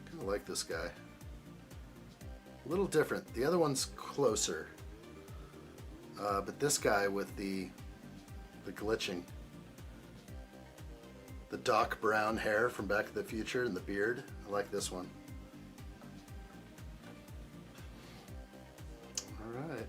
Kind of like this guy. A little different. The other one's closer. But this guy with the glitching. The Doc Brown hair from Back to the Future and the beard. I like this one. All right.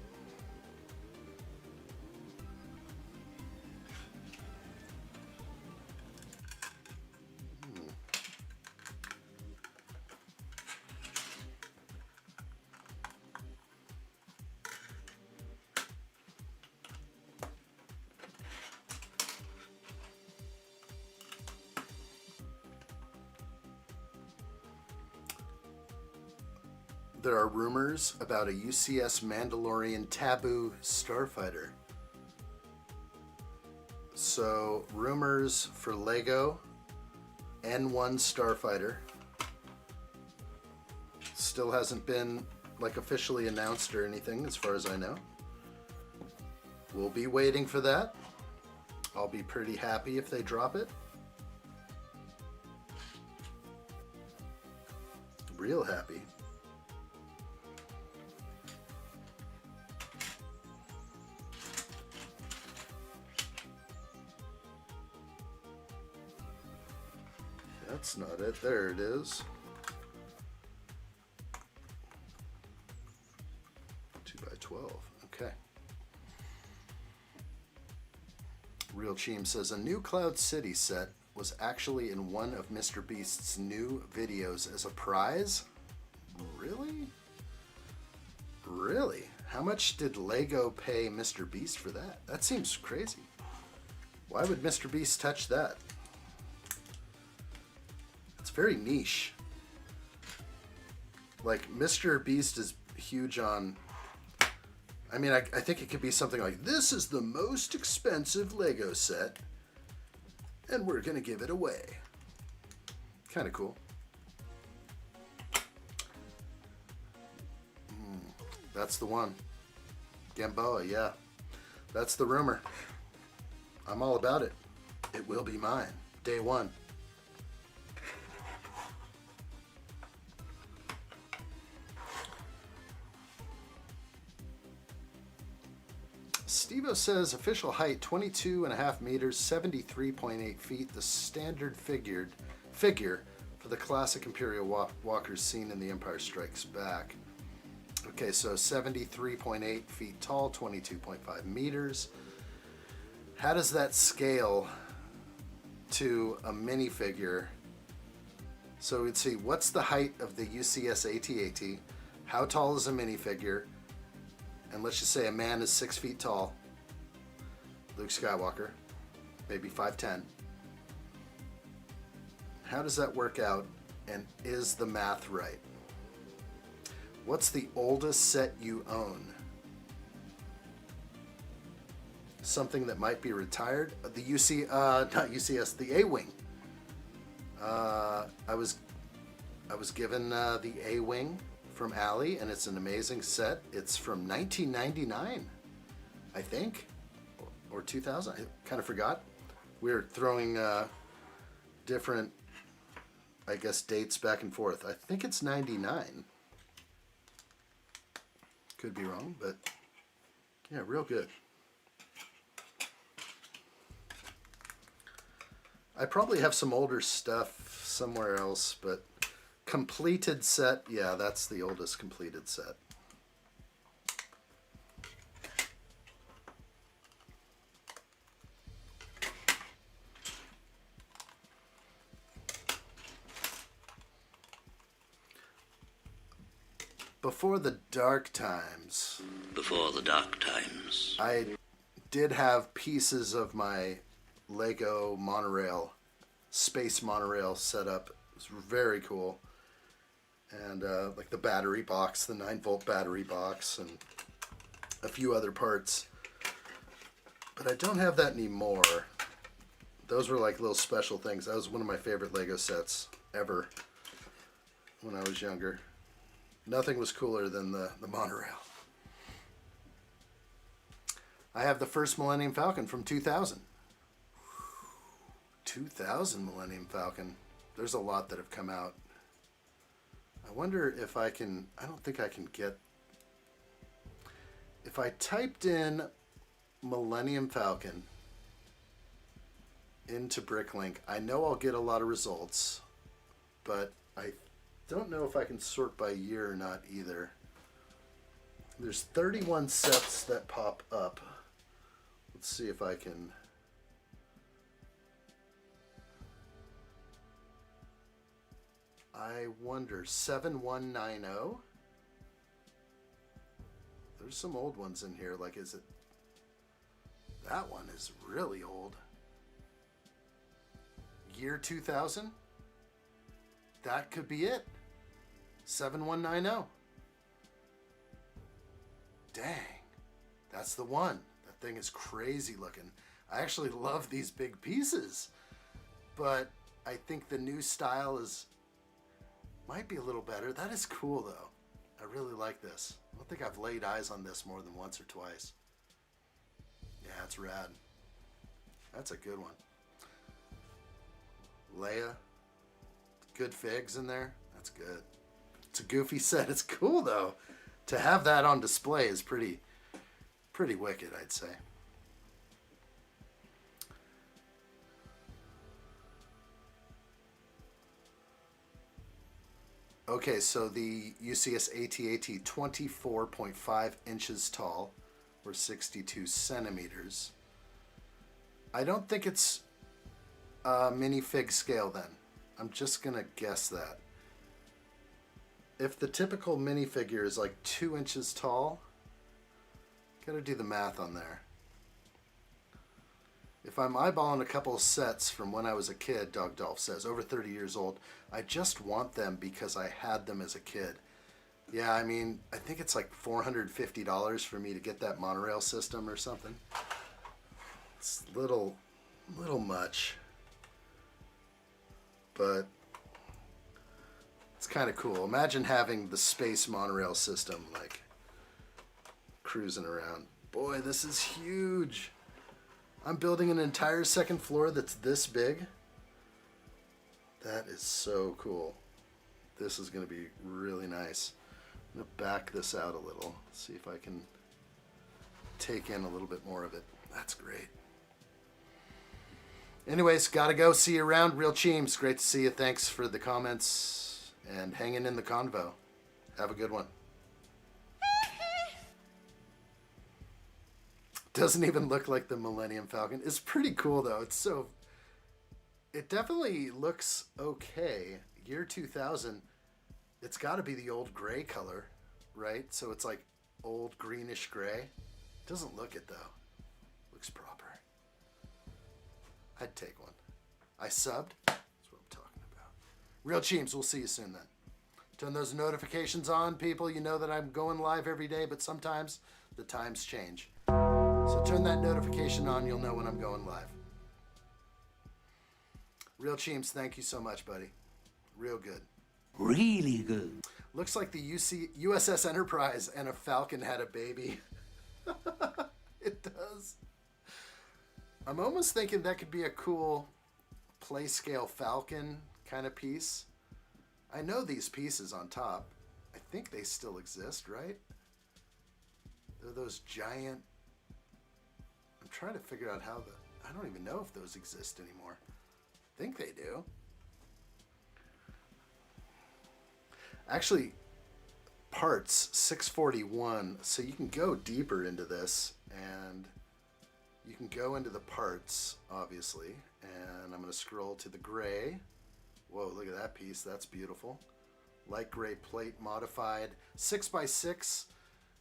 There are rumors about a UCS Mandalorian Taboo starfighter. So, rumors for Lego N1 starfighter. Still hasn't been like officially announced or anything as far as I know. We'll be waiting for that. I'll be pretty happy if they drop it. Real happy. That's not it. There it is. 2x12. Okay. Real Cheem says a new Cloud City set was actually in one of Mr. Beast's new videos as a prize. Really? Really? How much did Lego pay Mr. Beast for that? That seems crazy. Why would Mr. Beast touch that? Very niche. Like, Mr. Beast is huge on... I mean, I think it could be something like, this is the most expensive Lego set, and we're going to give it away. Kind of cool. That's the one. Gamboa, yeah. That's the rumor. I'm all about it. It will be mine. Day one. Stevo says official height 22.5 meters, 73.8 feet, the standard figure for the classic Imperial walkers seen in The Empire Strikes Back. Okay, so 73.8 feet tall, 22.5 meters. How does that scale to a minifigure? So we'd see what's the height of the UCS AT-AT, how tall is a minifigure, and let's just say a man is 6 feet tall. Luke Skywalker, maybe 5'10". How does that work out, and is the math right? What's the oldest set you own? Something that might be retired? The not UCS, the A-Wing. I was given the A-Wing from Allie, and it's an amazing set. It's from 1999, I think, or 2000. I kind of forgot. We were throwing different, I guess, dates back and forth. I think it's 99. Could be wrong, but yeah, real good. I probably have some older stuff somewhere else, but completed set, yeah, that's the oldest completed set. Before the dark times. Before the dark times. I did have pieces of my Lego monorail, space monorail set up was very cool. And like the battery box, the 9-volt battery box, and a few other parts. But I don't have that anymore. Those were like little special things. That was one of my favorite Lego sets ever when I was younger. Nothing was cooler than the monorail. I have the first Millennium Falcon from 2000. 2000 Millennium Falcon. There's a lot that have come out. I wonder if I can, I don't think I can get, if I typed in Millennium Falcon into Bricklink, I know I'll get a lot of results, but I don't know if I can sort by year or not either. There's 31 sets that pop up. Let's see if I can. I wonder, 7190? There's some old ones in here, like is it, that one is really old. Year 2000? That could be it. 7190. Dang, that's the one. That thing is crazy looking. I actually love these big pieces, but I think the new style might be a little better. That is cool though. I really like this. I don't think I've laid eyes on this more than once or twice. Yeah, it's rad. That's a good one. Leia. Good figs in there. That's good. It's a goofy set. It's cool though. To have that on display is pretty wicked, I'd say. Okay, so the UCS AT-AT 24.5 inches tall, or 62 centimeters. I don't think it's a minifig scale then. I'm just gonna guess that. If the typical minifigure is like 2 inches tall, gotta do the math on there. If I'm eyeballing a couple of sets from when I was a kid, Dog Dolph says, over 30 years old, I just want them because I had them as a kid. Yeah, I mean, I think it's like $450 for me to get that monorail system or something. It's a little much. But it's kind of cool. Imagine having the space monorail system, like, cruising around. Boy, this is huge. I'm building an entire second floor that's this big. That is so cool. This is going to be really nice. I'm going to back this out a little. See if I can take in a little bit more of it. That's great. Anyways, gotta go. See you around. Real Cheems, great to see you. Thanks for the comments and hanging in the convo. Have a good one. Doesn't even look like the Millennium Falcon. It's pretty cool though. It definitely looks okay. Year 2000, it's got to be the old gray color, right? So it's like old greenish gray. Doesn't look it though. Looks proper. I'd take one. I subbed. That's what I'm talking about. Real Cheems, we'll see you soon then. Turn those notifications on, people. You know that I'm going live every day, but sometimes the times change. So turn that notification on. You'll know when I'm going live. Real Cheems, thank you so much, buddy. Real good. Really good. Looks like the USS Enterprise and a Falcon had a baby. It does. I'm almost thinking that could be a cool play scale Falcon kind of piece. I know these pieces on top. I think they still exist, right? They're those giant... I'm trying to figure out how I don't even know if those exist anymore. I think they do. Actually, parts 641, so you can go deeper into this, and you can go into the parts, obviously, and I'm going to scroll to the gray. Whoa, look at that piece. That's beautiful. Light gray plate modified 6x6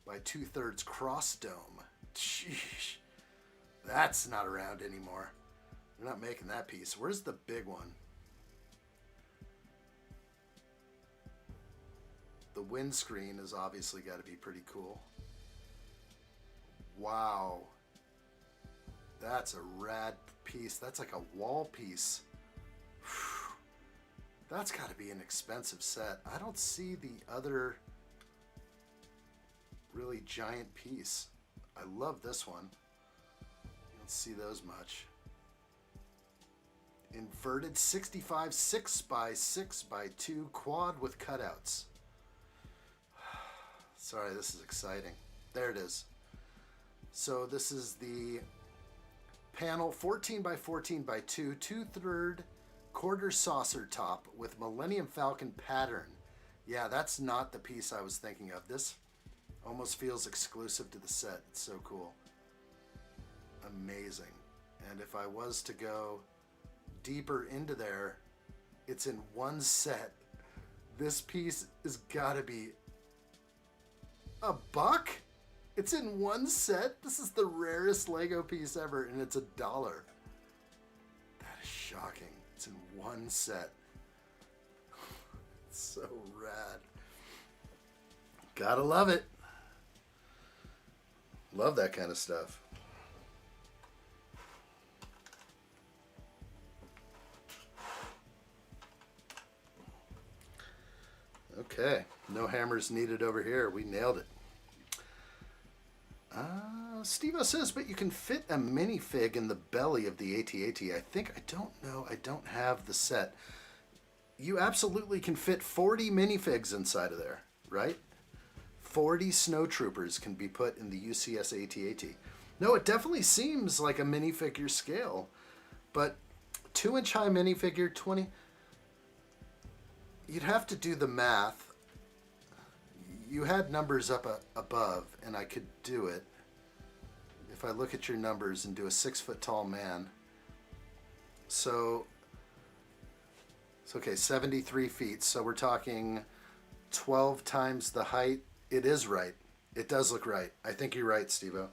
by 2/3 cross dome. Sheesh. That's not around anymore. They're not making that piece. Where's the big one? The windscreen has obviously got to be pretty cool. Wow. That's a rad piece. That's like a wall piece. Whew. That's got to be an expensive set. I don't see the other really giant piece. I love this one. You don't see those much. Inverted 65 6x6x2 quad with cutouts. Sorry, this is exciting. There it is. So this is the panel 14x14x2 2/3 quarter saucer top with Millennium Falcon pattern. Yeah, that's not the piece I was thinking of. This almost feels exclusive to the set. It's so cool. Amazing. And if I was to go deeper into there, it's in one set. This piece has got to be $1. It's in one set. This is the rarest Lego piece ever, and it's $1. That is shocking. It's in one set. It's so rad. Gotta love it. Love that kind of stuff. Okay, no hammers needed over here. We nailed it. Steve-O says, but you can fit a minifig in the belly of the AT-AT. I don't know. I don't have the set. You absolutely can fit 40 minifigs inside of there, right? 40 snowtroopers can be put in the UCS AT-AT. No, it definitely seems like a minifigure scale, but 2-inch high minifigure, 20... You'd have to do the math. You had numbers up above, and I could do it. If I look at your numbers and do a 6-foot tall man. So, it's okay, 73 feet. So we're talking 12 times the height. It is right. It does look right. I think you're right, Steve-O.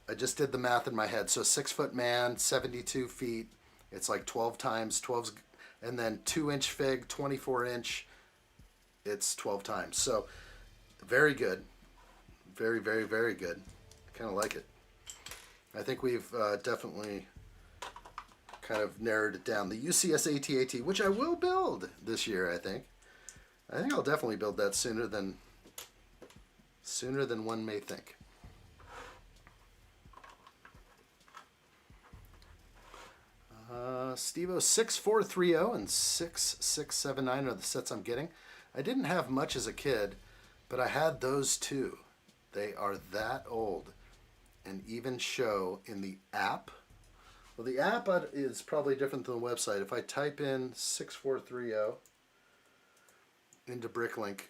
I just did the math in my head. So 6-foot man, 72 feet. It's like 12 times. 12's, and then 2-inch fig, 24-inch. It's 12 times. So very good. Very, very, very good. Kind of like it. I think we've definitely kind of narrowed it down. The UCS AT-AT, which I will build this year, I think. I think I'll definitely build that sooner than one may think. Steve-O 6430 and 6679 are the sets I'm getting. I didn't have much as a kid, but I had those too. They are that old and even show in the app. Well, the app is probably different than the website. If I type in 6430 into Bricklink,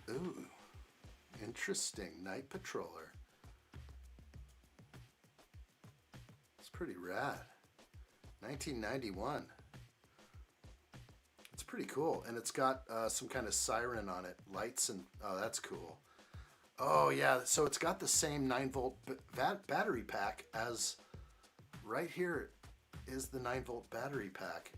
ooh, interesting, Night Patroller. It's pretty rad. 1991. It's pretty cool, and it's got some kind of siren on it, lights, and oh, that's cool. Oh yeah, so it's got the same 9-volt battery pack as right here is the 9-volt battery pack.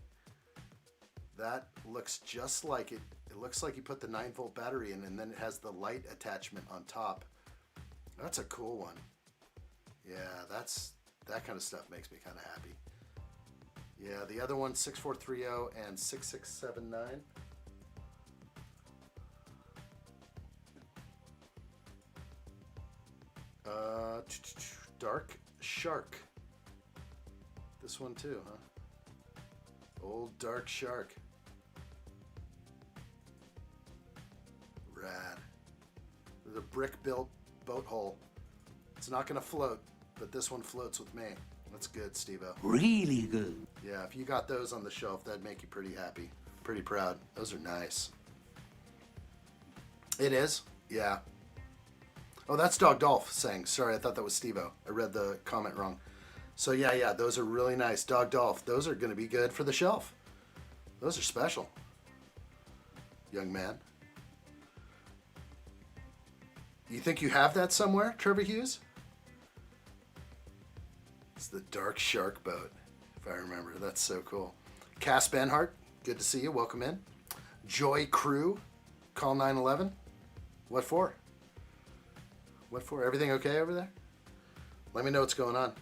That looks just like it. It looks like you put the 9-volt battery in, and then it has the light attachment on top. That's a cool one. Yeah, that kind of stuff makes me kind of happy. Yeah, the other one, 6430 and 6679. Dark Shark. This one too, huh? Old Dark Shark. Rad. There's a brick-built boat hull. It's not going to float, but this one floats with me. That's good, Steve-O. Really good. Yeah, if you got those on the shelf, that'd make you pretty happy. Pretty proud. Those are nice. It is? Yeah. Oh, that's Dog Dolph saying. Sorry, I thought that was Steve-O. I read the comment wrong. So yeah, those are really nice. Dog Dolph, those are going to be good for the shelf. Those are special. Young man. You think you have that somewhere, Trevor Hughes? It's the Dark Shark boat, if I remember. That's so cool. Cass Benhart, good to see you. Welcome in. Joy Crew, call 911? What for? What for? Everything okay over there? Let me know what's going on.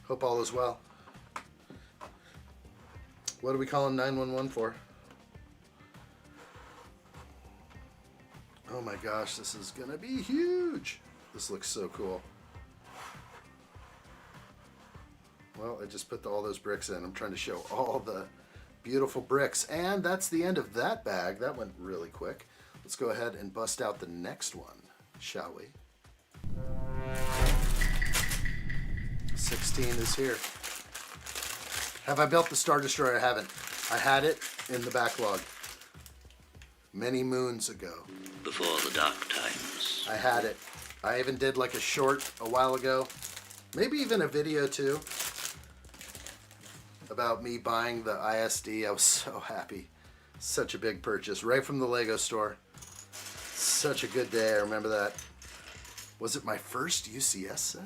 Hope all is well. What are we calling 911 for? Oh my gosh, this is gonna be huge. This looks so cool. Well, I just put all those bricks in. I'm trying to show all the beautiful bricks. And that's the end of that bag. That went really quick. Let's go ahead and bust out the next one, shall we? 16 is here. Have I built the Star Destroyer? I haven't. I had it in the backlog many moons ago. Before the dark times. I had it. I even did like a short a while ago. Maybe even a video too. About me buying the ISD. I was so happy. Such a big purchase. Right from the Lego store. Such a good day. I remember that. Was it my first UCS set?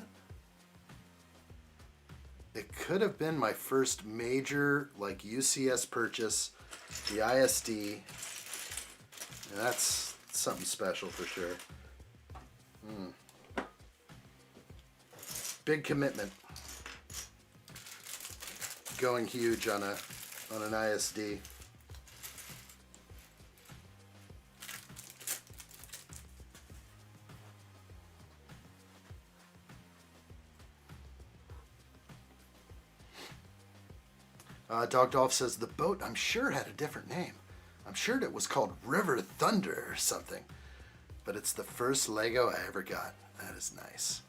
It could have been my first major like UCS purchase. The ISD. And that's something special for sure. Big commitment. Going huge on an ISD. Dog Dolph says the boat I'm sure had a different name. I'm sure it was called River Thunder or something. But it's the first Lego I ever got. That is nice.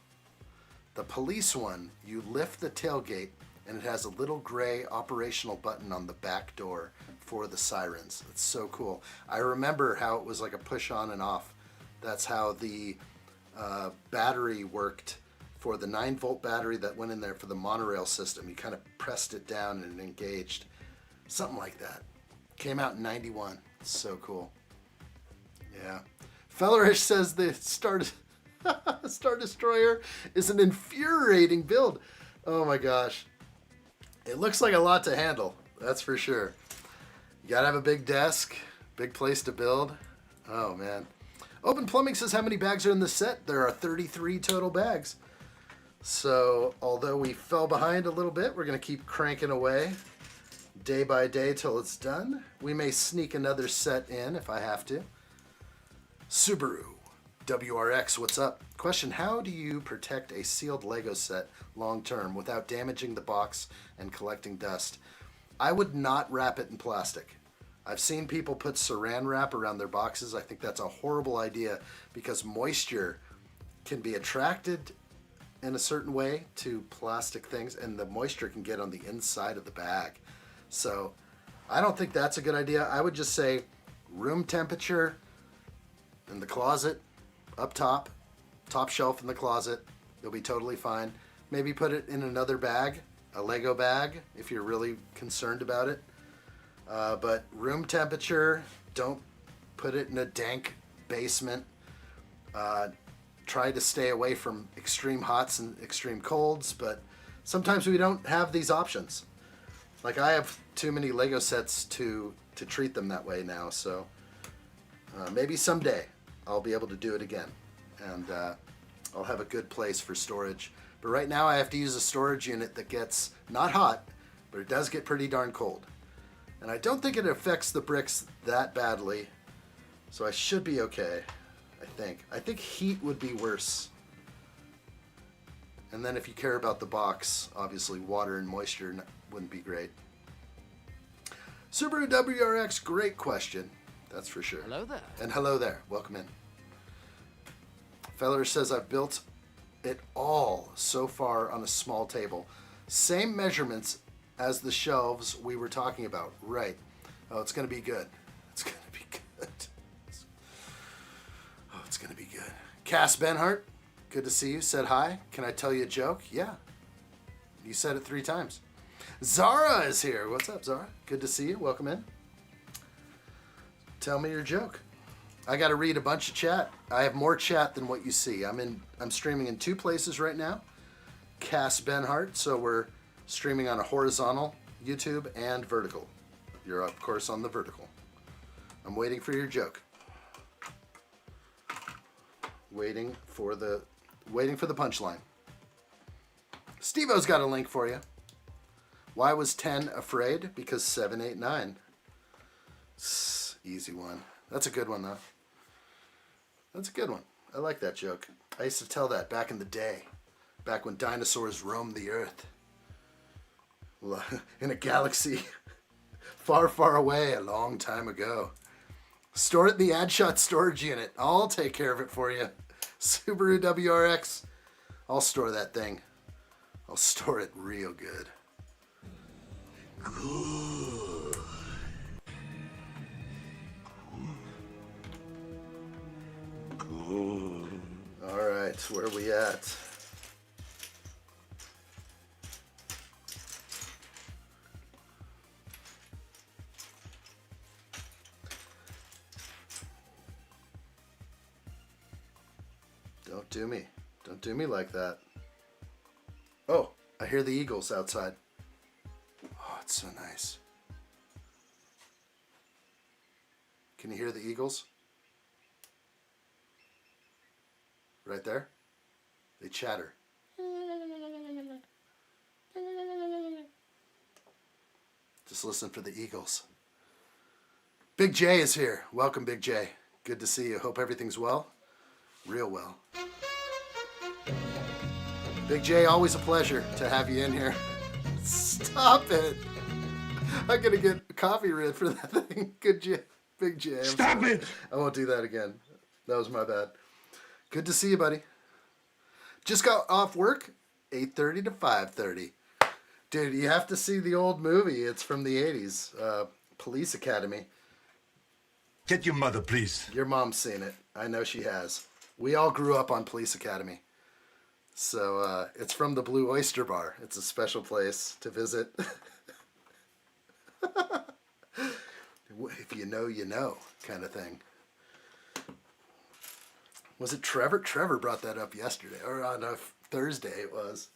The police one, you lift the tailgate and it has a little gray operational button on the back door for the sirens. It's so cool. I remember how it was like a push on and off. That's how the battery worked for the 9-volt battery that went in there for the monorail system. You kind of pressed it down and it engaged. Something like that. Came out in 91. It's so cool. Yeah. Fellerish says the Star Destroyer is an infuriating build. Oh my gosh. It looks like a lot to handle. That's for sure. You gotta have a big desk, big place to build. Oh man. Open Plumbing says how many bags are in the set? There are 33 total bags. So although we fell behind a little bit, we're gonna keep cranking away day by day till it's done. We may sneak another set in if I have to. Subaru WRX, what's up? Question, how do you protect a sealed Lego set long term without damaging the box and collecting dust? I would not wrap it in plastic. I've seen people put saran wrap around their boxes. I think that's a horrible idea because moisture can be attracted in a certain way to plastic things and the moisture can get on the inside of the bag. So I don't think that's a good idea. I would just say room temperature in the closet, up top shelf in the closet. You'll be totally fine. Maybe put it in another bag, a Lego bag, if you're really concerned about it. But room temperature, don't put it in a dank basement. Try to stay away from extreme hots and extreme colds, but sometimes we don't have these options. Like I have too many Lego sets to treat them that way now, so maybe someday I'll be able to do it again, and I'll have a good place for storage. But right now I have to use a storage unit that gets not hot, but it does get pretty darn cold. And I don't think it affects the bricks that badly, so I should be okay, I think. I think heat would be worse. And then if you care about the box, obviously water and moisture wouldn't be great. Subaru WRX, great question. That's for sure. Hello there. And hello there. Welcome in. Feller says, I've built it all so far on a small table. Same measurements as the shelves we were talking about. Right. Oh, it's going to be good. It's going to be good. Oh, it's going to be good. Cass Benhart, good to see you. Said hi. Can I tell you a joke? Yeah. You said it 3 times. Zara is here. What's up, Zara? Good to see you. Welcome in. Tell me your joke. I got to read a bunch of chat. I have more chat than what you see. I'm streaming in 2 places right now. Cass Benhart, so we're streaming on a horizontal YouTube and vertical. You're of course on the vertical. I'm waiting for your joke. Waiting for the punchline. Steve-O's got a link for you. Why was 10 afraid? Because 7, 8, 9. Easy one. That's a good one, though. That's a good one. I like that joke. I used to tell that back in the day. Back when dinosaurs roamed the earth. In a galaxy far, far away a long time ago. Store it in the addshot storage unit. I'll take care of it for you. Subaru WRX. I'll store that thing. I'll store it real good. Good. Good. All right, where are we at? Don't do me. Don't do me like that. Oh, I hear the eagles outside. Oh, it's so nice. Can you hear the eagles? Right there? They chatter. Just listen for the eagles. Big J is here. Welcome, Big J. Good to see you. Hope everything's well. Real well. Big J, always a pleasure to have you in here. Stop it. I'm going to get copyright for that thing. Good J. Big J. Stop it! I won't do that again. That was my bad. Good to see you, buddy. Just got off work, 8:30 to 5:30. Dude, you have to see the old movie. It's from the 80s, Police Academy. Get your mother, please. Your mom's seen it. I know she has. We all grew up on Police Academy. So it's from the Blue Oyster Bar. It's a special place to visit. If you know, you know, kind of thing. Was it Trevor? Trevor brought that up yesterday, or on a Thursday it was.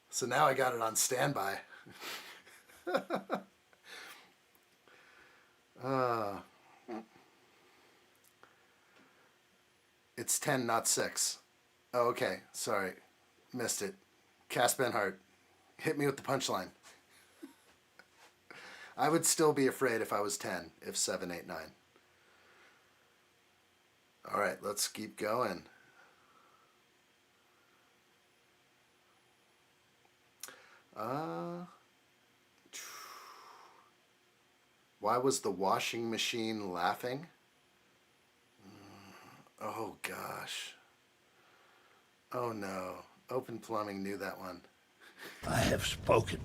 So now I got it on standby. It's 10, not 6. Oh, okay. Sorry. Missed it. Cass Benhart, hit me with the punchline. I would still be afraid if I was 10, if 7, 8, 9. All right, let's keep going. Why was the washing machine laughing? Oh, gosh. Oh, no. Open Plumbing knew that one. I have spoken.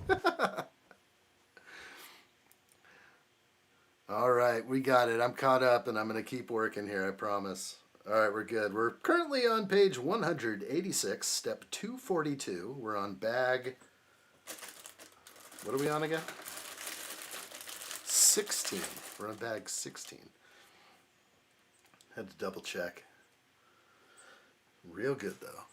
All right, we got it. I'm caught up, and I'm going to keep working here, I promise. All right, we're good. We're currently on page 186, step 242. We're on bag... What are we on again? 16. We're on bag 16. Had to double check. Real good, though.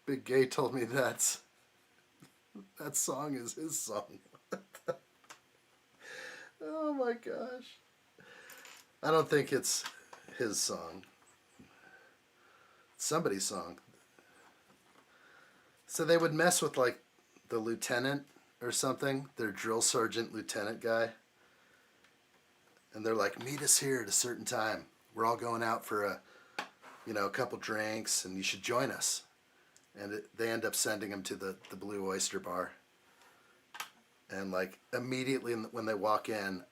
Big Gay told me that song is his song. Oh my gosh. I don't think it's his song. It's somebody's song. So they would mess with like the lieutenant or something, their drill sergeant lieutenant guy. And they're like, meet us here at a certain time. We're all going out for a couple drinks and you should join us. And they end up sending him to the Blue Oyster Bar. And like immediately when they walk in,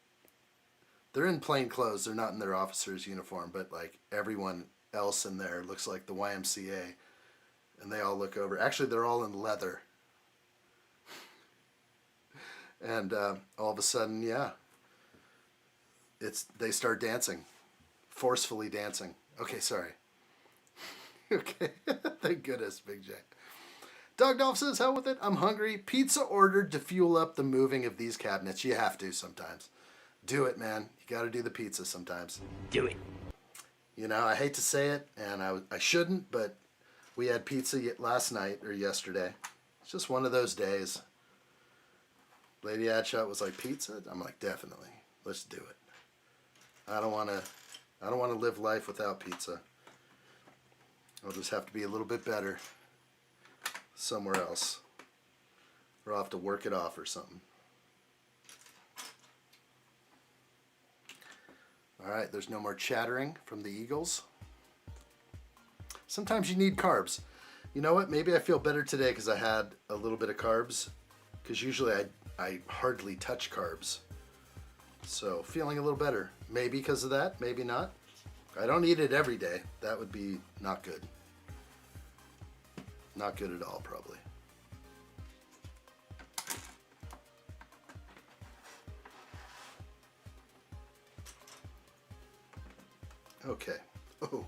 they're in plain clothes. They're not in their officer's uniform, but like everyone else in there looks like the YMCA. And they all look over. Actually, they're all in leather. And all of a sudden, they start dancing, forcefully dancing. Okay, sorry. Okay, thank goodness, Big J. Dog Dolph says, hell with it, I'm hungry. Pizza ordered to fuel up the moving of these cabinets. You have to sometimes. Do it, man. You got to do the pizza sometimes. Do it. You know, I hate to say it, and I shouldn't, but we had pizza last night or yesterday. It's just one of those days. Lady Addshot was like, pizza? I'm like, definitely. Let's do it. I don't want to live life without pizza. I'll just have to be a little bit better somewhere else. Or I'll have to work it off or something. Alright, there's no more chattering from the eagles. Sometimes you need carbs. You know what? Maybe I feel better today because I had a little bit of carbs. Because usually I hardly touch carbs. So feeling a little better. Maybe because of that, maybe not. I don't eat it every day. That would be not good. Not good at all, probably. Okay. Oh.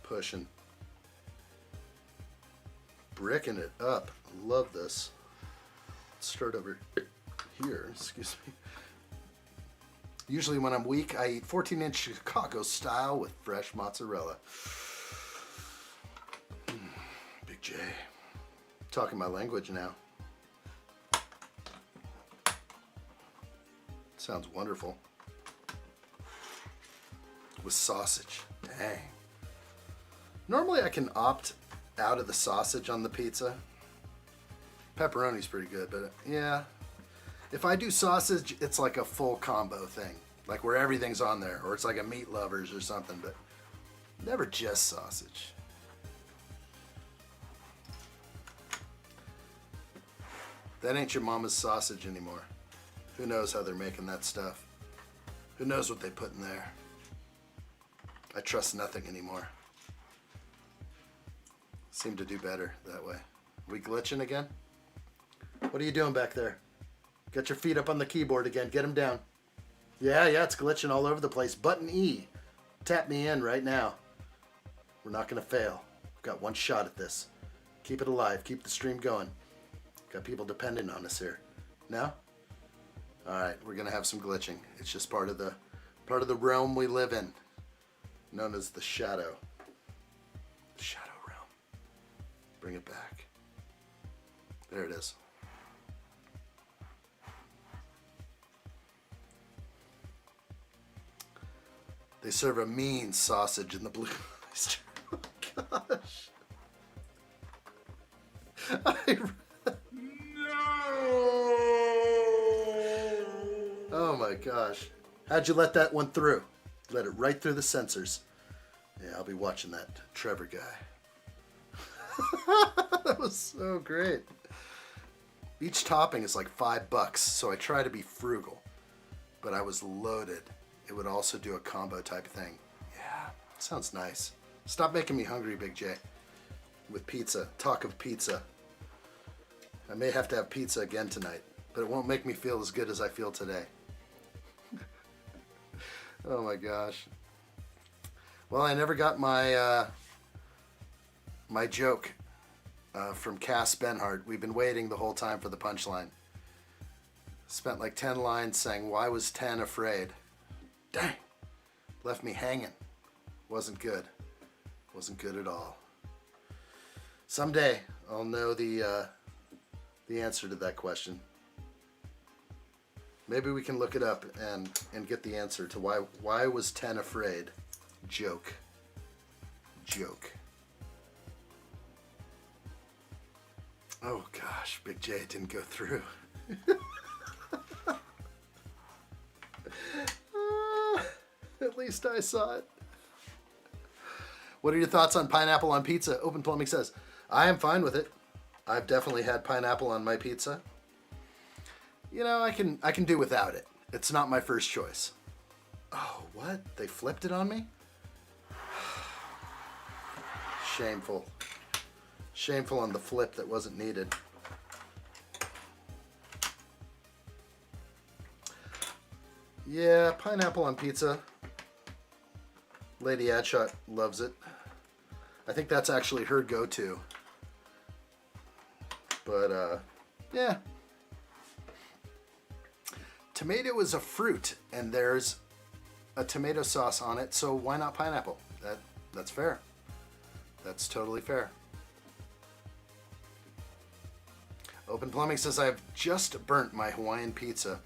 Pushing. Bricking it up. Love this. Let's start over here. Excuse me. Usually when I'm weak, I eat 14-inch Chicago style with fresh mozzarella. Big J. Talking my language now. Sounds wonderful. With sausage. Dang. Normally I can opt out of the sausage on the pizza. Pepperoni's pretty good, but yeah. If I do sausage, it's like a full combo thing. Like where everything's on there. Or it's like a meat lovers or something, but never just sausage. That ain't your mama's sausage anymore. Who knows how they're making that stuff? Who knows what they put in there? I trust nothing anymore. Seem to do better that way. We glitching again? What are you doing back there? Get your feet up on the keyboard again. Get them down. Yeah, it's glitching all over the place. Button E. Tap me in right now. We're not going to fail. We've got one shot at this. Keep it alive. Keep the stream going. Got people dependent on us here. No? Alright, we're going to have some glitching. It's just part of the realm we live in. Known as the shadow. The shadow realm. Bring it back. There it is. They serve a mean sausage in the blue oyster. Oh gosh. Oh my gosh. How'd you let that one through? Let it right through the sensors. Yeah, I'll be watching that Trevor guy. That was so great. Each topping is like $5, so I try to be frugal. But I was loaded. It would also do a combo type thing. Yeah, sounds nice. Stop making me hungry, Big J. With pizza. Talk of pizza. I may have to have pizza again tonight, but it won't make me feel as good as I feel today. Oh my gosh. Well, I never got my my joke from Cass Benhart. We've been waiting the whole time for the punchline. Spent like 10 lines saying, why was 10 afraid? Dang. Left me hanging. Wasn't good. Wasn't good at all. Someday I'll know the answer to that question. Maybe we can look it up and get the answer to why was 10 afraid? Joke. Oh gosh, Big J didn't go through. At least I saw it. What are your thoughts on pineapple on pizza? Open Plumbing says, I am fine with it. I've definitely had pineapple on my pizza. You know, I can do without it. It's not my first choice. Oh, what? They flipped it on me? Shameful. Shameful on the flip that wasn't needed. Yeah, pineapple on pizza. Lady Addshot loves it. I think that's actually her go-to. But, yeah. Tomato is a fruit, and there's a tomato sauce on it, so why not pineapple? That's fair. That's totally fair. Open Plumbing says, I've just burnt my Hawaiian pizza.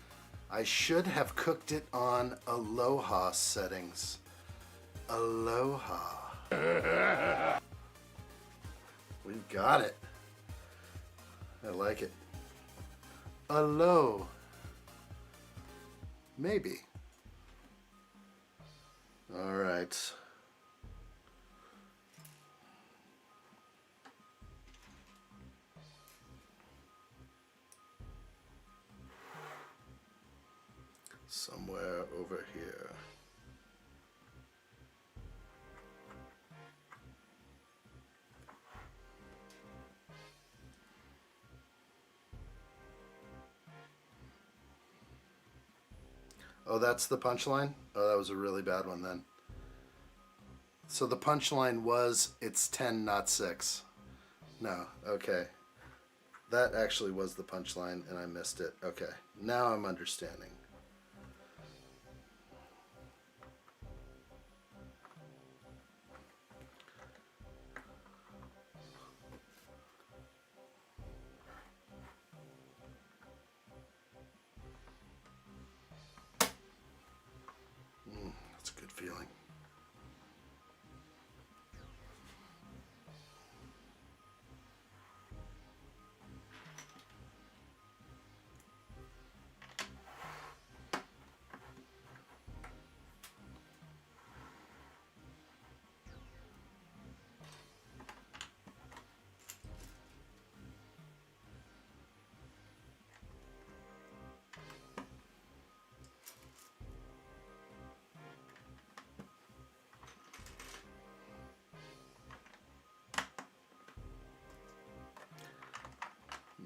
I should have cooked it on Aloha settings. Aloha. We got it. I like it. Aloha. Maybe. All right. Somewhere over here. Oh, that's the punchline? Oh, that was a really bad one then. So the punchline was, it's 10, not 6. No, okay. That actually was the punchline, and I missed it. Okay, now I'm understanding. That's a good feeling.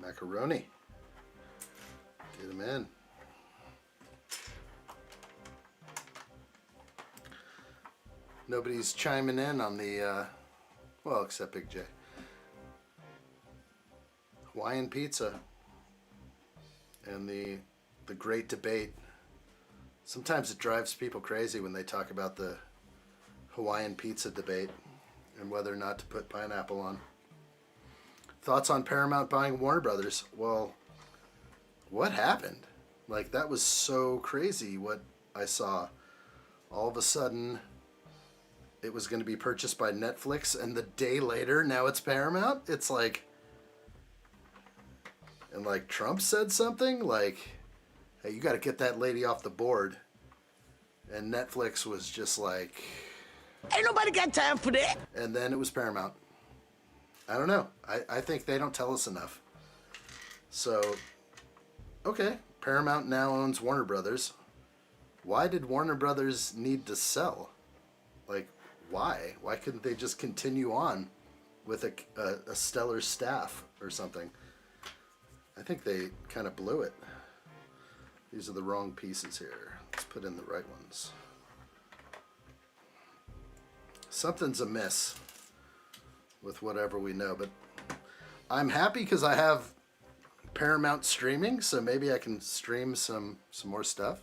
Macaroni. Get him in. Nobody's chiming in on the, well, except Big J. Hawaiian pizza and the great debate. Sometimes it drives people crazy when they talk about the Hawaiian pizza debate and whether or not to put pineapple on. Thoughts on Paramount buying Warner Brothers? Well, what happened? Like, that was so crazy what I saw. All of a sudden, it was going to be purchased by Netflix, and the day later, now it's Paramount? It's like... And, like, Trump said something? Like, hey, you got to get that lady off the board. And Netflix was just like... Ain't nobody got time for that. And then it was Paramount. I don't know. I think they don't tell us enough. So, okay. Paramount now owns Warner Brothers. Why did Warner Brothers need to sell? Like, why? Why couldn't they just continue on with a stellar staff or something? I think they kind of blew it. These are the wrong pieces here. Let's put in the right ones. Something's amiss with whatever we know, but I'm happy because I have Paramount streaming, so maybe I can stream some more stuff.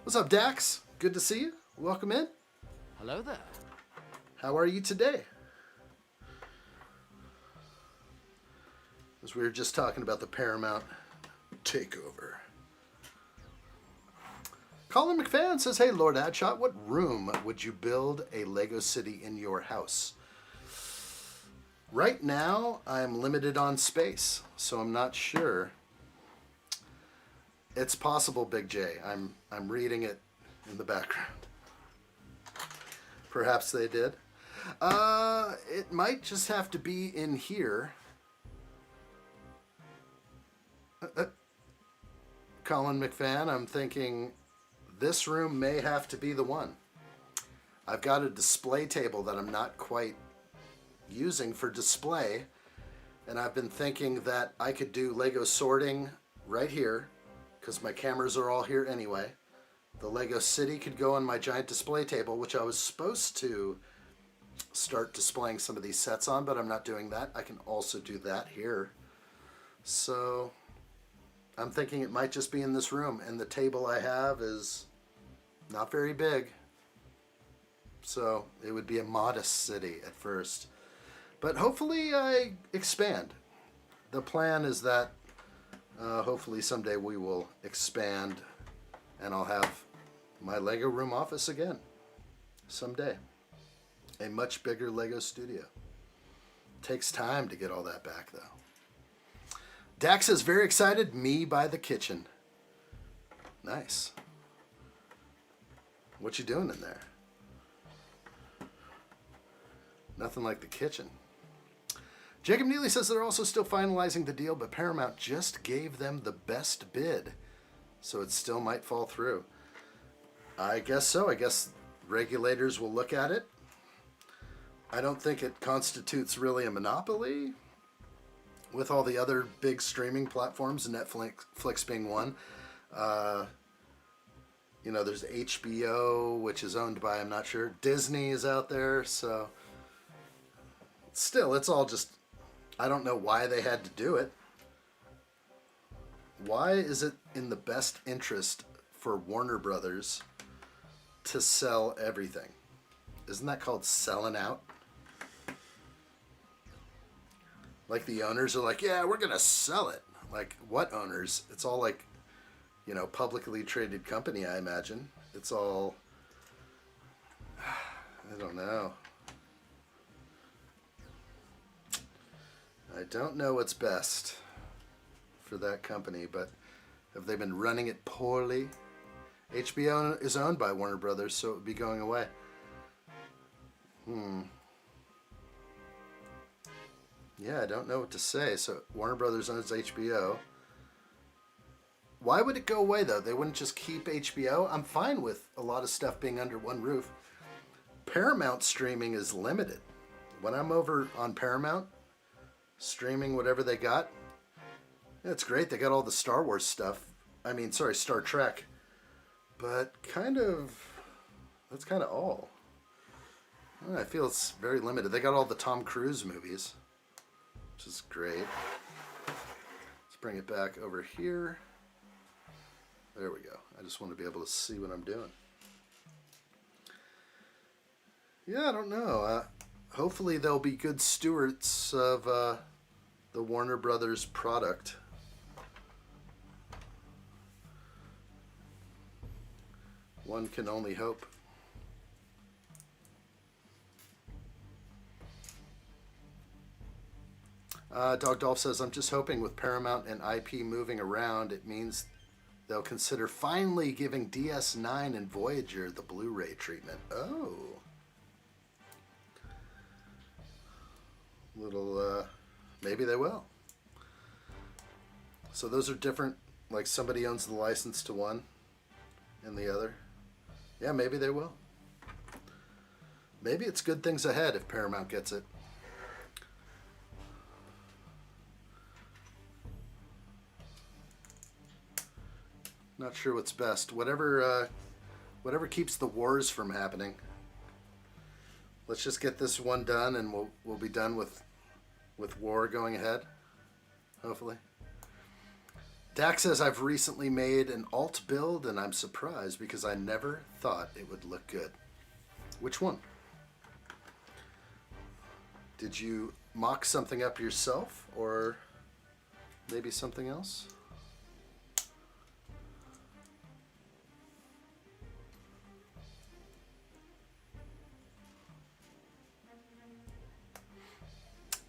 What's up, Dax? Good to see you. Welcome in. Hello there. How are you today? As we were just talking about the Paramount takeover. Colin McFadden says, hey, Lord Addshot, what room would you build a Lego city in your house? Right now, I'm limited on space, so I'm not sure. It's possible, Big J. I'm reading it in the background. Perhaps they did. It might just have to be in here. Colin McFadden, I'm thinking this room may have to be the one. I've got a display table that I'm not quite using for display, and I've been thinking that I could do Lego sorting right here because my cameras are all here anyway. The Lego city could go on my giant display table, which I was supposed to start displaying some of these sets on, but I'm not doing that. I can also do that here. So I'm thinking it might just be in this room, and the table I have is not very big. So it would be a modest city at first. But hopefully I expand. The plan is that hopefully someday we will expand and I'll have my Lego room office again. Someday. A much bigger Lego studio. Takes time to get all that back though. Dax is very excited. Me by the kitchen. Nice. What you doing in there? Nothing like the kitchen. Jacob Neely says they're also still finalizing the deal, but Paramount just gave them the best bid, so it still might fall through. I guess so. I guess regulators will look at it. I don't think it constitutes really a monopoly with all the other big streaming platforms, Netflix being one. You know, there's HBO, which is owned by, I'm not sure, Disney is out there, so still, it's all just, I don't know why they had to do it. Why is it in the best interest for Warner Brothers to sell everything? Isn't that called selling out? Like the owners are like, yeah, we're going to sell it. Like, what owners? It's all like, you know, publicly traded company, I imagine. It's all, I don't know. I don't know what's best for that company, but have they been running it poorly? HBO is owned by Warner Brothers, so it would be going away. Yeah, I don't know what to say. So Warner Brothers owns HBO. Why would it go away, though? They wouldn't just keep HBO? I'm fine with a lot of stuff being under one roof. Paramount streaming is limited. When I'm over on Paramount, streaming whatever they got, it's great. They got all the Star Wars stuff. I mean, sorry, Star Trek. But that's kind of all. I feel it's very limited. They got all the Tom Cruise movies, which is great. Let's bring it back over here. There we go. I just want to be able to see what I'm doing. Yeah, I don't know. Hopefully they'll be good stewards of the Warner Brothers product. One can only hope. Dog Dolph says, I'm just hoping with Paramount and IP moving around, it means they'll consider finally giving DS9 and Voyager the Blu-ray treatment. Oh. Maybe they will. So those are different, like somebody owns the license to one and the other. Yeah, maybe they will. Maybe it's good things ahead if Paramount gets it. Not sure what's best. Whatever keeps the wars from happening. Let's just get this one done, and we'll be done with war going ahead. Hopefully. Dax says, I've recently made an alt build, and I'm surprised because I never thought it would look good. Which one? Did you mock something up yourself, or maybe something else?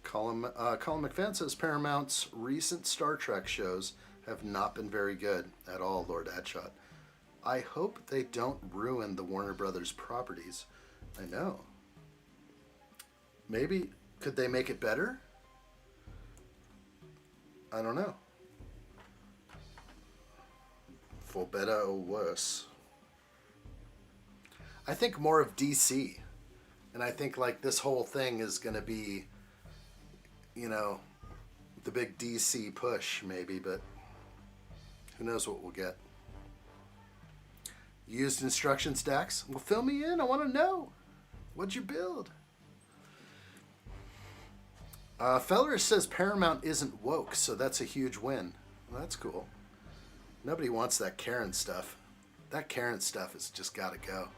Colin McFadden says Paramount's recent Star Trek shows have not been very good at all, Lord Addshot. I hope they don't ruin the Warner Brothers properties. I know. Maybe, could they make it better? I don't know. For better or worse. I think more of DC. And I think like this whole thing is going to be, you know, the big DC push maybe, but who knows what we'll get. Used instructions, Dax? Well, fill me in. I want to know. What'd you build? Feller says Paramount isn't woke, so that's a huge win. Well, that's cool. Nobody wants that Karen stuff. That Karen stuff has just got to go.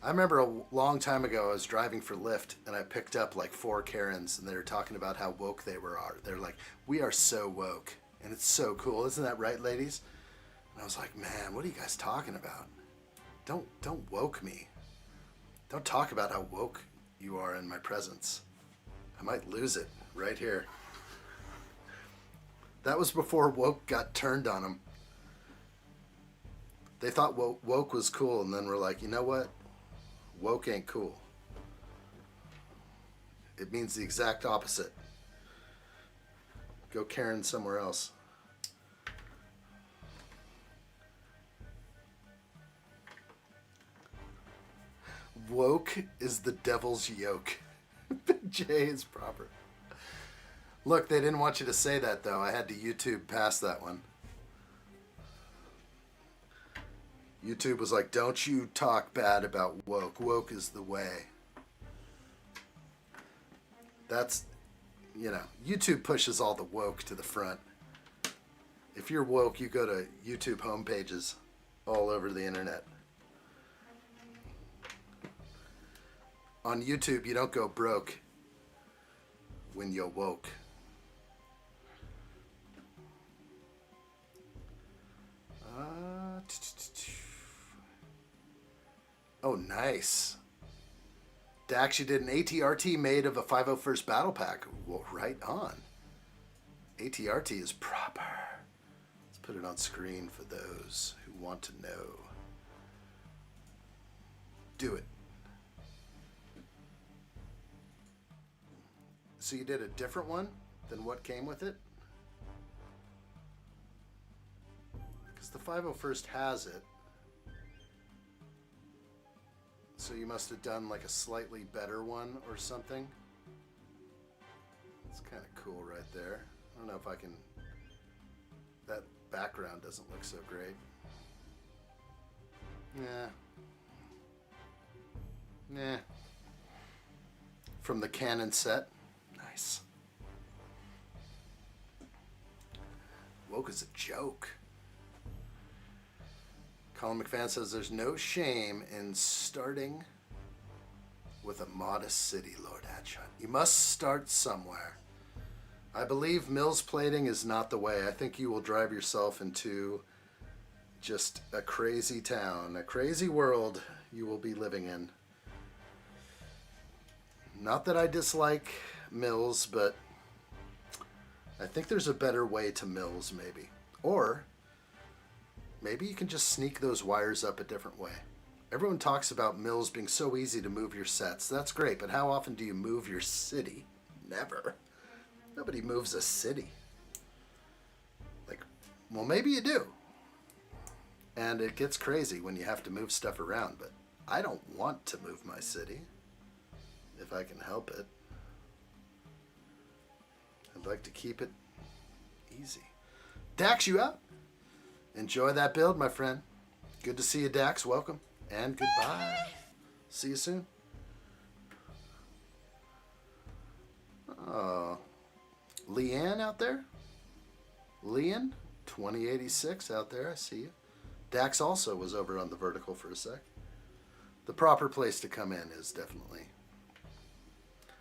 I remember a long time ago I was driving for Lyft and I picked up like 4 Karens and they were talking about how woke they were. They're like, we are so woke and it's so cool. Isn't that right, ladies? And I was like, man, what are you guys talking about? Don't woke me. Don't talk about how woke you are in my presence. I might lose it right here. That was before woke got turned on them. They thought woke was cool and then we're like, you know what? Woke ain't cool. It means the exact opposite. Go Karen somewhere else. Woke is the devil's yoke. Big J is proper. Look, they didn't want you to say that though. I had to YouTube past that one. YouTube was like, don't you talk bad about woke. Woke is the way. That's, you know, YouTube pushes all the woke to the front. If you're woke, you go to YouTube homepages all over the internet. On YouTube, you don't go broke when you're woke. Oh, nice. Dax, you did an ATRT made of a 501st Battle Pack. Well, right on. ATRT is proper. Let's put it on screen for those who want to know. Do it. So you did a different one than what came with it? Because the 501st has it. So you must have done like a slightly better one or something. It's kind of cool right there. I don't know if I can... That background doesn't look so great. Nah. From the Canon set. Nice. Woke is a joke. Colin McFan says there's no shame in starting with a modest city, Lord Addshot. You must start somewhere. I believe Mills plating is not the way. I think you will drive yourself into just a crazy town, a crazy world you will be living in. Not that I dislike Mills, but I think there's a better way to Mills, maybe. Or maybe you can just sneak those wires up a different way. Everyone talks about Mills being so easy to move your sets. That's great, but how often do you move your city? Never. Nobody moves a city. Like, well, maybe you do. And it gets crazy when you have to move stuff around, but I don't want to move my city if I can help it. I'd like to keep it easy. Dax, you out? Enjoy that build, my friend. Good to see you, Dax. Welcome. And goodbye. See you soon. Oh. Leanne out there? Leanne, 2086 out there. I see you. Dax also was over on the vertical for a sec. The proper place to come in is definitely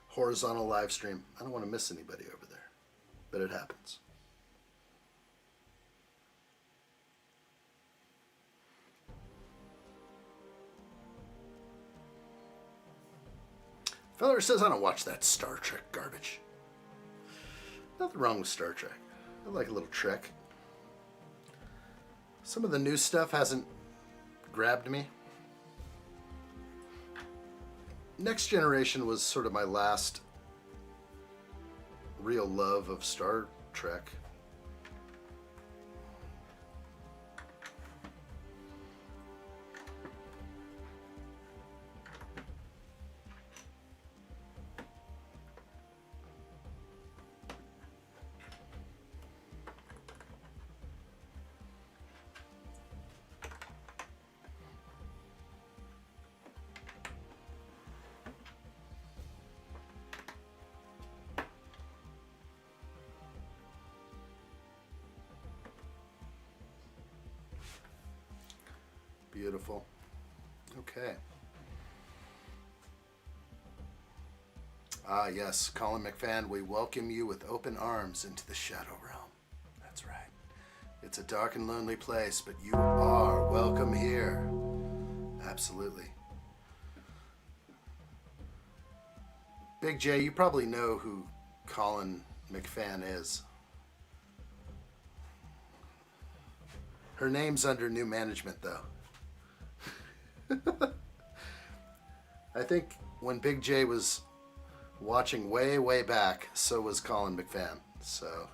horizontal live stream. I don't want to miss anybody over there, but it happens. Feller says I don't watch that Star Trek garbage. Nothing wrong with Star Trek. I like a little Trek. Some of the new stuff hasn't grabbed me. Next Generation was sort of my last real love of Star Trek. Beautiful. Okay. Ah, yes, Colin McFan, we welcome you with open arms into the Shadow Realm. That's right. It's a dark and lonely place, but you are welcome here. Absolutely. Big J, you probably know who Colin McFan is. Her name's under new management, though. I think when Big J was watching way back, so was Colin McFan. So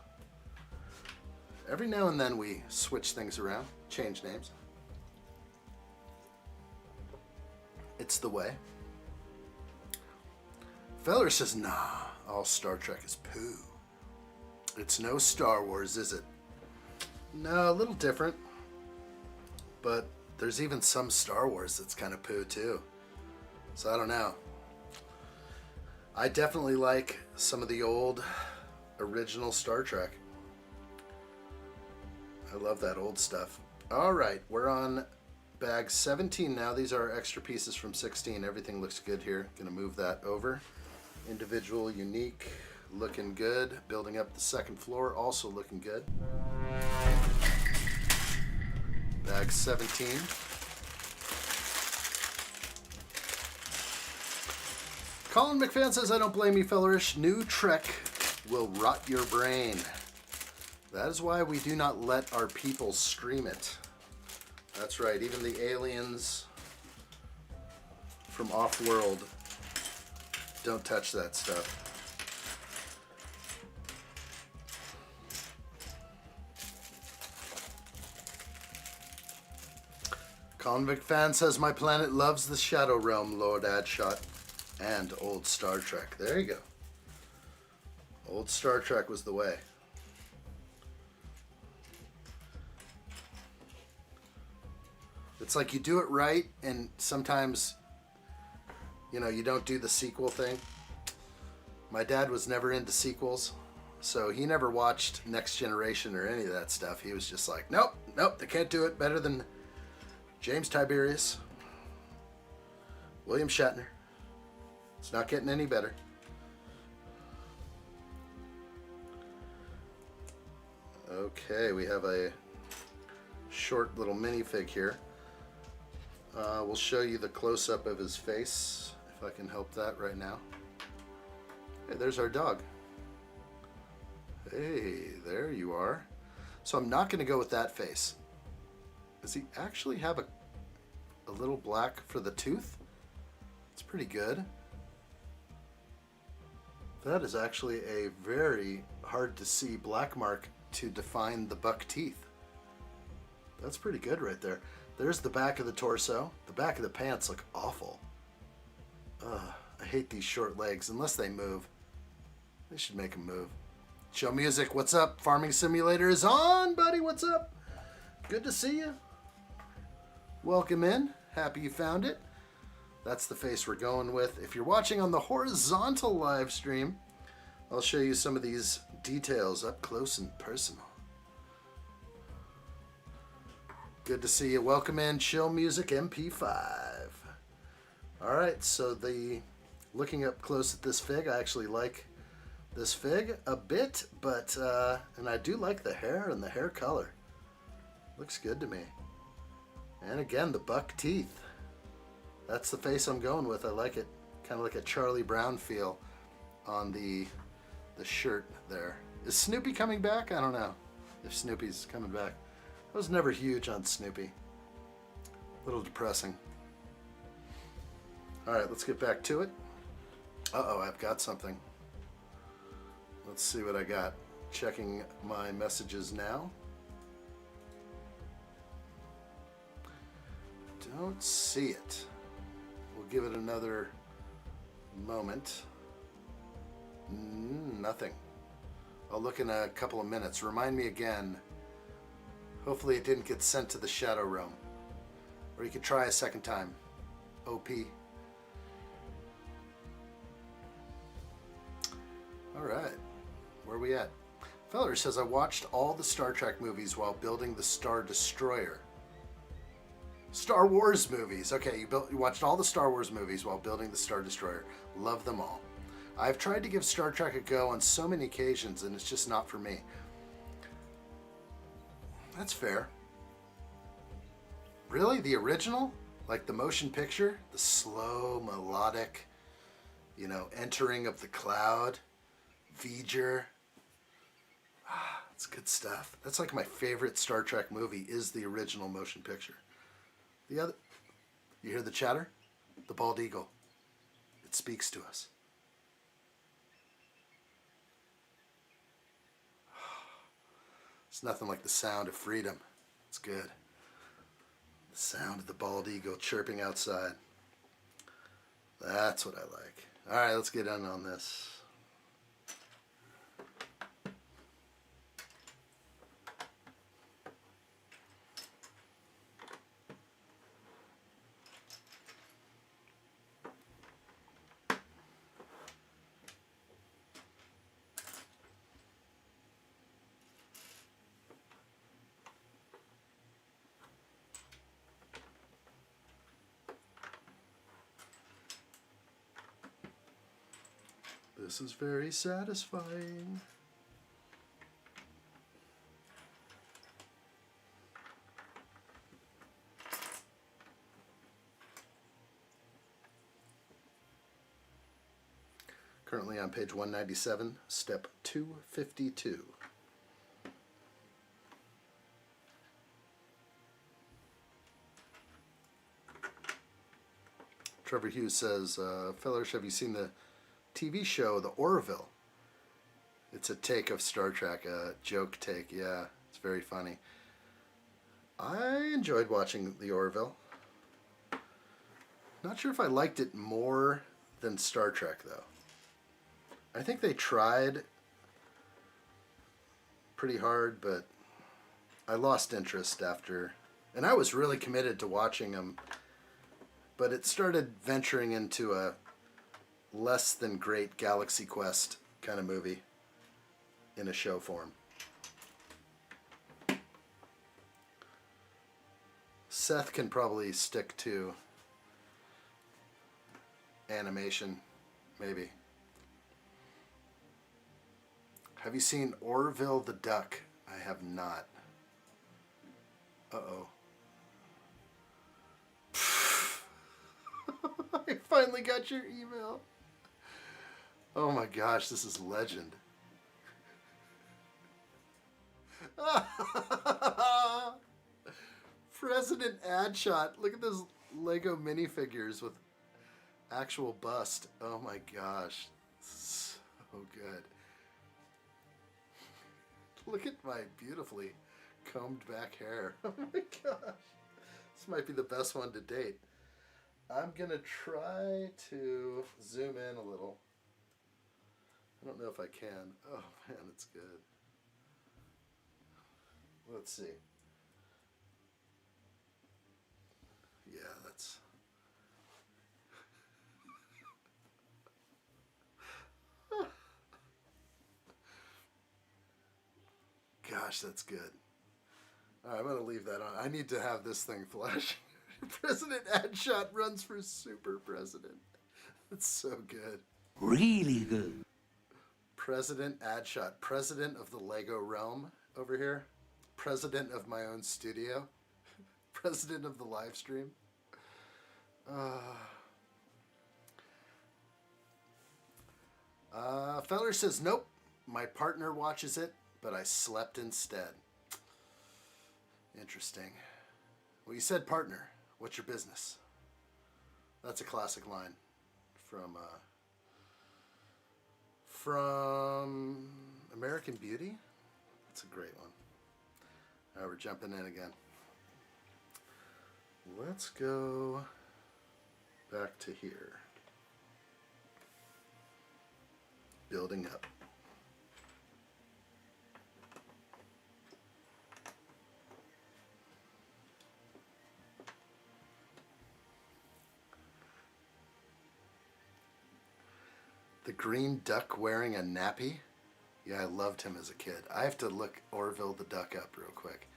every now and then we switch things around, change names. It's the way. Feller says, nah, all Star Trek is poo. It's no Star Wars, is it? No, a little different. But there's even some Star Wars that's kind of poo too. So I don't know. I definitely like some of the old original Star Trek. I love that old stuff. All right, we're on bag 17 now. These are extra pieces from 16. Everything looks good here. Gonna move that over. Individual, unique, looking good. Building up the second floor, also looking good. Bag 17. Colin McFan says, I don't blame you, fellerish. New Trek will rot your brain. That is why we do not let our people stream it. That's right, even the aliens from off-world don't touch that stuff. Colin McFan says, my planet loves the Shadow Realm, Lord Addshot, and old Star Trek. There you go. Old Star Trek was the way. It's like you do it right, and sometimes, you know, you don't do the sequel thing. My dad was never into sequels, so he never watched Next Generation or any of that stuff. He was just like, nope, they can't do it better than James Tiberius, William Shatner. It's not getting any better. Okay, we have a short little minifig here. We'll show you the close-up of his face, if I can help that right now. Hey, there's our dog. Hey, there you are. So I'm not going to go with that face. Does he actually have a little black for the tooth? It's pretty good. That is actually a very hard to see black mark to define the buck teeth. That's pretty good right there. There's the back of the torso. The back of the pants look awful. I hate these short legs unless they move. They should make them move. Show Music, what's up? Farming Simulator is on, buddy. What's up? Good to see you. Welcome in. Happy you found it. That's the face we're going with. If you're watching on the horizontal live stream, I'll show you some of these details up close and personal. Good to see you. Welcome in, Chill Music MP5. All right, so looking up close at this fig, I actually like this fig a bit, but and I do like the hair and the hair color. Looks good to me. And again, the buck teeth. That's the face I'm going with. I like it. Kind of like a Charlie Brown feel on the shirt there. Is Snoopy coming back? I don't know if Snoopy's coming back. I was never huge on Snoopy. A little depressing. All right, let's get back to it. Uh-oh, I've got something. Let's see what I got. Checking my messages now. Don't see it. We'll give it another moment. Nothing. I'll look in a couple of minutes. Remind me again. Hopefully it didn't get sent to the Shadow Realm. Or you could try a second time. OP. Alright. Where are we at? Feller says, I watched all the Star Trek movies while building the Star Destroyer. Star Wars movies. Okay, you watched all the Star Wars movies while building the Star Destroyer. Love them all. I've tried to give Star Trek a go on so many occasions, and it's just not for me. That's fair. Really? The original? Like the motion picture? The slow, melodic, entering of the cloud. V'ger. It's good stuff. That's like my favorite Star Trek movie is the original motion picture. The other, you hear the chatter? The bald eagle. It speaks to us. It's nothing like the sound of freedom. It's good. The sound of the bald eagle chirping outside. That's what I like. All right, let's get in on this. This is very satisfying. Currently on page 197, step 252. Trevor Hughes says, fellas, have you seen the TV show, The Orville? It's a take of Star Trek, a joke take. Yeah, it's very funny. I enjoyed watching The Orville. Not sure if I liked it more than Star Trek, though. I think they tried pretty hard, but I lost interest after. And I was really committed to watching them, but it started venturing into a less than great Galaxy Quest kind of movie in a show form. Seth can probably stick to animation, maybe. Have you seen Orville the Duck? I have not. Uh-oh. I finally got your email. Oh my gosh, this is legend. President Addshot. Look at those Lego minifigures with actual bust. Oh my gosh. So good. Look at my beautifully combed back hair. Oh my gosh. This might be the best one to date. I'm going to try to zoom in a little. I don't know if I can. Oh man, it's good. Let's see. Yeah, that's... Gosh, that's good. All right, I'm going to leave that on. I need to have this thing flash. President Addshot runs for super president. That's so good. Really good. President Addshot, president of the Lego realm over here. President of my own studio. President of the live stream. Feller says, nope. My partner watches it, but I slept instead. Interesting. Well, you said partner. What's your business? That's a classic line from American Beauty. That's a great one. All right, we're jumping in again. Let's go back to here. Building up. The green duck wearing a nappy? Yeah, I loved him as a kid. I have to look Orville the Duck up real quick.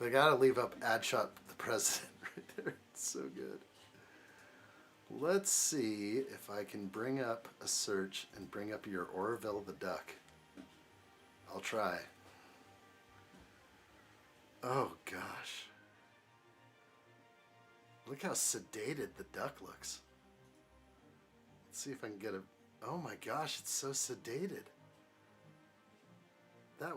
But I gotta leave up addshot the president right there. It's so good. Let's see if I can bring up a search and bring up your Orville the duck. I'll try. Oh gosh. Look how sedated the duck looks. Let's see if I can get a... Oh my gosh, it's so sedated. That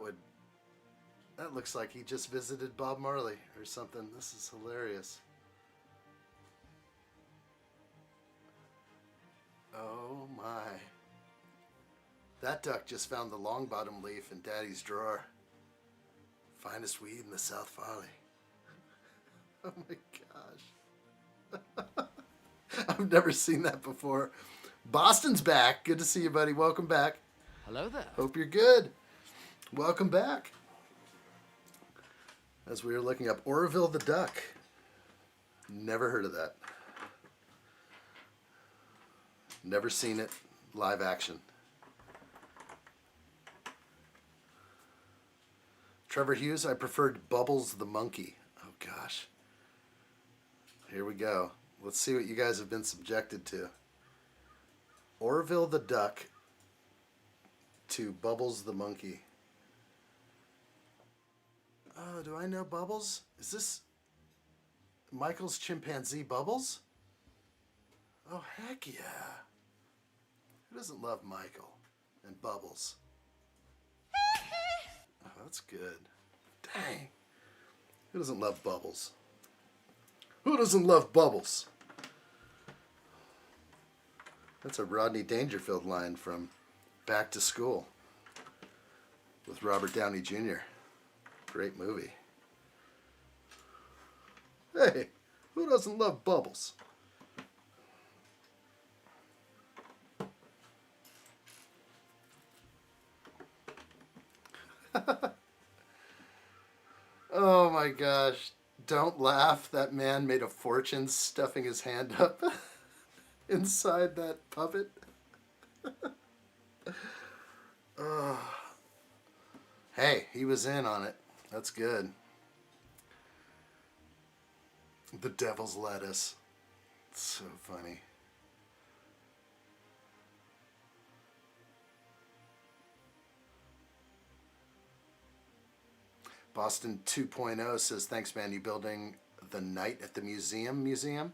looks like he just visited Bob Marley or something. This is hilarious. Oh my. That duck just found the long bottom leaf in Daddy's drawer. Finest weed in the South Valley. Oh my gosh. I've never seen that before. Boston's back. Good to see you, buddy. Welcome back. Hello there. Hope you're good. Welcome back. As we were looking up Orville the duck. Never heard of that. Never seen it live action. Trevor Hughes, I preferred Bubbles the monkey. Oh gosh. Here we go. Let's see what you guys have been subjected to. Orville the duck to Bubbles the monkey. Oh, do I know Bubbles? Is this Michael's chimpanzee Bubbles? Oh, heck yeah. Who doesn't love Michael and Bubbles? Oh, that's good. Dang. Who doesn't love Bubbles? Who doesn't love Bubbles? That's a Rodney Dangerfield line from Back to School with Robert Downey Jr. Great movie. Hey, who doesn't love Bubbles? Oh my gosh. Don't laugh. That man made a fortune stuffing his hand up inside that puppet. Oh. Hey, he was in on it. That's good. The devil's lettuce. It's so funny. Boston 2.0 says, thanks, man. You building the night at the museum?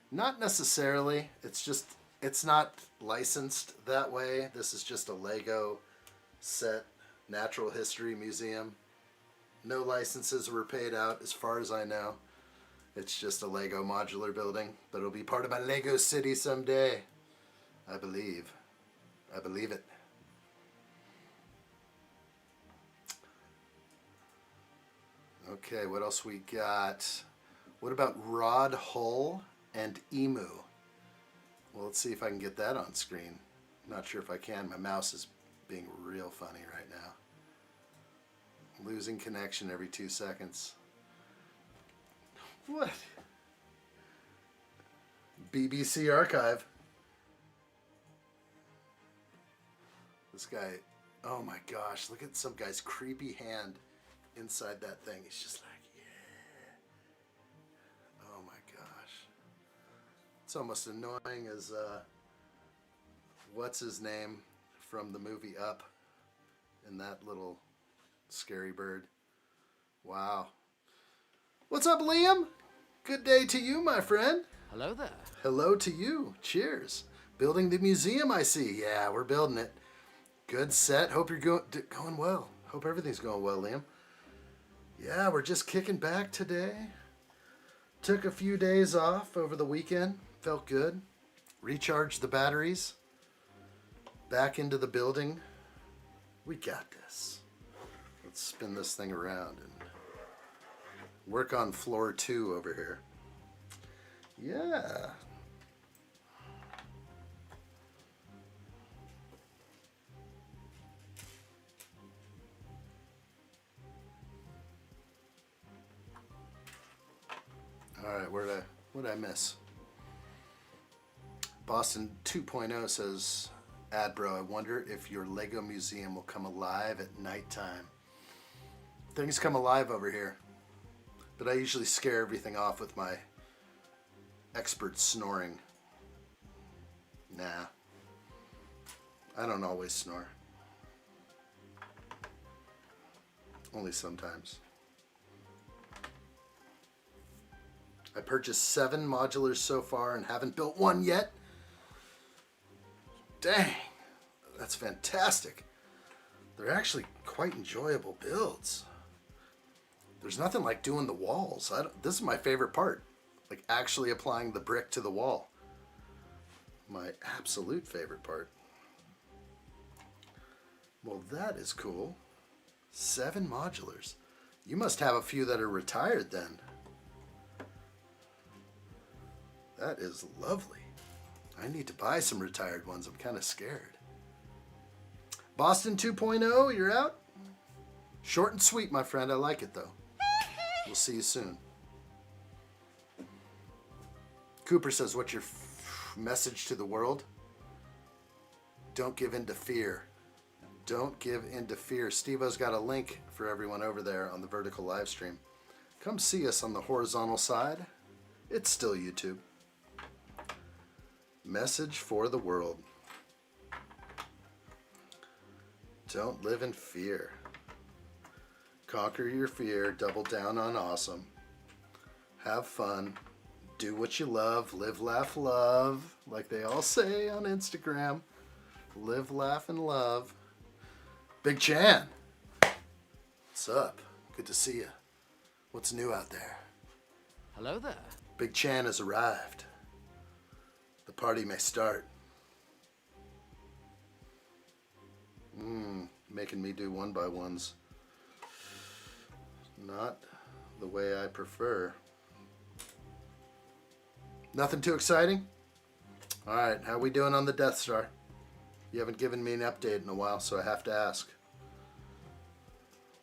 Not necessarily. It's not licensed that way. This is just a Lego set natural history museum. No licenses were paid out as far as I know. It's just a Lego modular building, but it'll be part of my Lego city someday. I believe. I believe it. Okay, what else we got? What about Rod Hull and Emu? Well, let's see if I can get that on screen. Not sure if I can. My mouse is being real funny right now. Losing connection every 2 seconds. What? BBC Archive. This guy, oh my gosh, look at some guy's creepy hand inside that thing. He's just like, yeah. Oh my gosh. It's almost annoying as, what's his name from the movie Up, and that little scary bird. Wow. What's up, Liam? Good day to you, my friend. Hello there. Hello to you. Cheers. Building the museum, I see. Yeah, we're building it. Good set. Hope you're going well. Hope everything's going well, Liam. Yeah, we're just kicking back today. Took a few days off over the weekend. Felt good. Recharged the batteries. Back into the building. We got this. Let's spin this thing around and work on floor 2 over here. Yeah. All right, what did I miss? Boston 2.0 says, Adbro, I wonder if your Lego museum will come alive at nighttime. Things come alive over here. But I usually scare everything off with my expert snoring. Nah. I don't always snore. Only sometimes. I purchased 7 modulars so far and haven't built one yet. Dang, that's fantastic. They're actually quite enjoyable builds. There's nothing like doing the walls. This is my favorite part, like actually applying the brick to the wall. My absolute favorite part. Well, that is cool. 7 modulars. You must have a few that are retired then. That is lovely. I need to buy some retired ones. I'm kind of scared. Boston 2.0, you're out? Short and sweet, my friend. I like it, though. We'll see you soon. Cooper says, what's your message to the world? Don't give in to fear. Don't give in to fear. Steve-O's got a link for everyone over there on the vertical live stream. Come see us on the horizontal side. It's still YouTube. Message for the world. Don't live in fear. Conquer your fear. Double down on awesome. Have fun. Do what you love. Live, laugh, love. Like they all say on Instagram. Live, laugh, and love. Big Chan. What's up? Good to see you. What's new out there? Hello there. Big Chan has arrived. The party may start. Making me do 1x1s. Not the way I prefer. Nothing too exciting? Alright, how we doing on the Death Star? You haven't given me an update in a while, so I have to ask.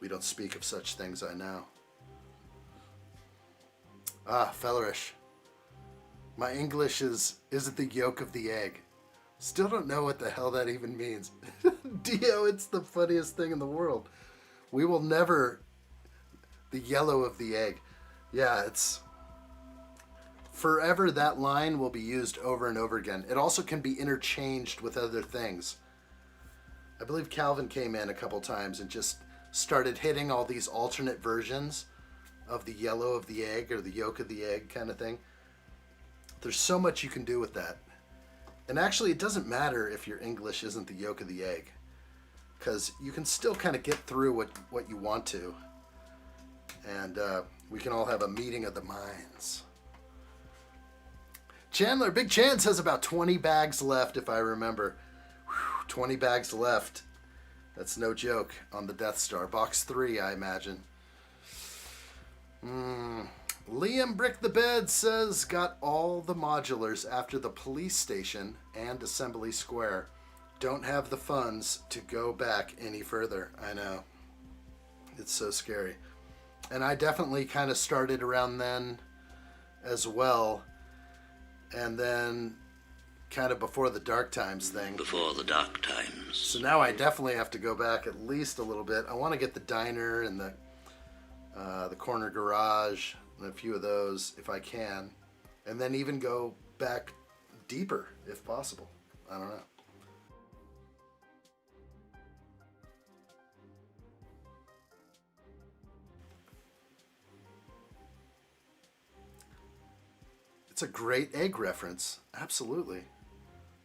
We don't speak of such things, I know. Ah, Fellerish. My English is it the yolk of the egg? Still don't know what the hell that even means. Dio, it's the funniest thing in the world. We will never... The yellow of the egg. Yeah, it's... Forever that line will be used over and over again. It also can be interchanged with other things. I believe Calvin came in a couple times and just started hitting all these alternate versions of the yellow of the egg or the yolk of the egg kind of thing. There's so much you can do with that. And actually, it doesn't matter if your English isn't the yolk of the egg, because you can still kind of get through what you want to. And we can all have a meeting of the minds. Chandler, Big Chance has about 20 bags left, if I remember. Whew, 20 bags left. That's no joke on the Death Star. Box 3, I imagine. Liam Brick the Bed says, got all the modulars after the police station and Assembly Square. Don't have the funds to go back any further. I know. It's so scary. And I definitely kind of started around then as well. And then kind of before the Dark Times thing. Before the Dark Times. So now I definitely have to go back at least a little bit. I want to get the diner and the corner garage and a few of those if I can. And then even go back deeper if possible. I don't know. It's a great egg reference. Absolutely.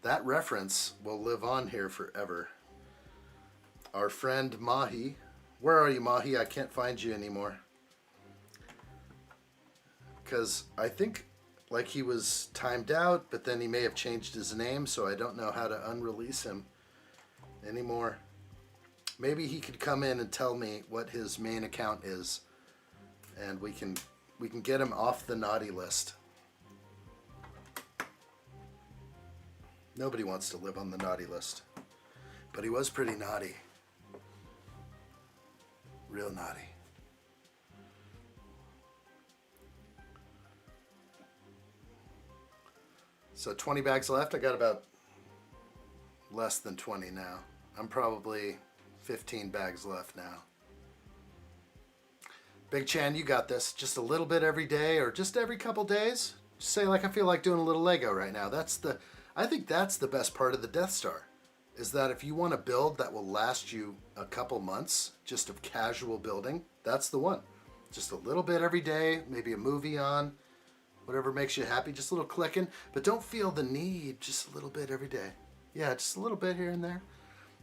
That reference will live on here forever. Our friend Mahi. Where are you, Mahi? I can't find you anymore. Because I think like he was timed out, but then he may have changed his name, so I don't know how to unrelease him anymore. Maybe he could come in and tell me what his main account is, and we can get him off the naughty list. Nobody wants to live on the naughty list, but he was pretty naughty. Real naughty. So 20 bags left. I got about less than 20 now. I'm probably 15 bags left now. Big Chan, you got this. Just a little bit every day or just every couple days. Just say, like, I feel like doing a little Lego right now. I think that's the best part of the Death Star, is that if you want a build that will last you a couple months, just of casual building, that's the one. Just a little bit every day, maybe a movie on, whatever makes you happy, just a little clicking, but don't feel the need, just a little bit every day. Yeah, just a little bit here and there.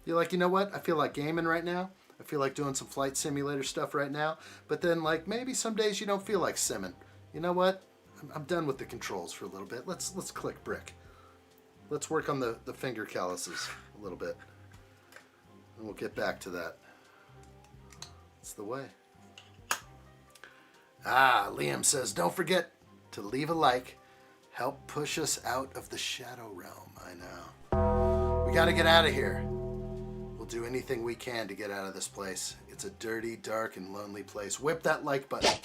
You're like, you know what? I feel like gaming right now. I feel like doing some flight simulator stuff right now. But then, like, maybe some days you don't feel like simming. You know what? I'm done with the controls for a little bit. Let's click brick. Let's work on the finger calluses a little bit. And we'll get back to that. It's the way. Liam says, don't forget to leave a like. Help push us out of the shadow realm. I know. We got to get out of here. We'll do anything we can to get out of this place. It's a dirty, dark, and lonely place. Whip that like button.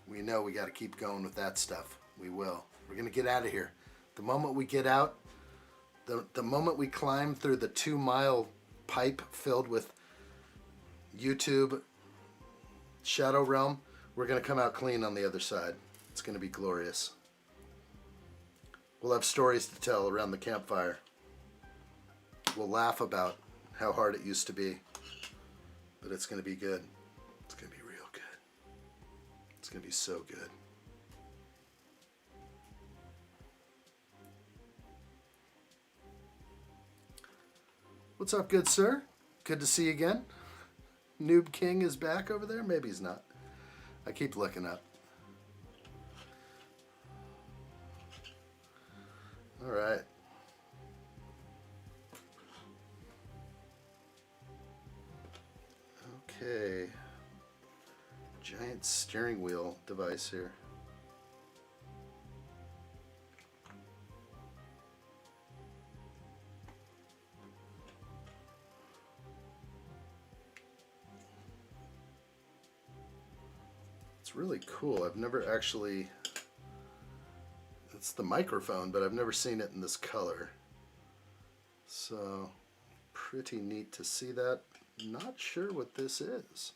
We know we got to keep going with that stuff. We will. We're going to get out of here. The moment we get out, the moment we climb through the 2-mile pipe filled with YouTube Shadow Realm, we're going to come out clean on the other side. It's going to be glorious. We'll have stories to tell around the campfire. We'll laugh about how hard it used to be, but it's going to be good. It's going to be real good. It's going to be so good. What's up, good sir? Good to see you again. Noob King is back over there? Maybe he's not. I keep looking up. All right. Okay. Giant steering wheel device here. It's really cool. I've never actually... It's the microphone, but I've never seen it in this color. So, pretty neat to see that. Not sure what this is.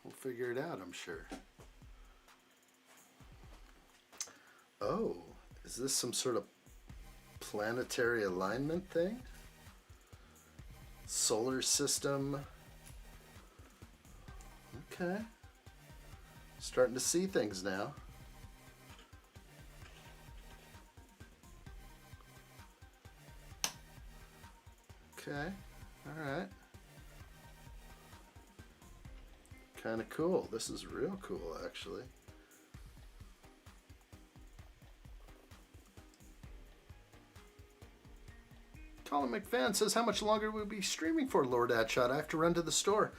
We'll figure it out, I'm sure. Oh, is this some sort of planetary alignment thing? Solar system. Okay. Starting to see things now. Okay, all right. Kind of cool. This is real cool, actually. Colin McFan says, how much longer will we be streaming for, Lord Addshot? I have to run to the store.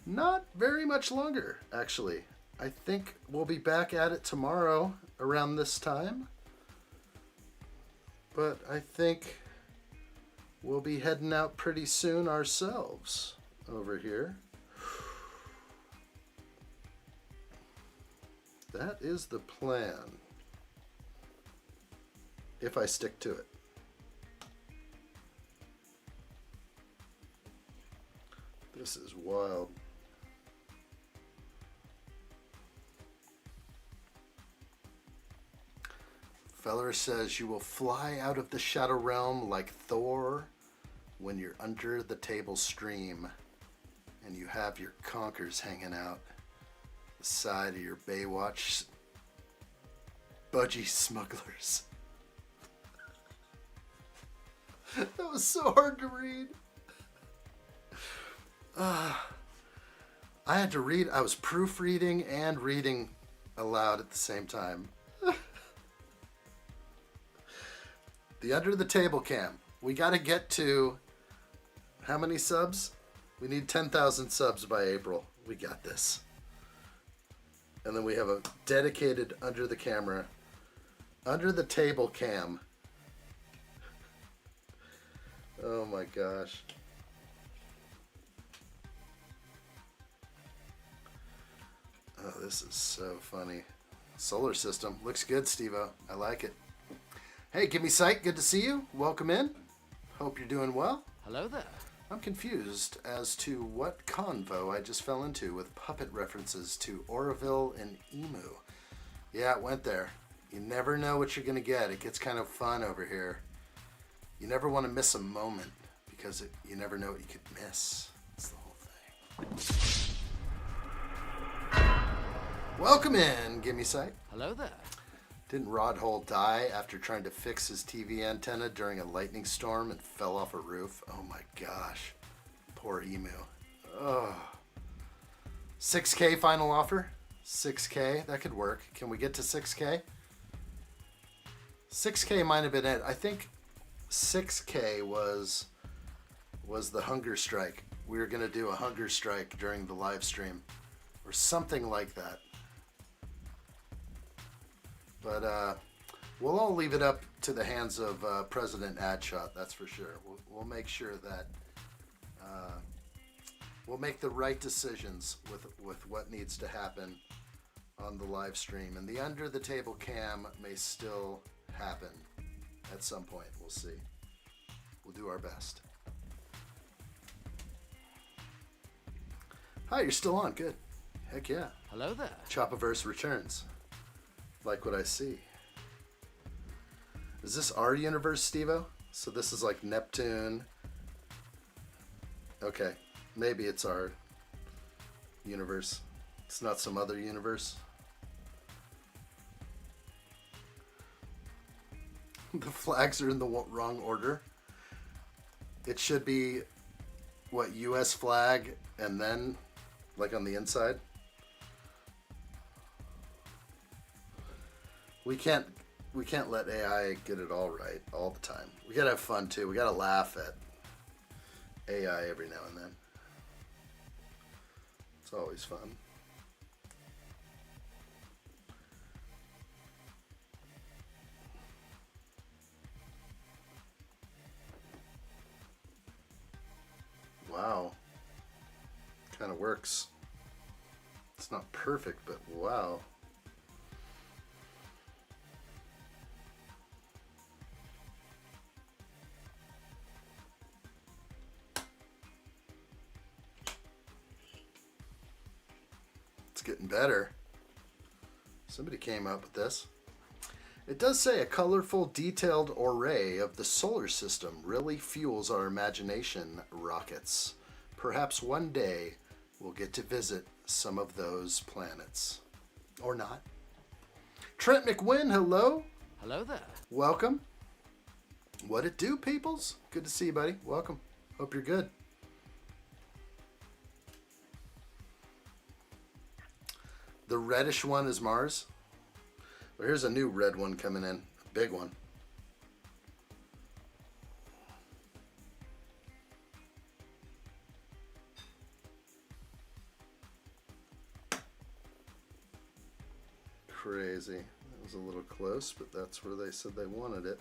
Not very much longer, actually. I think we'll be back at it tomorrow around this time. But I think we'll be heading out pretty soon ourselves over here. That is the plan. If I stick to it. This is wild. Feller says you will fly out of the shadow realm like Thor when you're under the table stream and you have your conkers hanging out the side of your Baywatch budgie smugglers. That was so hard to read. I had to read. I was proofreading and reading aloud at the same time. The under the table cam. We got to get to how many subs? We need 10,000 subs by April. We got this. And then we have a dedicated under the camera, under the table cam. Oh my gosh. Oh, this is so funny. Solar system. Looks good, Steve-O. I like it. Hey, Give Me Sight. Good to see you. Welcome in. Hope you're doing well. Hello there. I'm confused as to what convo I just fell into with puppet references to Oroville and Emu. Yeah, it went there. You never know what you're going to get. It gets kind of fun over here. You never want to miss a moment because you never know what you could miss. That's the whole thing. Welcome in, Gimme Sight. Hello there. Didn't Rod Hole die after trying to fix his TV antenna during a lightning storm and fell off a roof? Oh my gosh. Poor Emu. Oh. 6K final offer? 6K? That could work. Can we get to 6K? 6K might have been it. I think 6K was the hunger strike. We were going to do a hunger strike during the live stream or something like that. But we'll all leave it up to the hands of President Addshot, that's for sure. We'll make sure that we'll make the right decisions with what needs to happen on the live stream. And the under the table cam may still happen at some point. We'll see. We'll do our best. Hi, you're still on. Good. Heck yeah. Hello there. Chopaverse returns. Like what I see. Is this our universe, Steve-O? So this is like Neptune. Okay. Maybe it's our universe. It's not some other universe. The flags are in the wrong order. It should be, what, US flag and then, like on the inside? We can't let AI get it all right all the time. We gotta have fun too. We gotta laugh at AI every now and then. It's always fun. Wow. Kind of works. It's not perfect, but wow. It's getting better. Somebody came up with this. It does say a colorful, detailed array of the solar system really fuels our imagination rockets. Perhaps one day we'll get to visit some of those planets. Or not. Trent McWynn, hello. Hello there. Welcome. What it do, peoples? Good to see you, buddy. Welcome. Hope you're good. The reddish one is Mars. Well, here's a new red one coming in. A big one. Crazy. That was a little close, but that's where they said they wanted it.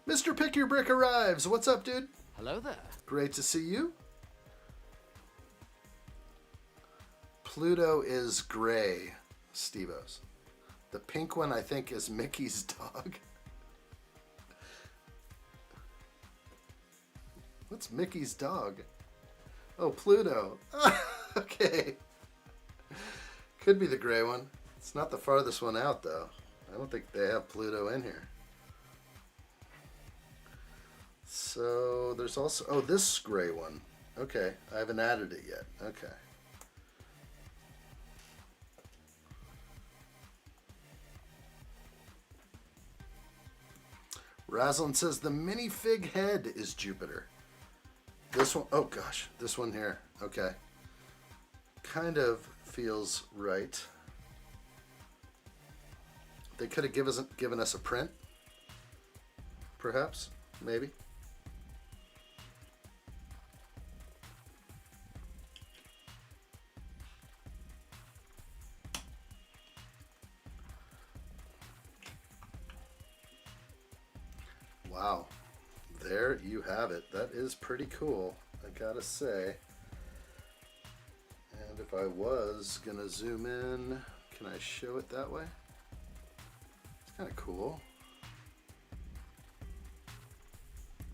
Mr. Pick Your Brick arrives. What's up, dude? Hello there. Great to see you. Pluto is gray, Steve-O's. The pink one, I think, is Mickey's dog. What's Mickey's dog? Oh, Pluto. Okay. Could be the gray one. It's not the farthest one out, though. I don't think they have Pluto in here. So there's also... Oh, this gray one. Okay. I haven't added it yet. Okay. Raslin says the minifig head is Jupiter. This one, oh gosh, this one here. Okay. Kind of feels right. They could have given us a print. Perhaps, maybe. Wow, there you have it. That is pretty cool, I gotta say. And if I was gonna zoom in, can I show it that way? It's kind of cool.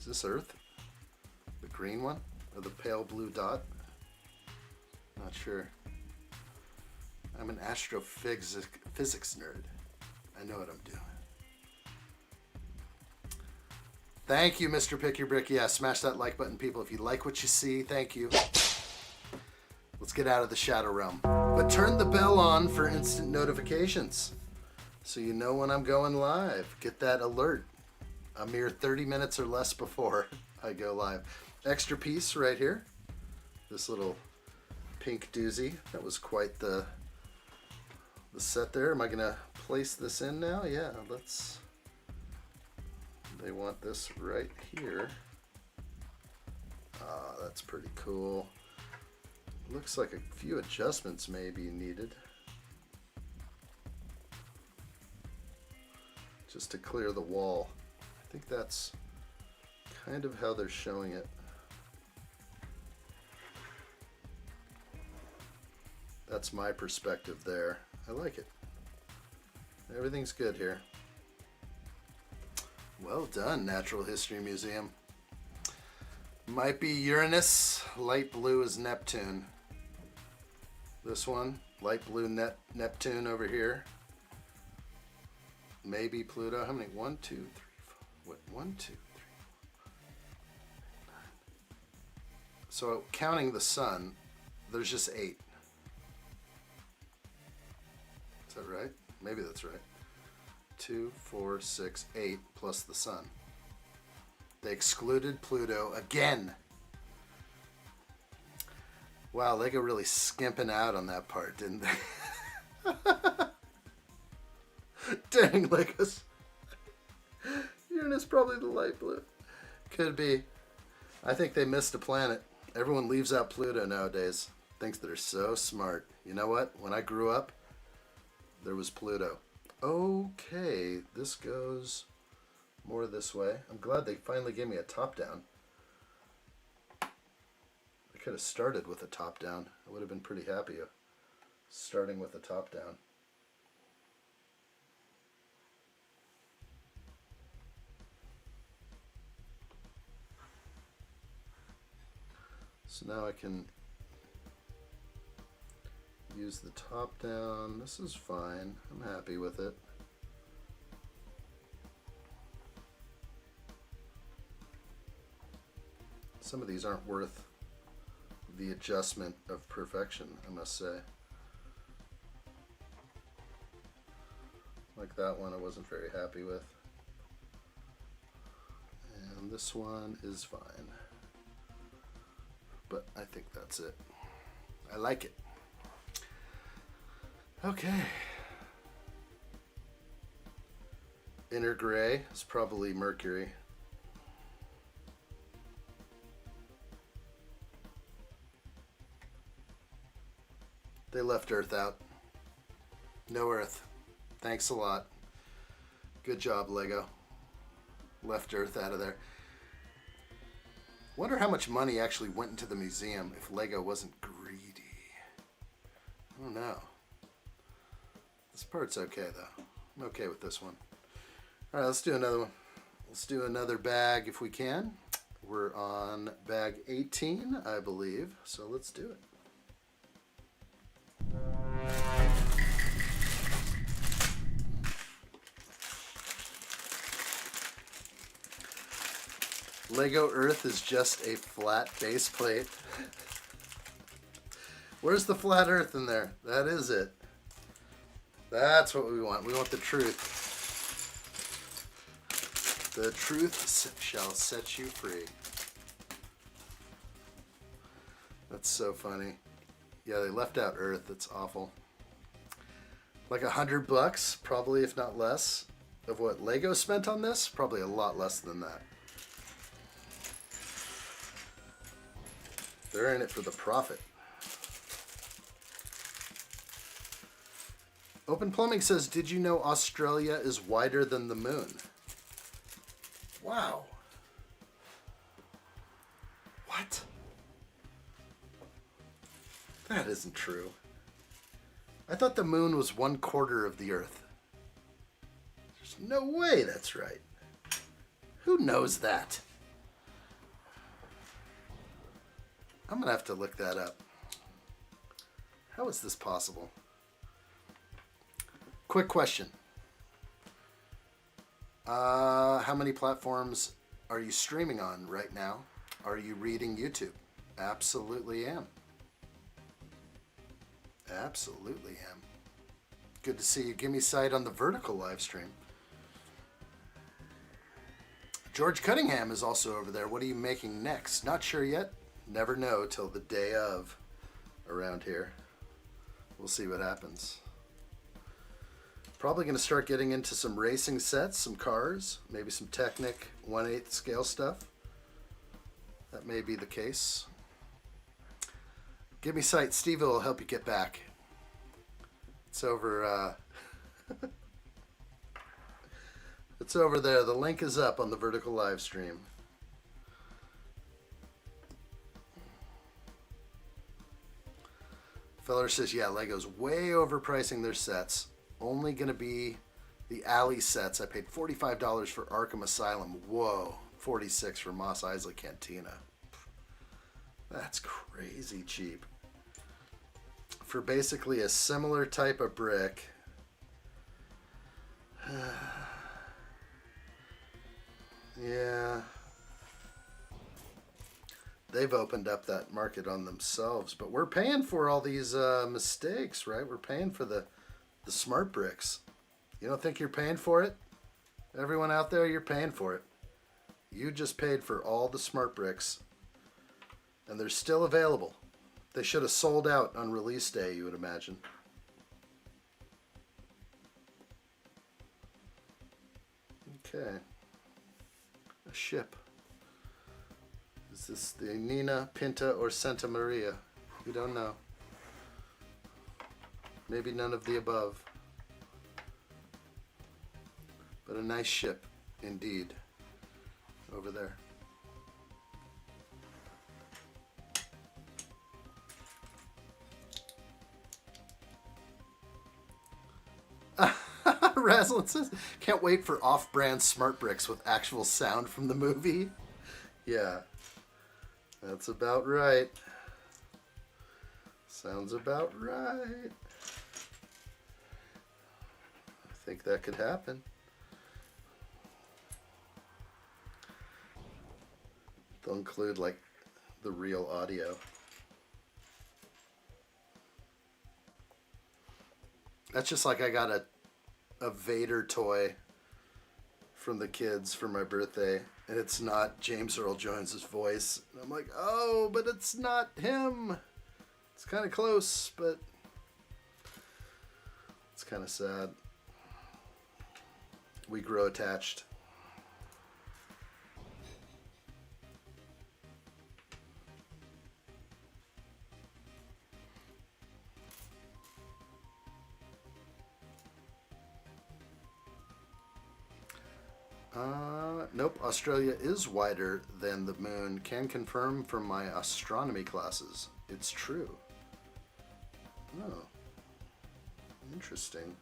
Is this Earth? The green one? Or the pale blue dot? Not sure. I'm an astrophysics nerd. I know what I'm doing. Thank you, Mr. Pick Your Brick. Yeah, smash that like button, people. If you like what you see, thank you. Let's get out of the shadow realm. But turn the bell on for instant notifications, so you know when I'm going live. Get that alert a mere 30 minutes or less before I go live. Extra piece right here. This little pink doozy. That was quite the set there. Am I going to place this in now? Yeah, let's... They want this right here. Ah, that's pretty cool. Looks like a few adjustments may be needed. Just to clear the wall. I think that's kind of how they're showing it. That's my perspective there. I like it. Everything's good here. Well done, Natural History Museum. Might be Uranus, light blue is Neptune. This one, light blue Neptune over here. Maybe Pluto. How many? 1, 2, 3, 4. What? 1, 2, 3, 4, 9. So counting the sun, there's just 8. Is that right? Maybe that's right. 2, 4, 6, 8 plus the sun. They excluded Pluto again. Wow, Lego really skimping out on that part, didn't they? Dang, Legos. Uranus probably the light blue. Could be. I think they missed a planet. Everyone leaves out Pluto nowadays. Thinks they're so smart. You know what? When I grew up, there was Pluto. Okay, this goes more this way. I'm glad they finally gave me a top down. I could have started with a top down. I would have been pretty happy starting with a top down. So now I can use the top down. This is fine. I'm happy with it. Some of these aren't worth the adjustment of perfection, I must say. Like that one I wasn't very happy with. And this one is fine. But I think that's it. I like it. Okay. Inner gray is probably Mercury. They left Earth out. No Earth. Thanks a lot. Good job, Lego. Left Earth out of there. Wonder how much money actually went into the museum if Lego wasn't greedy. I don't know. This part's okay though. I'm okay with this one. All right, let's do another one. Let's do another bag if we can. We're on bag 18, I believe. So let's do it. Lego Earth is just a flat base plate. Where's the flat Earth in there? That is it. That's what we want. We want the truth. The truth shall set you free. That's so funny. Yeah, they left out Earth. That's awful. Like $100, probably, if not less, of what Lego spent on this. Probably a lot less than that. They're in it for the profit. Open Plumbing says, did you know Australia is wider than the moon? Wow. What? That isn't true. I thought the moon was 1/4 of the Earth. There's no way that's right. Who knows that? I'm gonna have to look that up. How is this possible? Quick question. How many platforms are you streaming on right now? Are you reading YouTube? Absolutely am. Absolutely am. Good to see you. Give me sight on the vertical live stream. George Cunningham is also over there. What are you making next? Not sure yet. Never know till the day of around here. We'll see what happens. Probably going to start getting into some racing sets, some cars, maybe some Technic 1/8 scale stuff. That may be the case. Give me sight. Steve will help you get back. It's over. It's over there. The link is up on the vertical live stream. Feller says, yeah, Lego's way overpricing their sets. Only going to be the Alley sets. I paid $45 for Arkham Asylum. Whoa. $46 for Mos Eisley Cantina. That's crazy cheap. For basically a similar type of brick. Yeah. They've opened up that market on themselves, but we're paying for all these mistakes, right? We're paying for the smart bricks. You don't think you're paying for it? Everyone out there, you're paying for it. You just paid for all the smart bricks, and they're still available. They should have sold out on release day, you would imagine. Okay. A ship. Is this the Nina, Pinta, or Santa Maria? We don't know. Maybe none of the above. But a nice ship, indeed, over there. Razzlin says, can't wait for off-brand smart bricks with actual sound from the movie. Yeah, that's about right. Sounds about right. I think that could happen. They'll include like the real audio. That's just like I got a Vader toy from the kids for my birthday, and it's not James Earl Jones's voice. And I'm like, oh, but it's not him. It's kind of close, but it's kind of sad. We grow attached. Nope, Australia is wider than the moon. Can confirm from my astronomy classes. It's true. Oh. Interesting.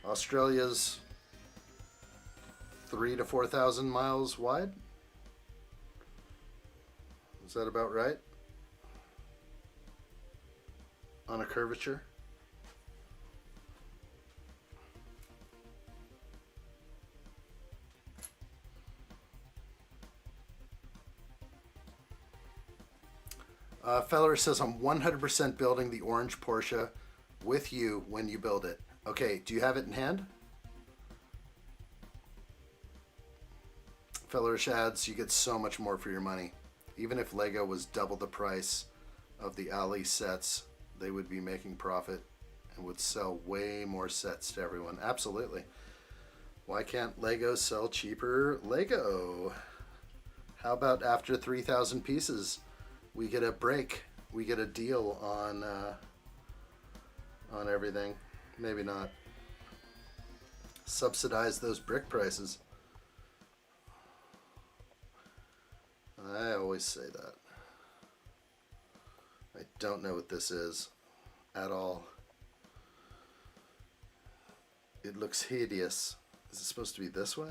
Australia's 3,000 to 4,000 miles wide? Is that about right? On a curvature? Feller says, I'm 100% building the orange Porsche with you when you build it. Okay, do you have it in hand? Fellerish adds, you get so much more for your money. Even if Lego was double the price of the Ali sets, they would be making profit and would sell way more sets to everyone. Absolutely. Why can't Lego sell cheaper Lego? How about after 3,000 pieces? We get a break. We get a deal on everything. Maybe not. Subsidize those brick prices. I always say that. I don't know what this is at all. It looks hideous. Is it supposed to be this way?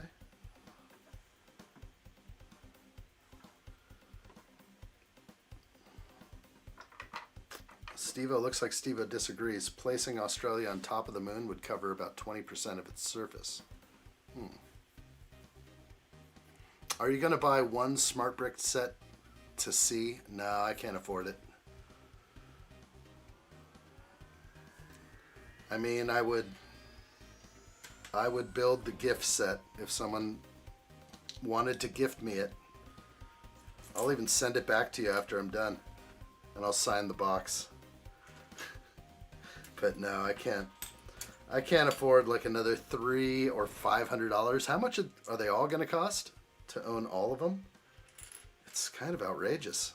Stevo, looks like Stevo disagrees. Placing Australia on top of the moon would cover about 20% of its surface. Are you going to buy one smart brick set to see? No, I can't afford it. I mean, I would build the gift set if someone wanted to gift me it. I'll even send it back to you after I'm done, and I'll sign the box. But no, I can't. I can't afford like another $300 or $500. How much are they all going to cost to own all of them? It's kind of outrageous.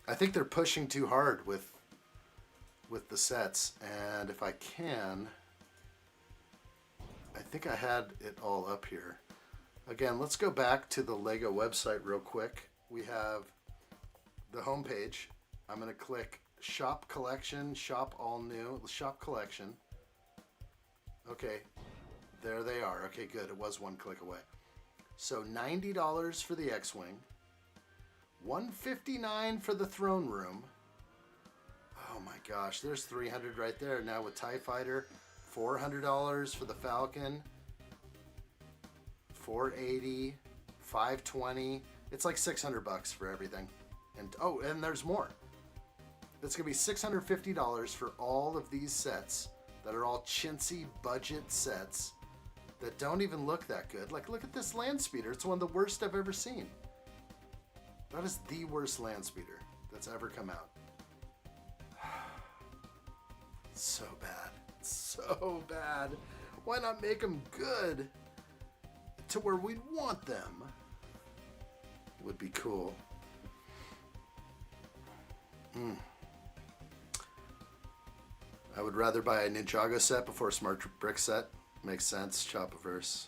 I think they're pushing too hard with the sets, and if I can, I think I had it all up here. Again, let's go back to the Lego website real quick. We have the home page. I'm going to click Shop Collection, Shop All New, Shop Collection. Okay, there they are. Okay, good. It was one click away. So $90 for the X-Wing, $159 for the throne room. Oh my gosh, there's $300 right there. Now with TIE Fighter, $400 for the Falcon, $480, $520. It's like $600 for everything. And oh, and there's more. It's gonna be $650 for all of these sets that are all chintzy budget sets that don't even look that good. Like, look at this land speeder. It's one of the worst I've ever seen. That is the worst land speeder that's ever come out. It's so bad. It's so bad. Why not make them good to where we'd want them? Would be cool. I would rather buy a Ninjago set before a smart brick set. Makes sense. Chopaverse.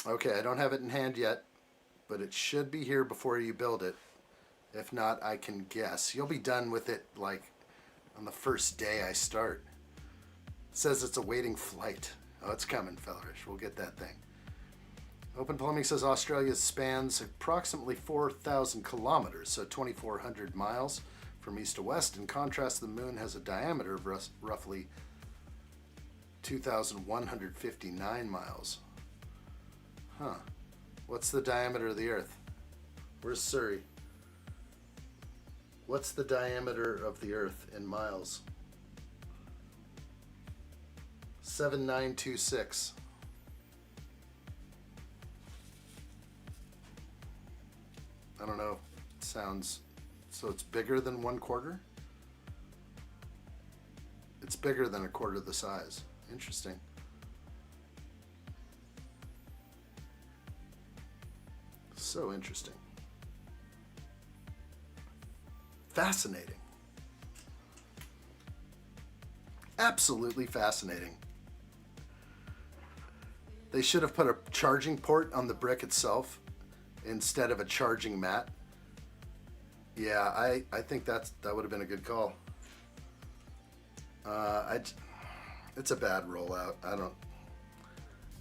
Okay, I don't have it in hand yet, but it should be here before you build it. If not, I can guess. You'll be done with it like on the first day I start. It says it's awaiting flight. Oh, it's coming, fellerish. We'll get that thing. Open Plumbing says Australia spans approximately 4,000 kilometers, so 2,400 miles from east to west. In contrast, the moon has a diameter of roughly 2,159 miles. Huh. What's the diameter of the Earth? Where's Surrey? What's the diameter of the Earth in miles? 7,926. I don't know. It sounds... So it's bigger than 1/4? It's bigger than 1/4 the size. Interesting. So interesting. Fascinating. Absolutely fascinating. They should have put a charging port on the brick itself instead of a charging mat. Yeah, I think that would have been a good call. It's a bad rollout.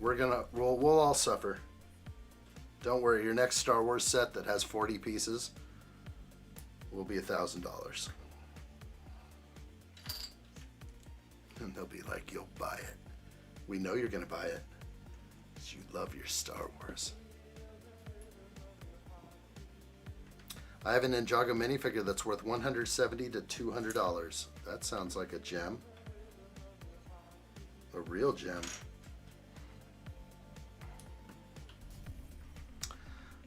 We'll all suffer. Don't worry, your next Star Wars set that has 40 pieces will be $1,000. And they'll be like, you'll buy it. We know you're gonna buy it. You love your Star Wars. I have a Ninjago minifigure that's worth $170 to $200. That sounds like a gem. A real gem.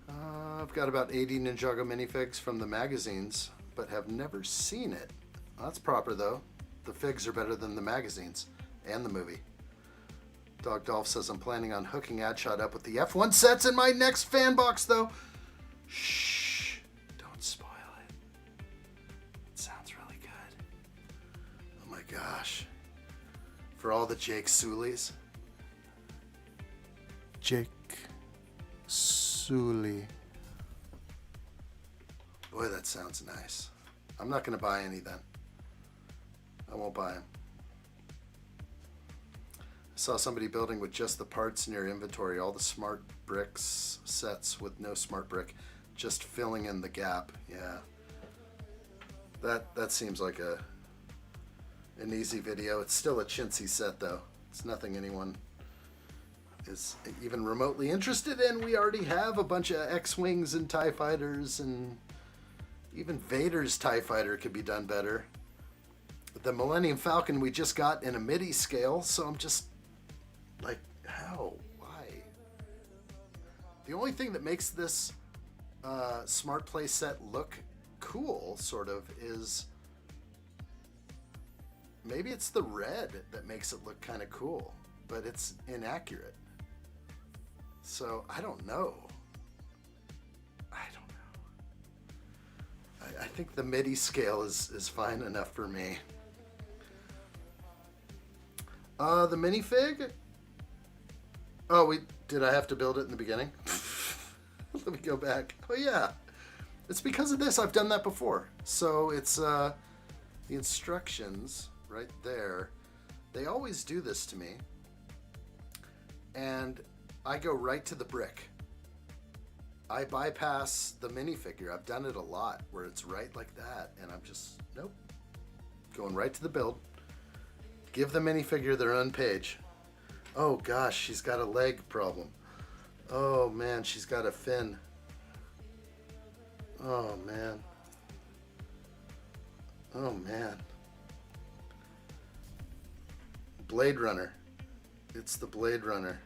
I've got about 80 Ninjago minifigs from the magazines, but have never seen it. That's proper though. The figs are better than the magazines and the movie. Dog Dolph says I'm planning on hooking addshot up with the F1 sets in my next fan box though. Shh, don't spoil it. It sounds really good. Oh my gosh. For all the Jake Suleys. Jake Suley. Boy, that sounds nice. I'm not going to buy any then. I won't buy them. I saw somebody building with just the parts in your inventory, all the smart bricks sets with no smart brick. just filling in the gap. Yeah. That seems like an easy video. It's still a chintzy set though. It's nothing anyone is even remotely interested in. We already have a bunch of X-Wings and TIE Fighters, and even Vader's TIE Fighter could be done better. The Millennium Falcon we just got in a MIDI scale, so I'm just like, how? Why? The only thing that makes this Smart Play set look cool, sort of, is maybe it's the red that makes it look kind of cool, but it's inaccurate. So I don't know. I think the MIDI scale is fine enough for me. The minifig? Oh, did I have to build it in the beginning? Let me go back. Oh yeah, it's because of this. I've done that before. So it's the instructions right there. They always do this to me, and I go right to the brick. I bypass the minifigure. I've done it a lot where it's right like that, and I'm just, nope, going right to the build. Give the minifigure their own page. Oh gosh, she's got a leg problem. Oh man, she's got a fin. Oh man. Oh man. Blade Runner. It's the Blade Runner.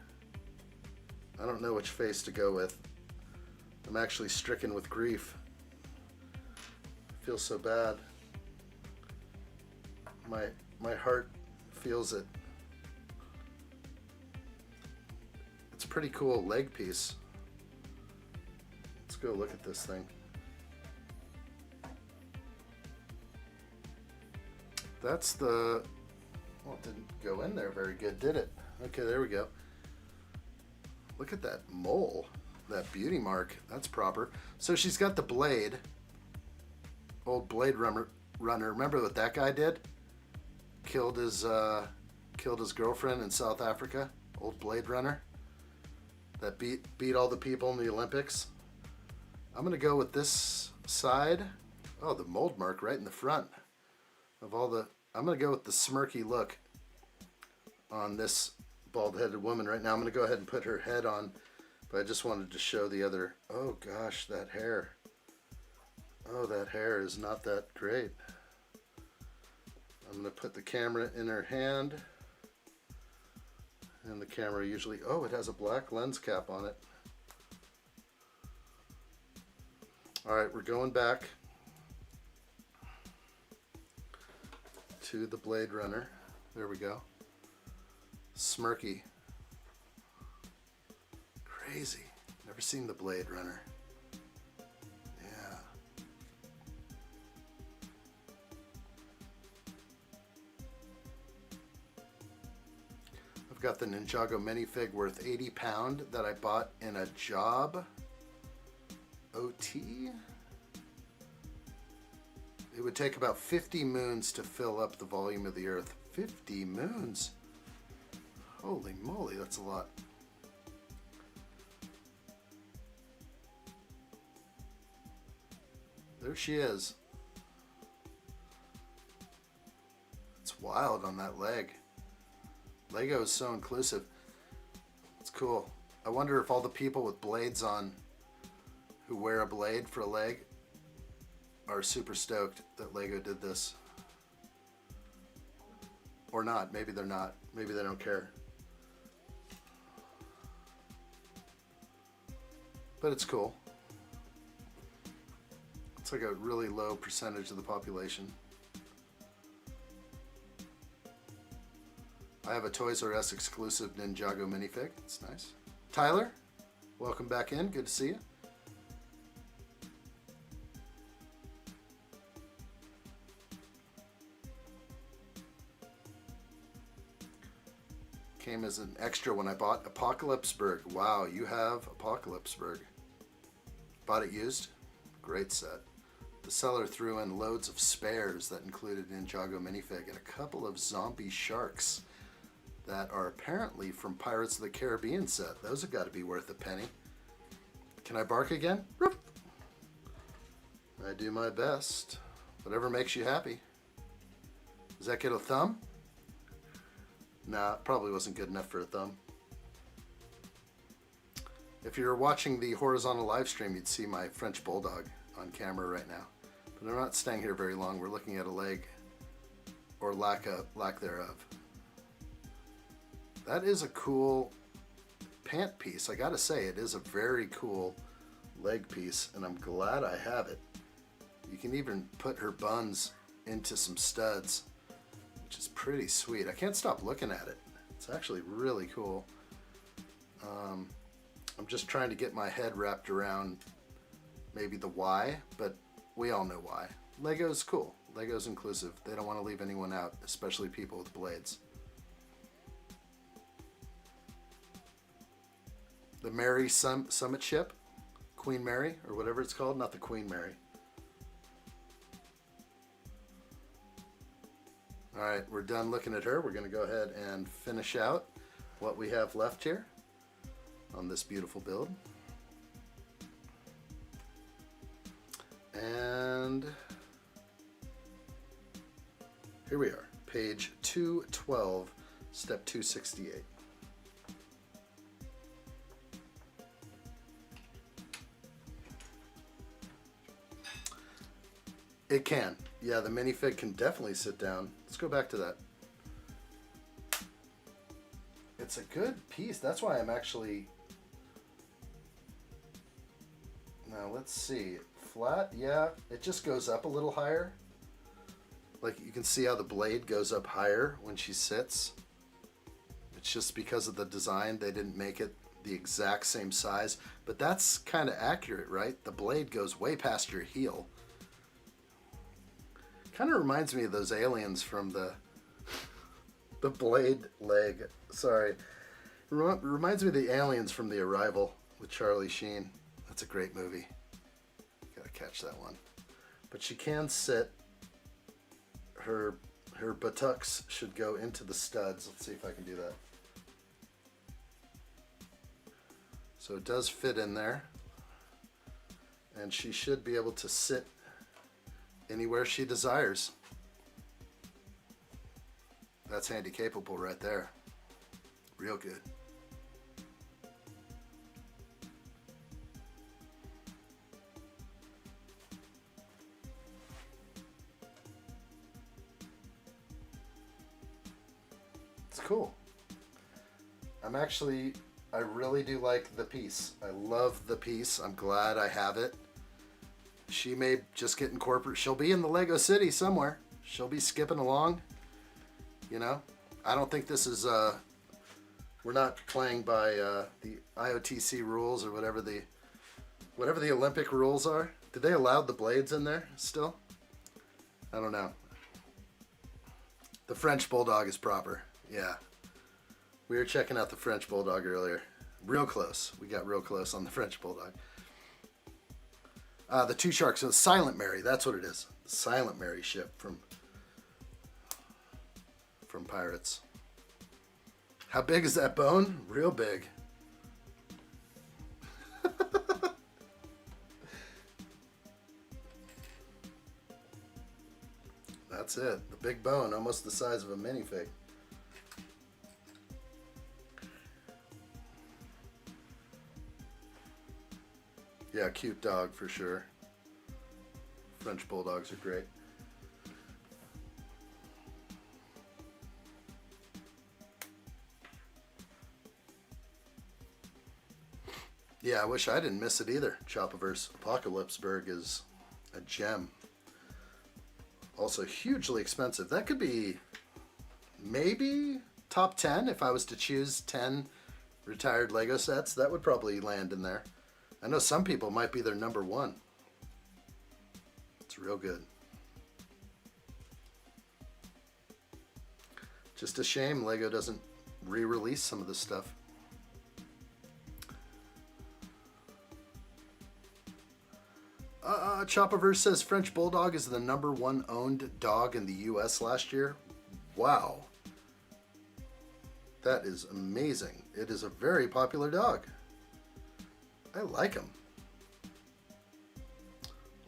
I don't know which face to go with. I'm actually stricken with grief. I feel so bad. My heart feels it. It's a pretty cool leg piece. Let's go look at this thing. That's the... Well, it didn't go in there very good, did it? Okay, there we go. Look at that mole. That beauty mark. That's proper. So she's got the blade. Old Blade Runner. Remember what that guy did? Killed his girlfriend in South Africa. Old Blade Runner. That beat all the people in the Olympics. I'm gonna go with this side. Oh, the mold mark right in the front of all the. I'm gonna go with the smirky look on this bald-headed woman right now. I'm gonna go ahead and put her head on, but I just wanted to show the other. Oh gosh, that hair. Oh, that hair is not that great. I'm gonna put the camera in her hand, and the camera usually. Oh, it has a black lens cap on it. All right, we're going back to the Blade Runner. There we go. Smirky. Crazy. Never seen the Blade Runner. Yeah. I've got the Ninjago minifig worth 80 pound that I bought in a job. OT. It would take about 50 moons to fill up the volume of the Earth. 50 moons? Holy moly, that's a lot. There she is. It's wild on that leg. Lego is so inclusive. It's cool. I wonder if all the people with blades on who wear a blade for a leg are super stoked that Lego did this. Or not. Maybe they're not. Maybe they don't care. But it's cool. It's like a really low percentage of the population. I have a Toys R Us exclusive Ninjago minifig. It's nice. Tyler, welcome back in. Good to see you. Came as an extra when I bought Apocalypseburg. Wow, you have Apocalypseburg. Bought it used? Great set. The seller threw in loads of spares that included Ninjago minifig and a couple of zombie sharks that are apparently from Pirates of the Caribbean set. Those have got to be worth a penny. Can I bark again? Roof. I do my best. Whatever makes you happy. Does that get a thumb? Nah, it probably wasn't good enough for a thumb. If you're watching the horizontal live stream, you'd see my French Bulldog on camera right now. But I'm not staying here very long. We're looking at a leg, or lack thereof. That is a cool pant piece. I gotta say, it is a very cool leg piece, and I'm glad I have it. You can even put her buns into some studs, which is pretty sweet. I can't stop looking at it. It's actually really cool. I'm just trying to get my head wrapped around maybe the why, but we all know why. Lego's cool. Lego's inclusive. They don't want to leave anyone out, especially people with blades. The Mary Summit ship, Queen Mary, or whatever it's called, not the Queen Mary. All right, we're done looking at her. We're going to go ahead and finish out what we have left here on this beautiful build. And here we are, page 212, step 268. It can. Yeah, the minifig can definitely sit down. Let's go back to that. It's a good piece. That's why I'm actually... Now, let's see. Flat, yeah. It just goes up a little higher. Like, you can see how the blade goes up higher when she sits. It's just because of the design. They didn't make it the exact same size. But that's kind of accurate, right? The blade goes way past your heel. Kind of reminds me of those aliens from the blade leg. Sorry. Reminds me of the aliens from The Arrival with Charlie Sheen. That's a great movie. Gotta catch that one. But she can sit. Her buttocks should go into the studs. Let's see if I can do that. So it does fit in there. And she should be able to sit anywhere she desires. That's handy capable right there. Real good. It's cool. I really do like the piece. I love the piece. I'm glad I have it. She may just get in corporate. She'll be in the Lego City somewhere. She'll be skipping along. You know, I don't think this is, we're not playing by the IOTC rules or whatever the Olympic rules are. Did they allow the blades in there still? I don't know. The French Bulldog is proper. Yeah. We were checking out the French Bulldog earlier. Real close. We got real close on the French Bulldog. The two sharks. So Silent Mary, that's what it is. Silent Mary ship from Pirates. How big is that bone? Real big. That's it. The big bone, almost the size of a minifig. Yeah, cute dog for sure. French Bulldogs are great. Yeah, I wish I didn't miss it either. Chopaverse Apocalypseburg is a gem. Also hugely expensive. That could be maybe top 10 if I was to choose 10 retired Lego sets. That would probably land in there. I know some people might be their number one. It's real good. Just a shame Lego doesn't re-release some of this stuff. Chopaverse says French Bulldog is the #1 owned dog in the US last year. Wow. That is amazing. It is a very popular dog. I like him.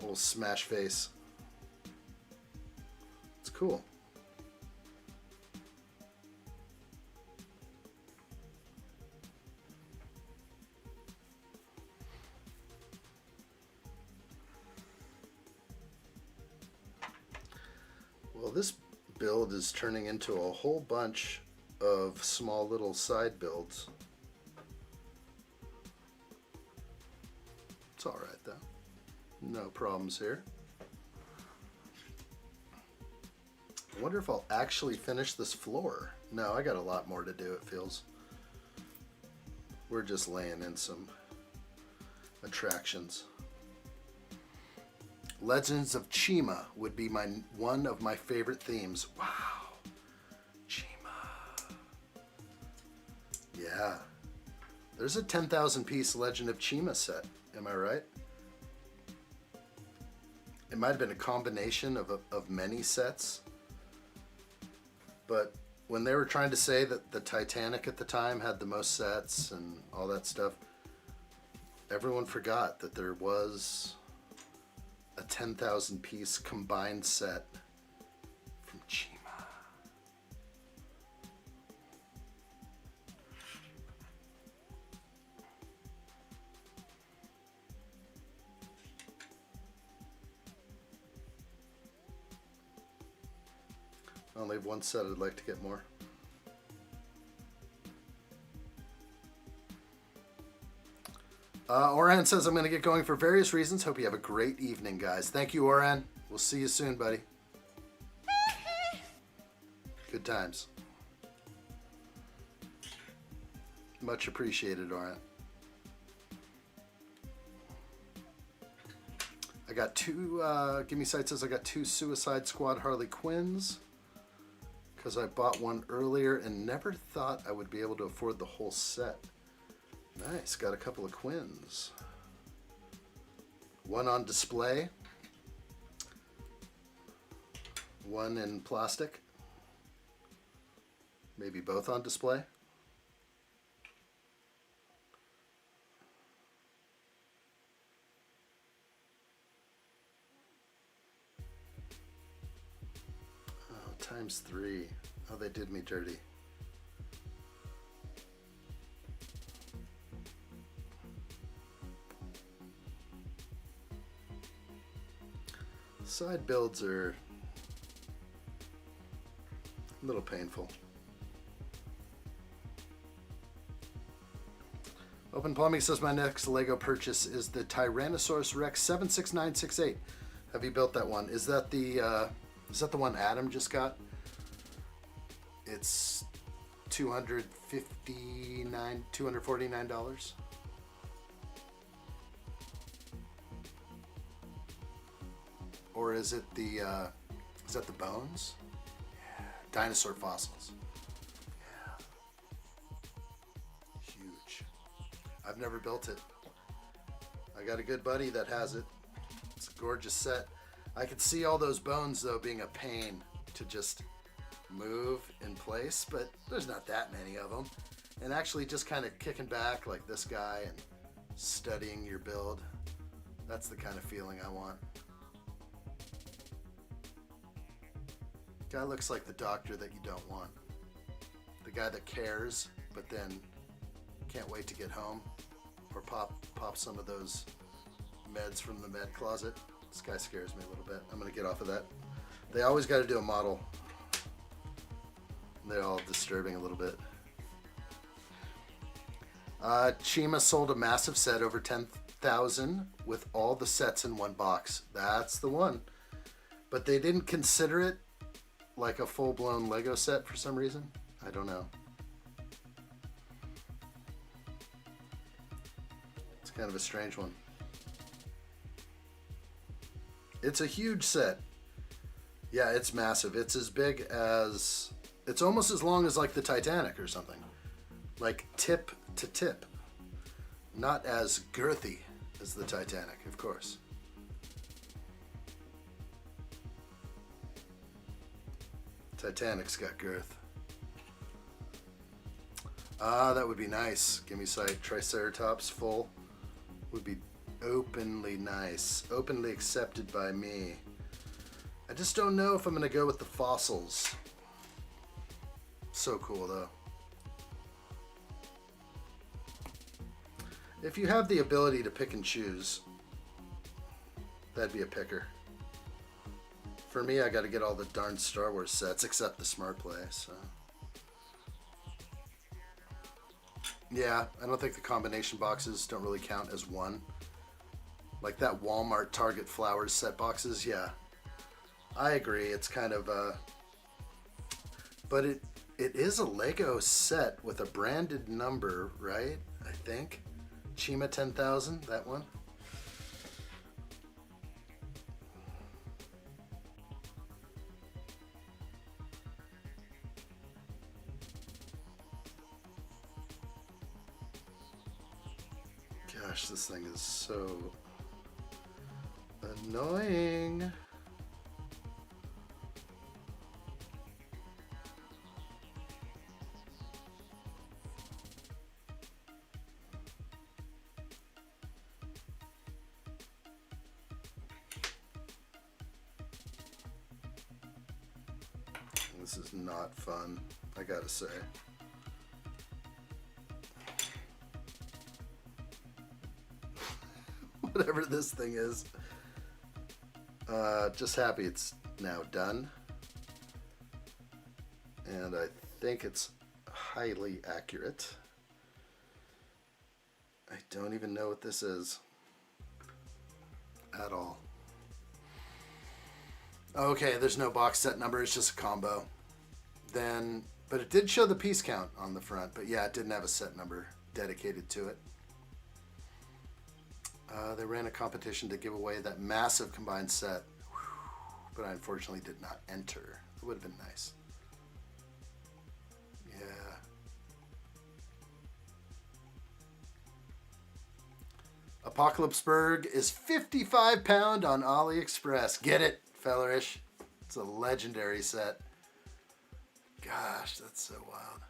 Little smash face. It's cool. Well, this build is turning into a whole bunch of small little side builds. It's all right though. No problems here. I wonder if I'll actually finish this floor. No, I got a lot more to do, it feels. We're just laying in some attractions. Legends of Chima would be one of my favorite themes. Wow. Chima. Yeah. There's a 10,000 piece Legend of Chima set. Am I right? It might have been a combination of many sets. But when they were trying to say that the Titanic at the time had the most sets and all that stuff, everyone forgot that there was a 10,000 piece combined set from Chima. I only have one set. I'd like to get more. Oran says, I'm going to get going for various reasons. Hope you have a great evening, guys. Thank you, Oran. We'll see you soon, buddy. Good times. Much appreciated, Oran. I got two, Gimme Sight says I got 2 Suicide Squad Harley Quinns because I bought one earlier and never thought I would be able to afford the whole set. Nice, got a couple of Quinns. One on display. One in plastic. Maybe both on display. Oh, ×3. Oh, they did me dirty. Side builds are a little painful. Open Plumbing says my next Lego purchase is the Tyrannosaurus Rex 76968. Have you built that one? Is that the one Adam just got? It's $249. Or is it the, is that the bones? Yeah. Dinosaur fossils. Yeah. Huge. I've never built it. I got a good buddy that has it. It's a gorgeous set. I could see all those bones, though, being a pain to just move in place, but there's not that many of them. And actually just kind of kicking back like this guy and studying your build, that's the kind of feeling I want. Guy looks like the doctor that you don't want. The guy that cares, but then can't wait to get home or pop some of those meds from the med closet. This guy scares me a little bit. I'm gonna get off of that. They always got to do a model. They're all disturbing a little bit. Chima sold a massive set over 10,000 with all the sets in one box. That's the one. But they didn't consider it like a full-blown Lego set for some reason. I don't know. It's kind of a strange one. It's a huge set. Yeah, it's massive. It's as big as... It's almost as long as like the Titanic or something. Like tip to tip. Not as girthy as the Titanic, of course. Titanic's got girth. Ah, that would be nice. Gimme Sight Triceratops full would be openly nice. Openly accepted by me. I just don't know if I'm going to go with the fossils. So cool, though. If you have the ability to pick and choose, that'd be a picker. For me, I got to get all the darn Star Wars sets, except the Smart Play, so. Yeah, I don't think the combination boxes don't really count as one. Like that Walmart Target Flowers set boxes, yeah. I agree, it's kind of, but it is a Lego set with a branded number, right? I think. Chima 10,000, that one. Gosh, this thing is so annoying. This is not fun, I gotta say. Whatever this thing is. Just happy it's now done. And I think it's highly accurate. I don't even know what this is at all. Okay, there's no box set number, it's just a combo. Then, but it did show the piece count on the front, but yeah, it didn't have a set number dedicated to it. They ran a competition to give away that massive combined set, but I unfortunately did not enter. It would have been nice. Yeah. Apocalypseburg is £55 on AliExpress. Get it, fellerish. It's a legendary set. Gosh, that's so wild.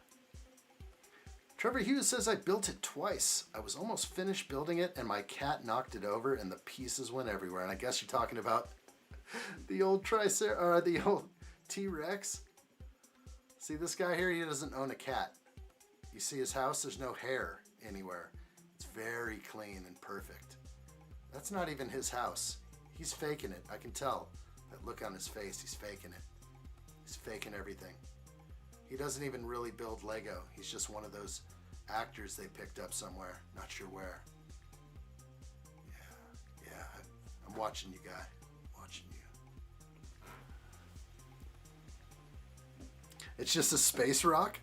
Trevor Hughes says I built it twice. I was almost finished building it and my cat knocked it over and the pieces went everywhere. And I guess you're talking about the old the old T-Rex. See this guy here? He doesn't own a cat. You see his house? There's no hair anywhere. It's very clean and perfect. That's not even his house. He's faking it. I can tell. That look on his face, he's faking it. He's faking everything. He doesn't even really build Lego. He's just one of those actors they picked up somewhere. Not sure where. Yeah, I'm watching you, guy. I'm watching you. It's just a space rock.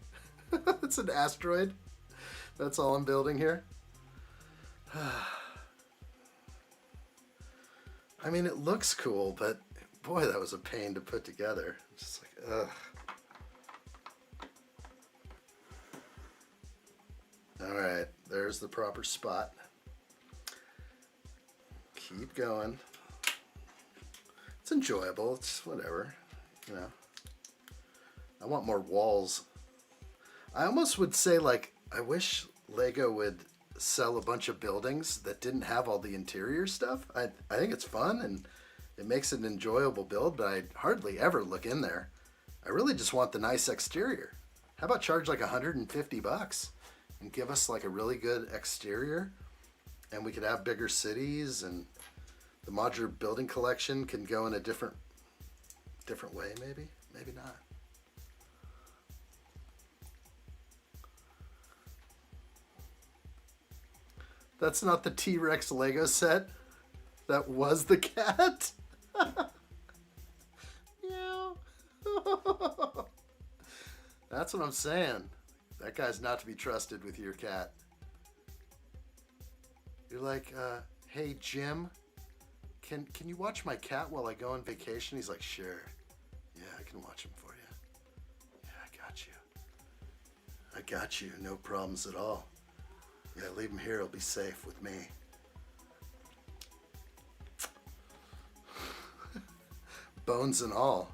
It's an asteroid. That's all I'm building here. I mean, it looks cool, but boy, that was a pain to put together. Just like, ugh. All right, there's the proper spot. Keep going. It's enjoyable. It's whatever, you know. I want more walls. I almost would say, like, I wish Lego would sell a bunch of buildings that didn't have all the interior stuff. I think it's fun and it makes it an enjoyable build, but I hardly ever look in there. I really just want the nice exterior. How about charge like $150 and give us like a really good exterior, and we could have bigger cities, and the modular building collection can go in a different way, maybe not. That's not the T-Rex Lego set. That was the cat. Meow. That's what I'm saying. That guy's not to be trusted with your cat. You're like, hey Jim, can you watch my cat while I go on vacation? He's like, sure. Yeah, I can watch him for you. Yeah, I got you. I got you. No problems at all. Yeah, leave him here. He'll be safe with me. Bones and all.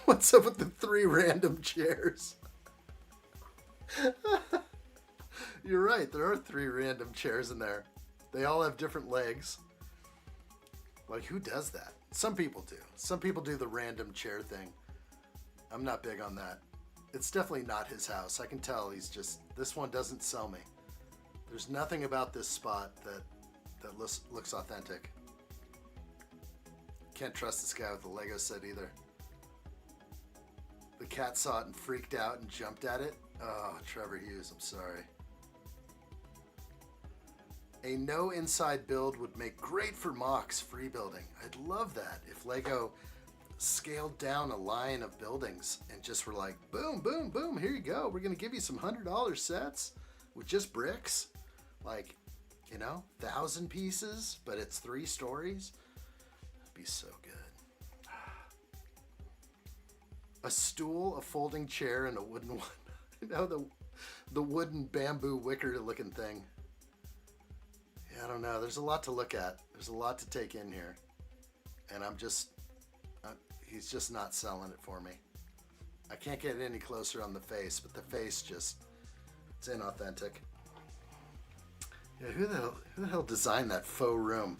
What's up with the 3 random chairs? You're right. There are 3 random chairs in there. They all have different legs. Like, who does that? Some people do. Some people do the random chair thing. I'm not big on that. It's definitely not his house. I can tell he's just, this one doesn't sell me. There's nothing about this spot that looks authentic. Can't trust this guy with the Lego set either. The cat saw it and freaked out and jumped at it. Oh, Trevor Hughes, I'm sorry. A no inside build would make great for Mox free building. I'd love that if Lego scaled down a line of buildings and just were like, boom, boom, boom, here you go. We're going to give you some $100 sets with just bricks. Like, you know, 1,000 pieces, but it's 3 stories. That'd be so good. A stool, a folding chair, and a wooden one. You know, the wooden bamboo wicker looking thing. Yeah, I don't know. There's a lot to look at. There's a lot to take in here. And he's just not selling it for me. I can't get any closer on the face, but the face just, it's inauthentic. Yeah, who the hell designed that faux room?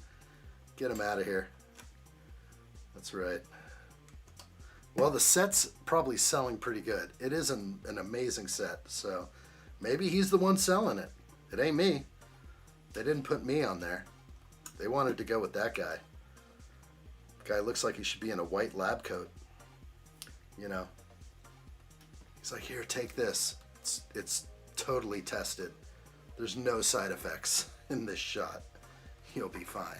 Get him out of here. That's right. Well, the set's probably selling pretty good. It is an amazing set, so maybe he's the one selling it. It ain't me. They didn't put me on there. They wanted to go with that guy. The guy looks like he should be in a white lab coat. You know. He's like, here, take this. It's totally tested. There's no side effects in this shot. You'll be fine.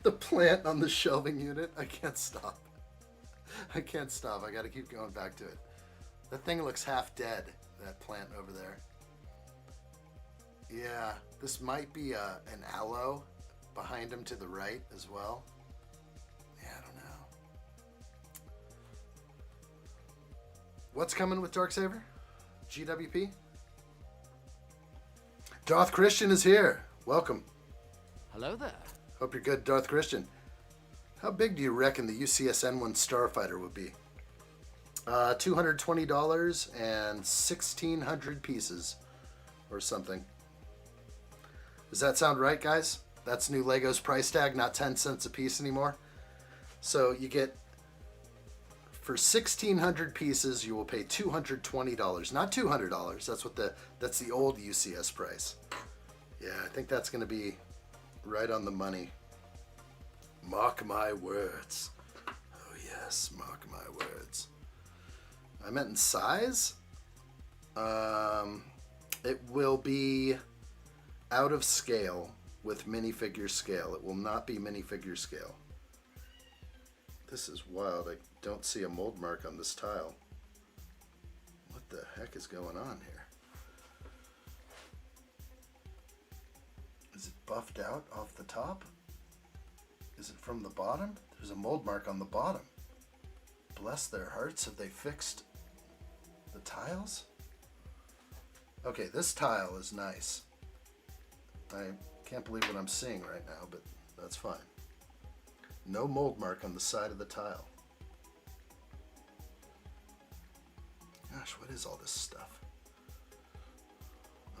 The plant on the shelving unit. I can't stop. I can't stop. I got to keep going back to it. That thing looks half dead, that plant over there. Yeah, this might be an aloe behind him to the right as well. Yeah, I don't know. What's coming with Darksaber? GWP? Darth Christian is here. Welcome. Hello there. Hope you're good, Darth Christian. How big do you reckon the UCSN-1 Starfighter would be? $220 and 1,600 pieces or something. Does that sound right, guys? That's new Lego's price tag, not 10 cents a piece anymore. So you get, for 1,600 pieces, you will pay $220, not $200. That's the old UCS price. Yeah, I think that's going to be right on the money. Mark my words. Oh yes, mark my words. I meant in size. It will be out of scale with minifigure scale. It will not be minifigure scale. This is wild. I don't see a mold mark on this tile. What the heck is going on here? Is it buffed out off the top? Is it from the bottom? There's a mold mark on the bottom. Bless their hearts. Have they fixed the tiles? Okay, this tile is nice. I can't believe what I'm seeing right now, but that's fine. No mold mark on the side of the tile. Gosh, what is all this stuff?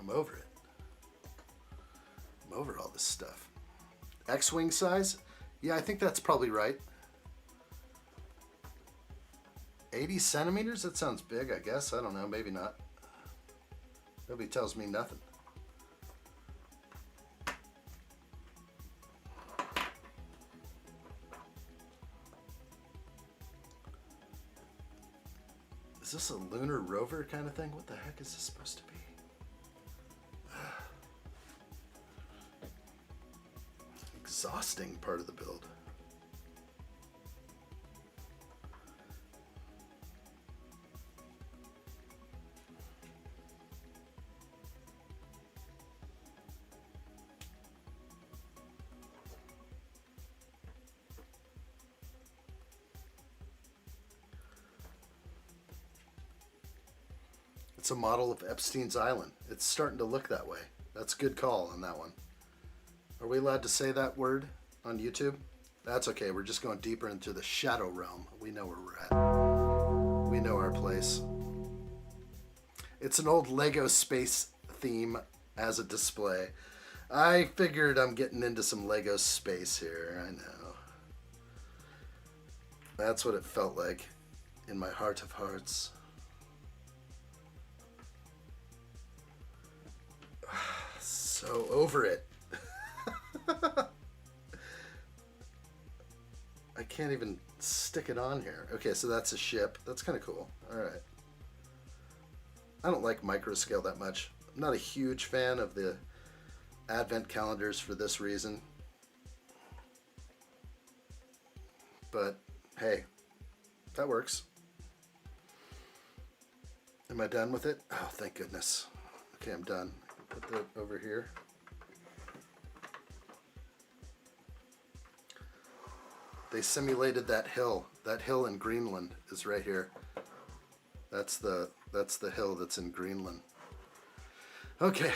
I'm over it. I'm over all this stuff. X-wing size? Yeah, I think that's probably right. 80 centimeters? That sounds big, I guess. I don't know, maybe not. Nobody tells me nothing. Is this a lunar rover kind of thing? What the heck is this supposed to be? Exhausting part of the build. It's a model of Epstein's Island. It's starting to look that way. That's a good call on that one. Are we allowed to say that word on YouTube? That's okay. We're just going deeper into the shadow realm. We know where we're at. We know our place. It's an old Lego space theme as a display. I figured I'm getting into some Lego space here. I know. That's what it felt like in my heart of hearts. So over it. I can't even stick it on here. Okay, so that's a ship. That's kind of cool. All right. I don't like microscale that much. I'm not a huge fan of the advent calendars for this reason. But hey, that works. Am I done with it? Oh, thank goodness. Okay, I'm done. Put that over here. They simulated that hill. That hill in Greenland is right here. That's the hill that's in Greenland. Okay.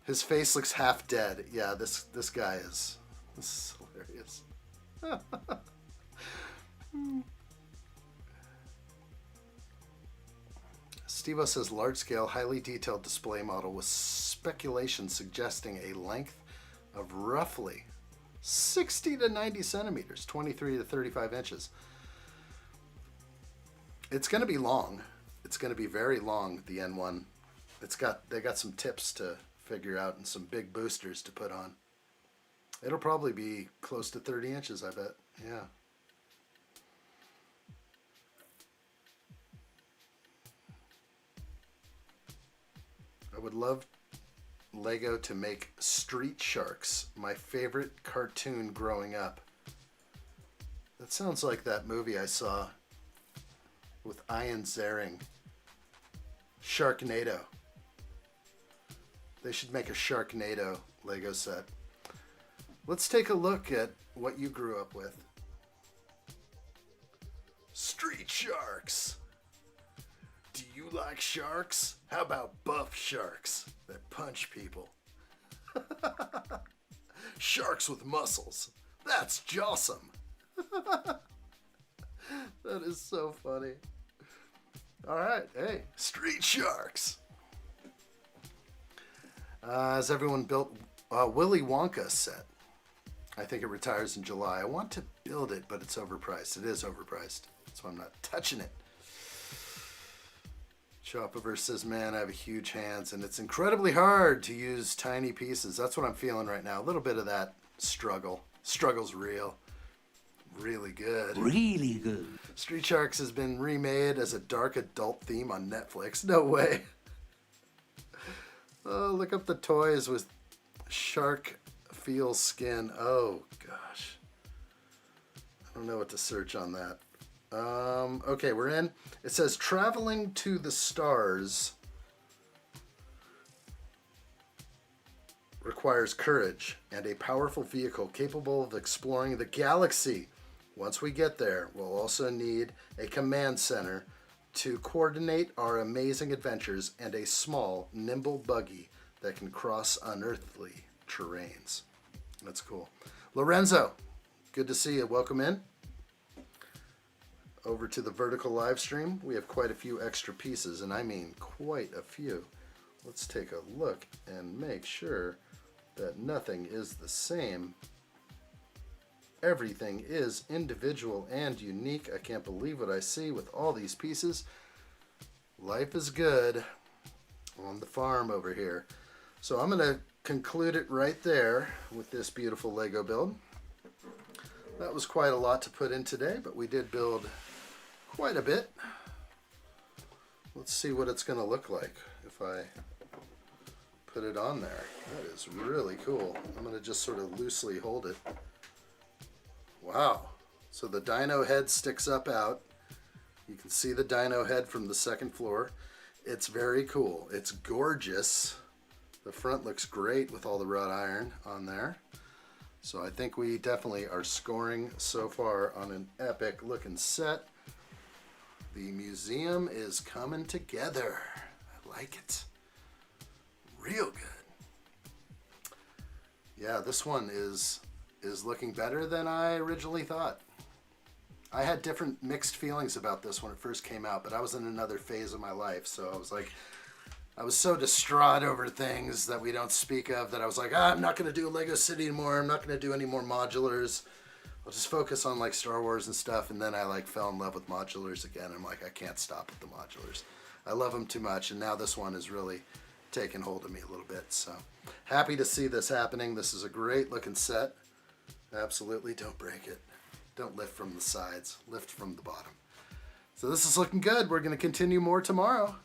His face looks half dead. Yeah, this guy is. This is hilarious. Stevo says large-scale, highly detailed display model with speculation suggesting a length of roughly 60 to 90 centimeters, 23 to 35 inches. It's going to be long. It's going to be very long, the N1. They got some tips to figure out and some big boosters to put on. It'll probably be close to 30 inches, I bet. Yeah. I would love Lego to make Street Sharks, my favorite cartoon growing up. That sounds like that movie I saw with Ian Ziering. Sharknado. They should make a Sharknado Lego set. Let's take a look at what you grew up with. Street Sharks. Do you like sharks? How about buff sharks that punch people? Sharks with muscles. That's jawsome. That is so funny. All right, hey, Street Sharks. Has everyone built Willy Wonka set? I think it retires in July. I want to build it, but it's overpriced. It is overpriced, so I'm not touching it. Chopaverse says, man, I have huge hands, and it's incredibly hard to use tiny pieces. That's what I'm feeling right now. A little bit of that struggle. Struggle's real. Really good. Really good. Street Sharks has been remade as a dark adult theme on Netflix. No way. Oh, look up the toys with shark feel skin. Oh, gosh. I don't know what to search on that. Okay, we're in. It says traveling to the stars requires courage and a powerful vehicle capable of exploring the galaxy. Once we get there, we'll also need a command center to coordinate our amazing adventures and a small, nimble buggy that can cross unearthly terrains. That's cool. Lorenzo, good to see you. Welcome in. Over to the vertical live stream. We have quite a few extra pieces, and I mean quite a few. Let's take a look and make sure that nothing is the same. Everything is individual and unique. I can't believe what I see with all these pieces. Life is good on the farm over here. So I'm going to conclude it right there with this beautiful Lego build. That was quite a lot to put in today, but we did build quite a bit. Let's see what it's going to look like if I put it on there. That is really cool. I'm going to just sort of loosely hold it. Wow. So the dino head sticks up out. You can see the dino head from the second floor. It's very cool. It's gorgeous. The front looks great with all the wrought iron on there. So I think we definitely are scoring so far on an epic looking set. The museum is coming together. I like it. Real good. Yeah, this one is looking better than I originally thought. I had different mixed feelings about this when it first came out, but I was in another phase of my life, so I was like, I was so distraught over things that we don't speak of that I was like, I'm not going to do a Lego City anymore. I'm not going to do any more modulars. I'll just focus on like Star Wars and stuff. And then I like fell in love with modulars again. I'm like, I can't stop with the modulars. I love them too much. And now this one is really taking hold of me a little bit. So happy to see this happening. This is a great looking set. Absolutely. Don't break it. Don't lift from the sides. Lift from the bottom. So this is looking good. We're going to continue more tomorrow.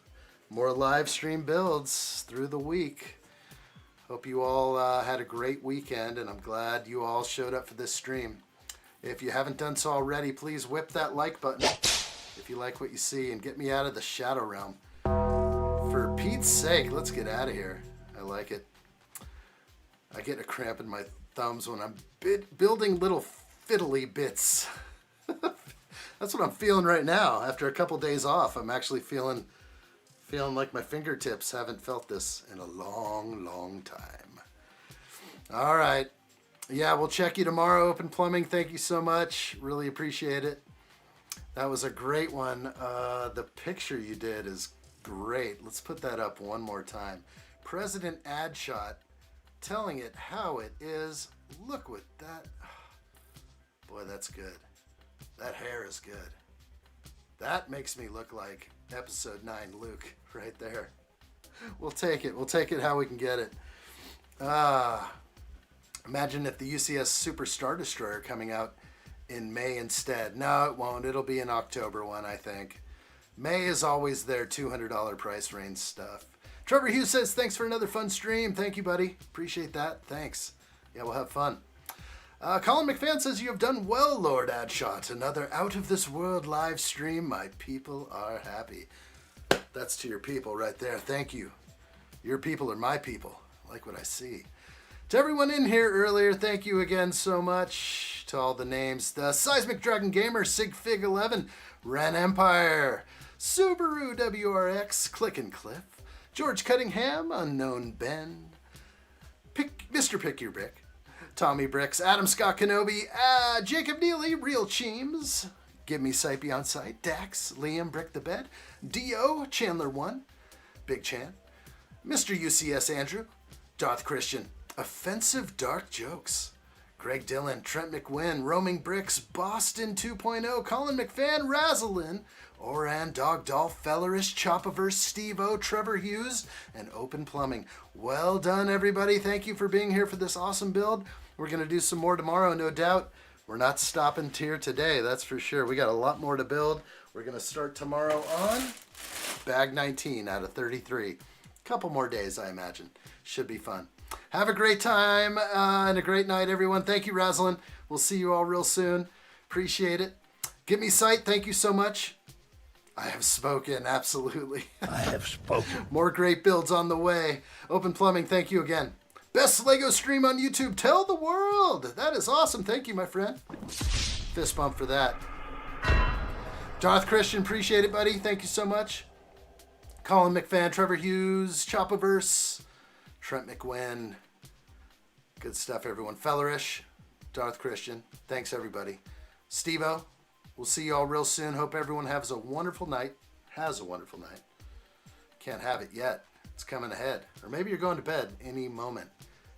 More live stream builds through the week. Hope you all had a great weekend, and I'm glad you all showed up for this stream. If you haven't done so already, please whip that like button if you like what you see, and get me out of the shadow realm. For Pete's sake, let's get out of here. I like it. I get a cramp in my thumbs when I'm building little fiddly bits. That's what I'm feeling right now. After a couple days off, I'm actually feeling like my fingertips haven't felt this in a long, long time. All right. Yeah, we'll check you tomorrow, Open Plumbing. Thank you so much. Really appreciate it. That was a great one. The picture you did is great. Let's put that up one more time. President Addshot telling it how it is. Look what that... Boy, that's good. That hair is good. That makes me look like Episode 9 Luke right there. We'll take it. We'll take it how we can get it. Imagine if the UCS Super Star Destroyer coming out in May instead. No, it won't. It'll be an October one, I think. May is always their $200 price range stuff. Trevor Hughes says, thanks for another fun stream. Thank you, buddy. Appreciate that. Thanks. Yeah, we'll have fun. Colin McFan says, you have done well, Lord Addshot. Another out-of-this-world live stream. My people are happy. That's to your people right there. Thank you. Your people are my people. I like what I see. To everyone in here earlier, thank you again so much. To all the names. The Seismic Dragon Gamer, SigFig11, Ren Empire, Subaru WRX, Click and Cliff, George Cuttingham, Unknown Ben, Mr. Pick Your Brick, Tommy Bricks, Adam Scott Kenobi, Jacob Neely, Real Cheems, Give Me Sight Beyond Sight, Dax, Liam Brick the Bed, Dio, Chandler1, Big Chan, Mr. UCS Andrew, Darth Christian, Offensive Dark Jokes, Greg Dillon, Trent McWynn, Roaming Bricks, Boston 2.0, Colin McFan, Razalin, Oran, Dog Dolph, Fellerish, Chopaverse, Steve-O, Trevor Hughes, and Open Plumbing. Well done, everybody. Thank you for being here for this awesome build. We're going to do some more tomorrow, no doubt. We're not stopping here today, that's for sure. We got a lot more to build. We're going to start tomorrow on bag 19 out of 33. Couple more days, I imagine. Should be fun. Have a great time and a great night, everyone. Thank you, Rosalind. We'll see you all real soon. Appreciate it. Give Me Sight, thank you so much. I have spoken, absolutely. I have spoken. More great builds on the way. Open Plumbing, thank you again. Best Lego stream on YouTube. Tell the world. That is awesome. Thank you, my friend. Fist bump for that. Darth Christian, appreciate it, buddy. Thank you so much. Colin McFan, Trevor Hughes, Chopaverse, Trent McWynn. Good stuff, everyone. Fellerish, Darth Christian. Thanks, everybody. Steve-O, we'll see you all real soon. Hope everyone has a wonderful night. Can't have it yet. It's coming ahead. Or maybe you're going to bed any moment.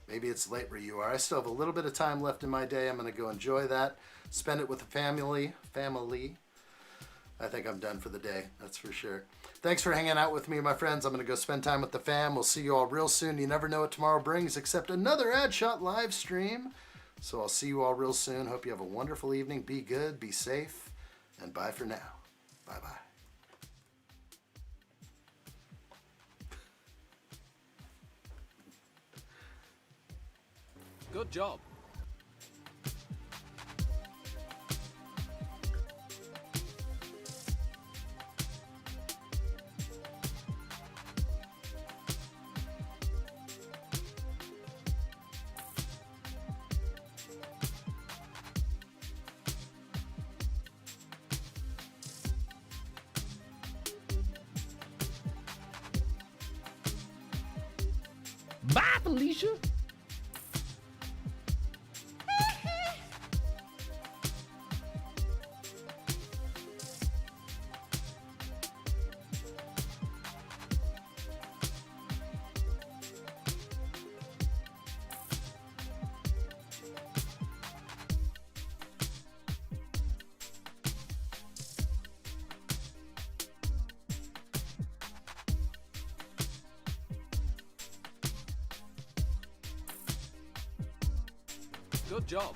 Maybe it's late where you are. I still have a little bit of time left in my day. I'm going to go enjoy that. Spend it with the family. I think I'm done for the day. That's for sure. Thanks for hanging out with me, my friends. I'm going to go spend time with the fam. We'll see you all real soon. You never know what tomorrow brings except another Addshot live stream. So I'll see you all real soon. Hope you have a wonderful evening. Be good, be safe, and bye for now. Bye-bye. Good job. Bye, Felicia. Good job.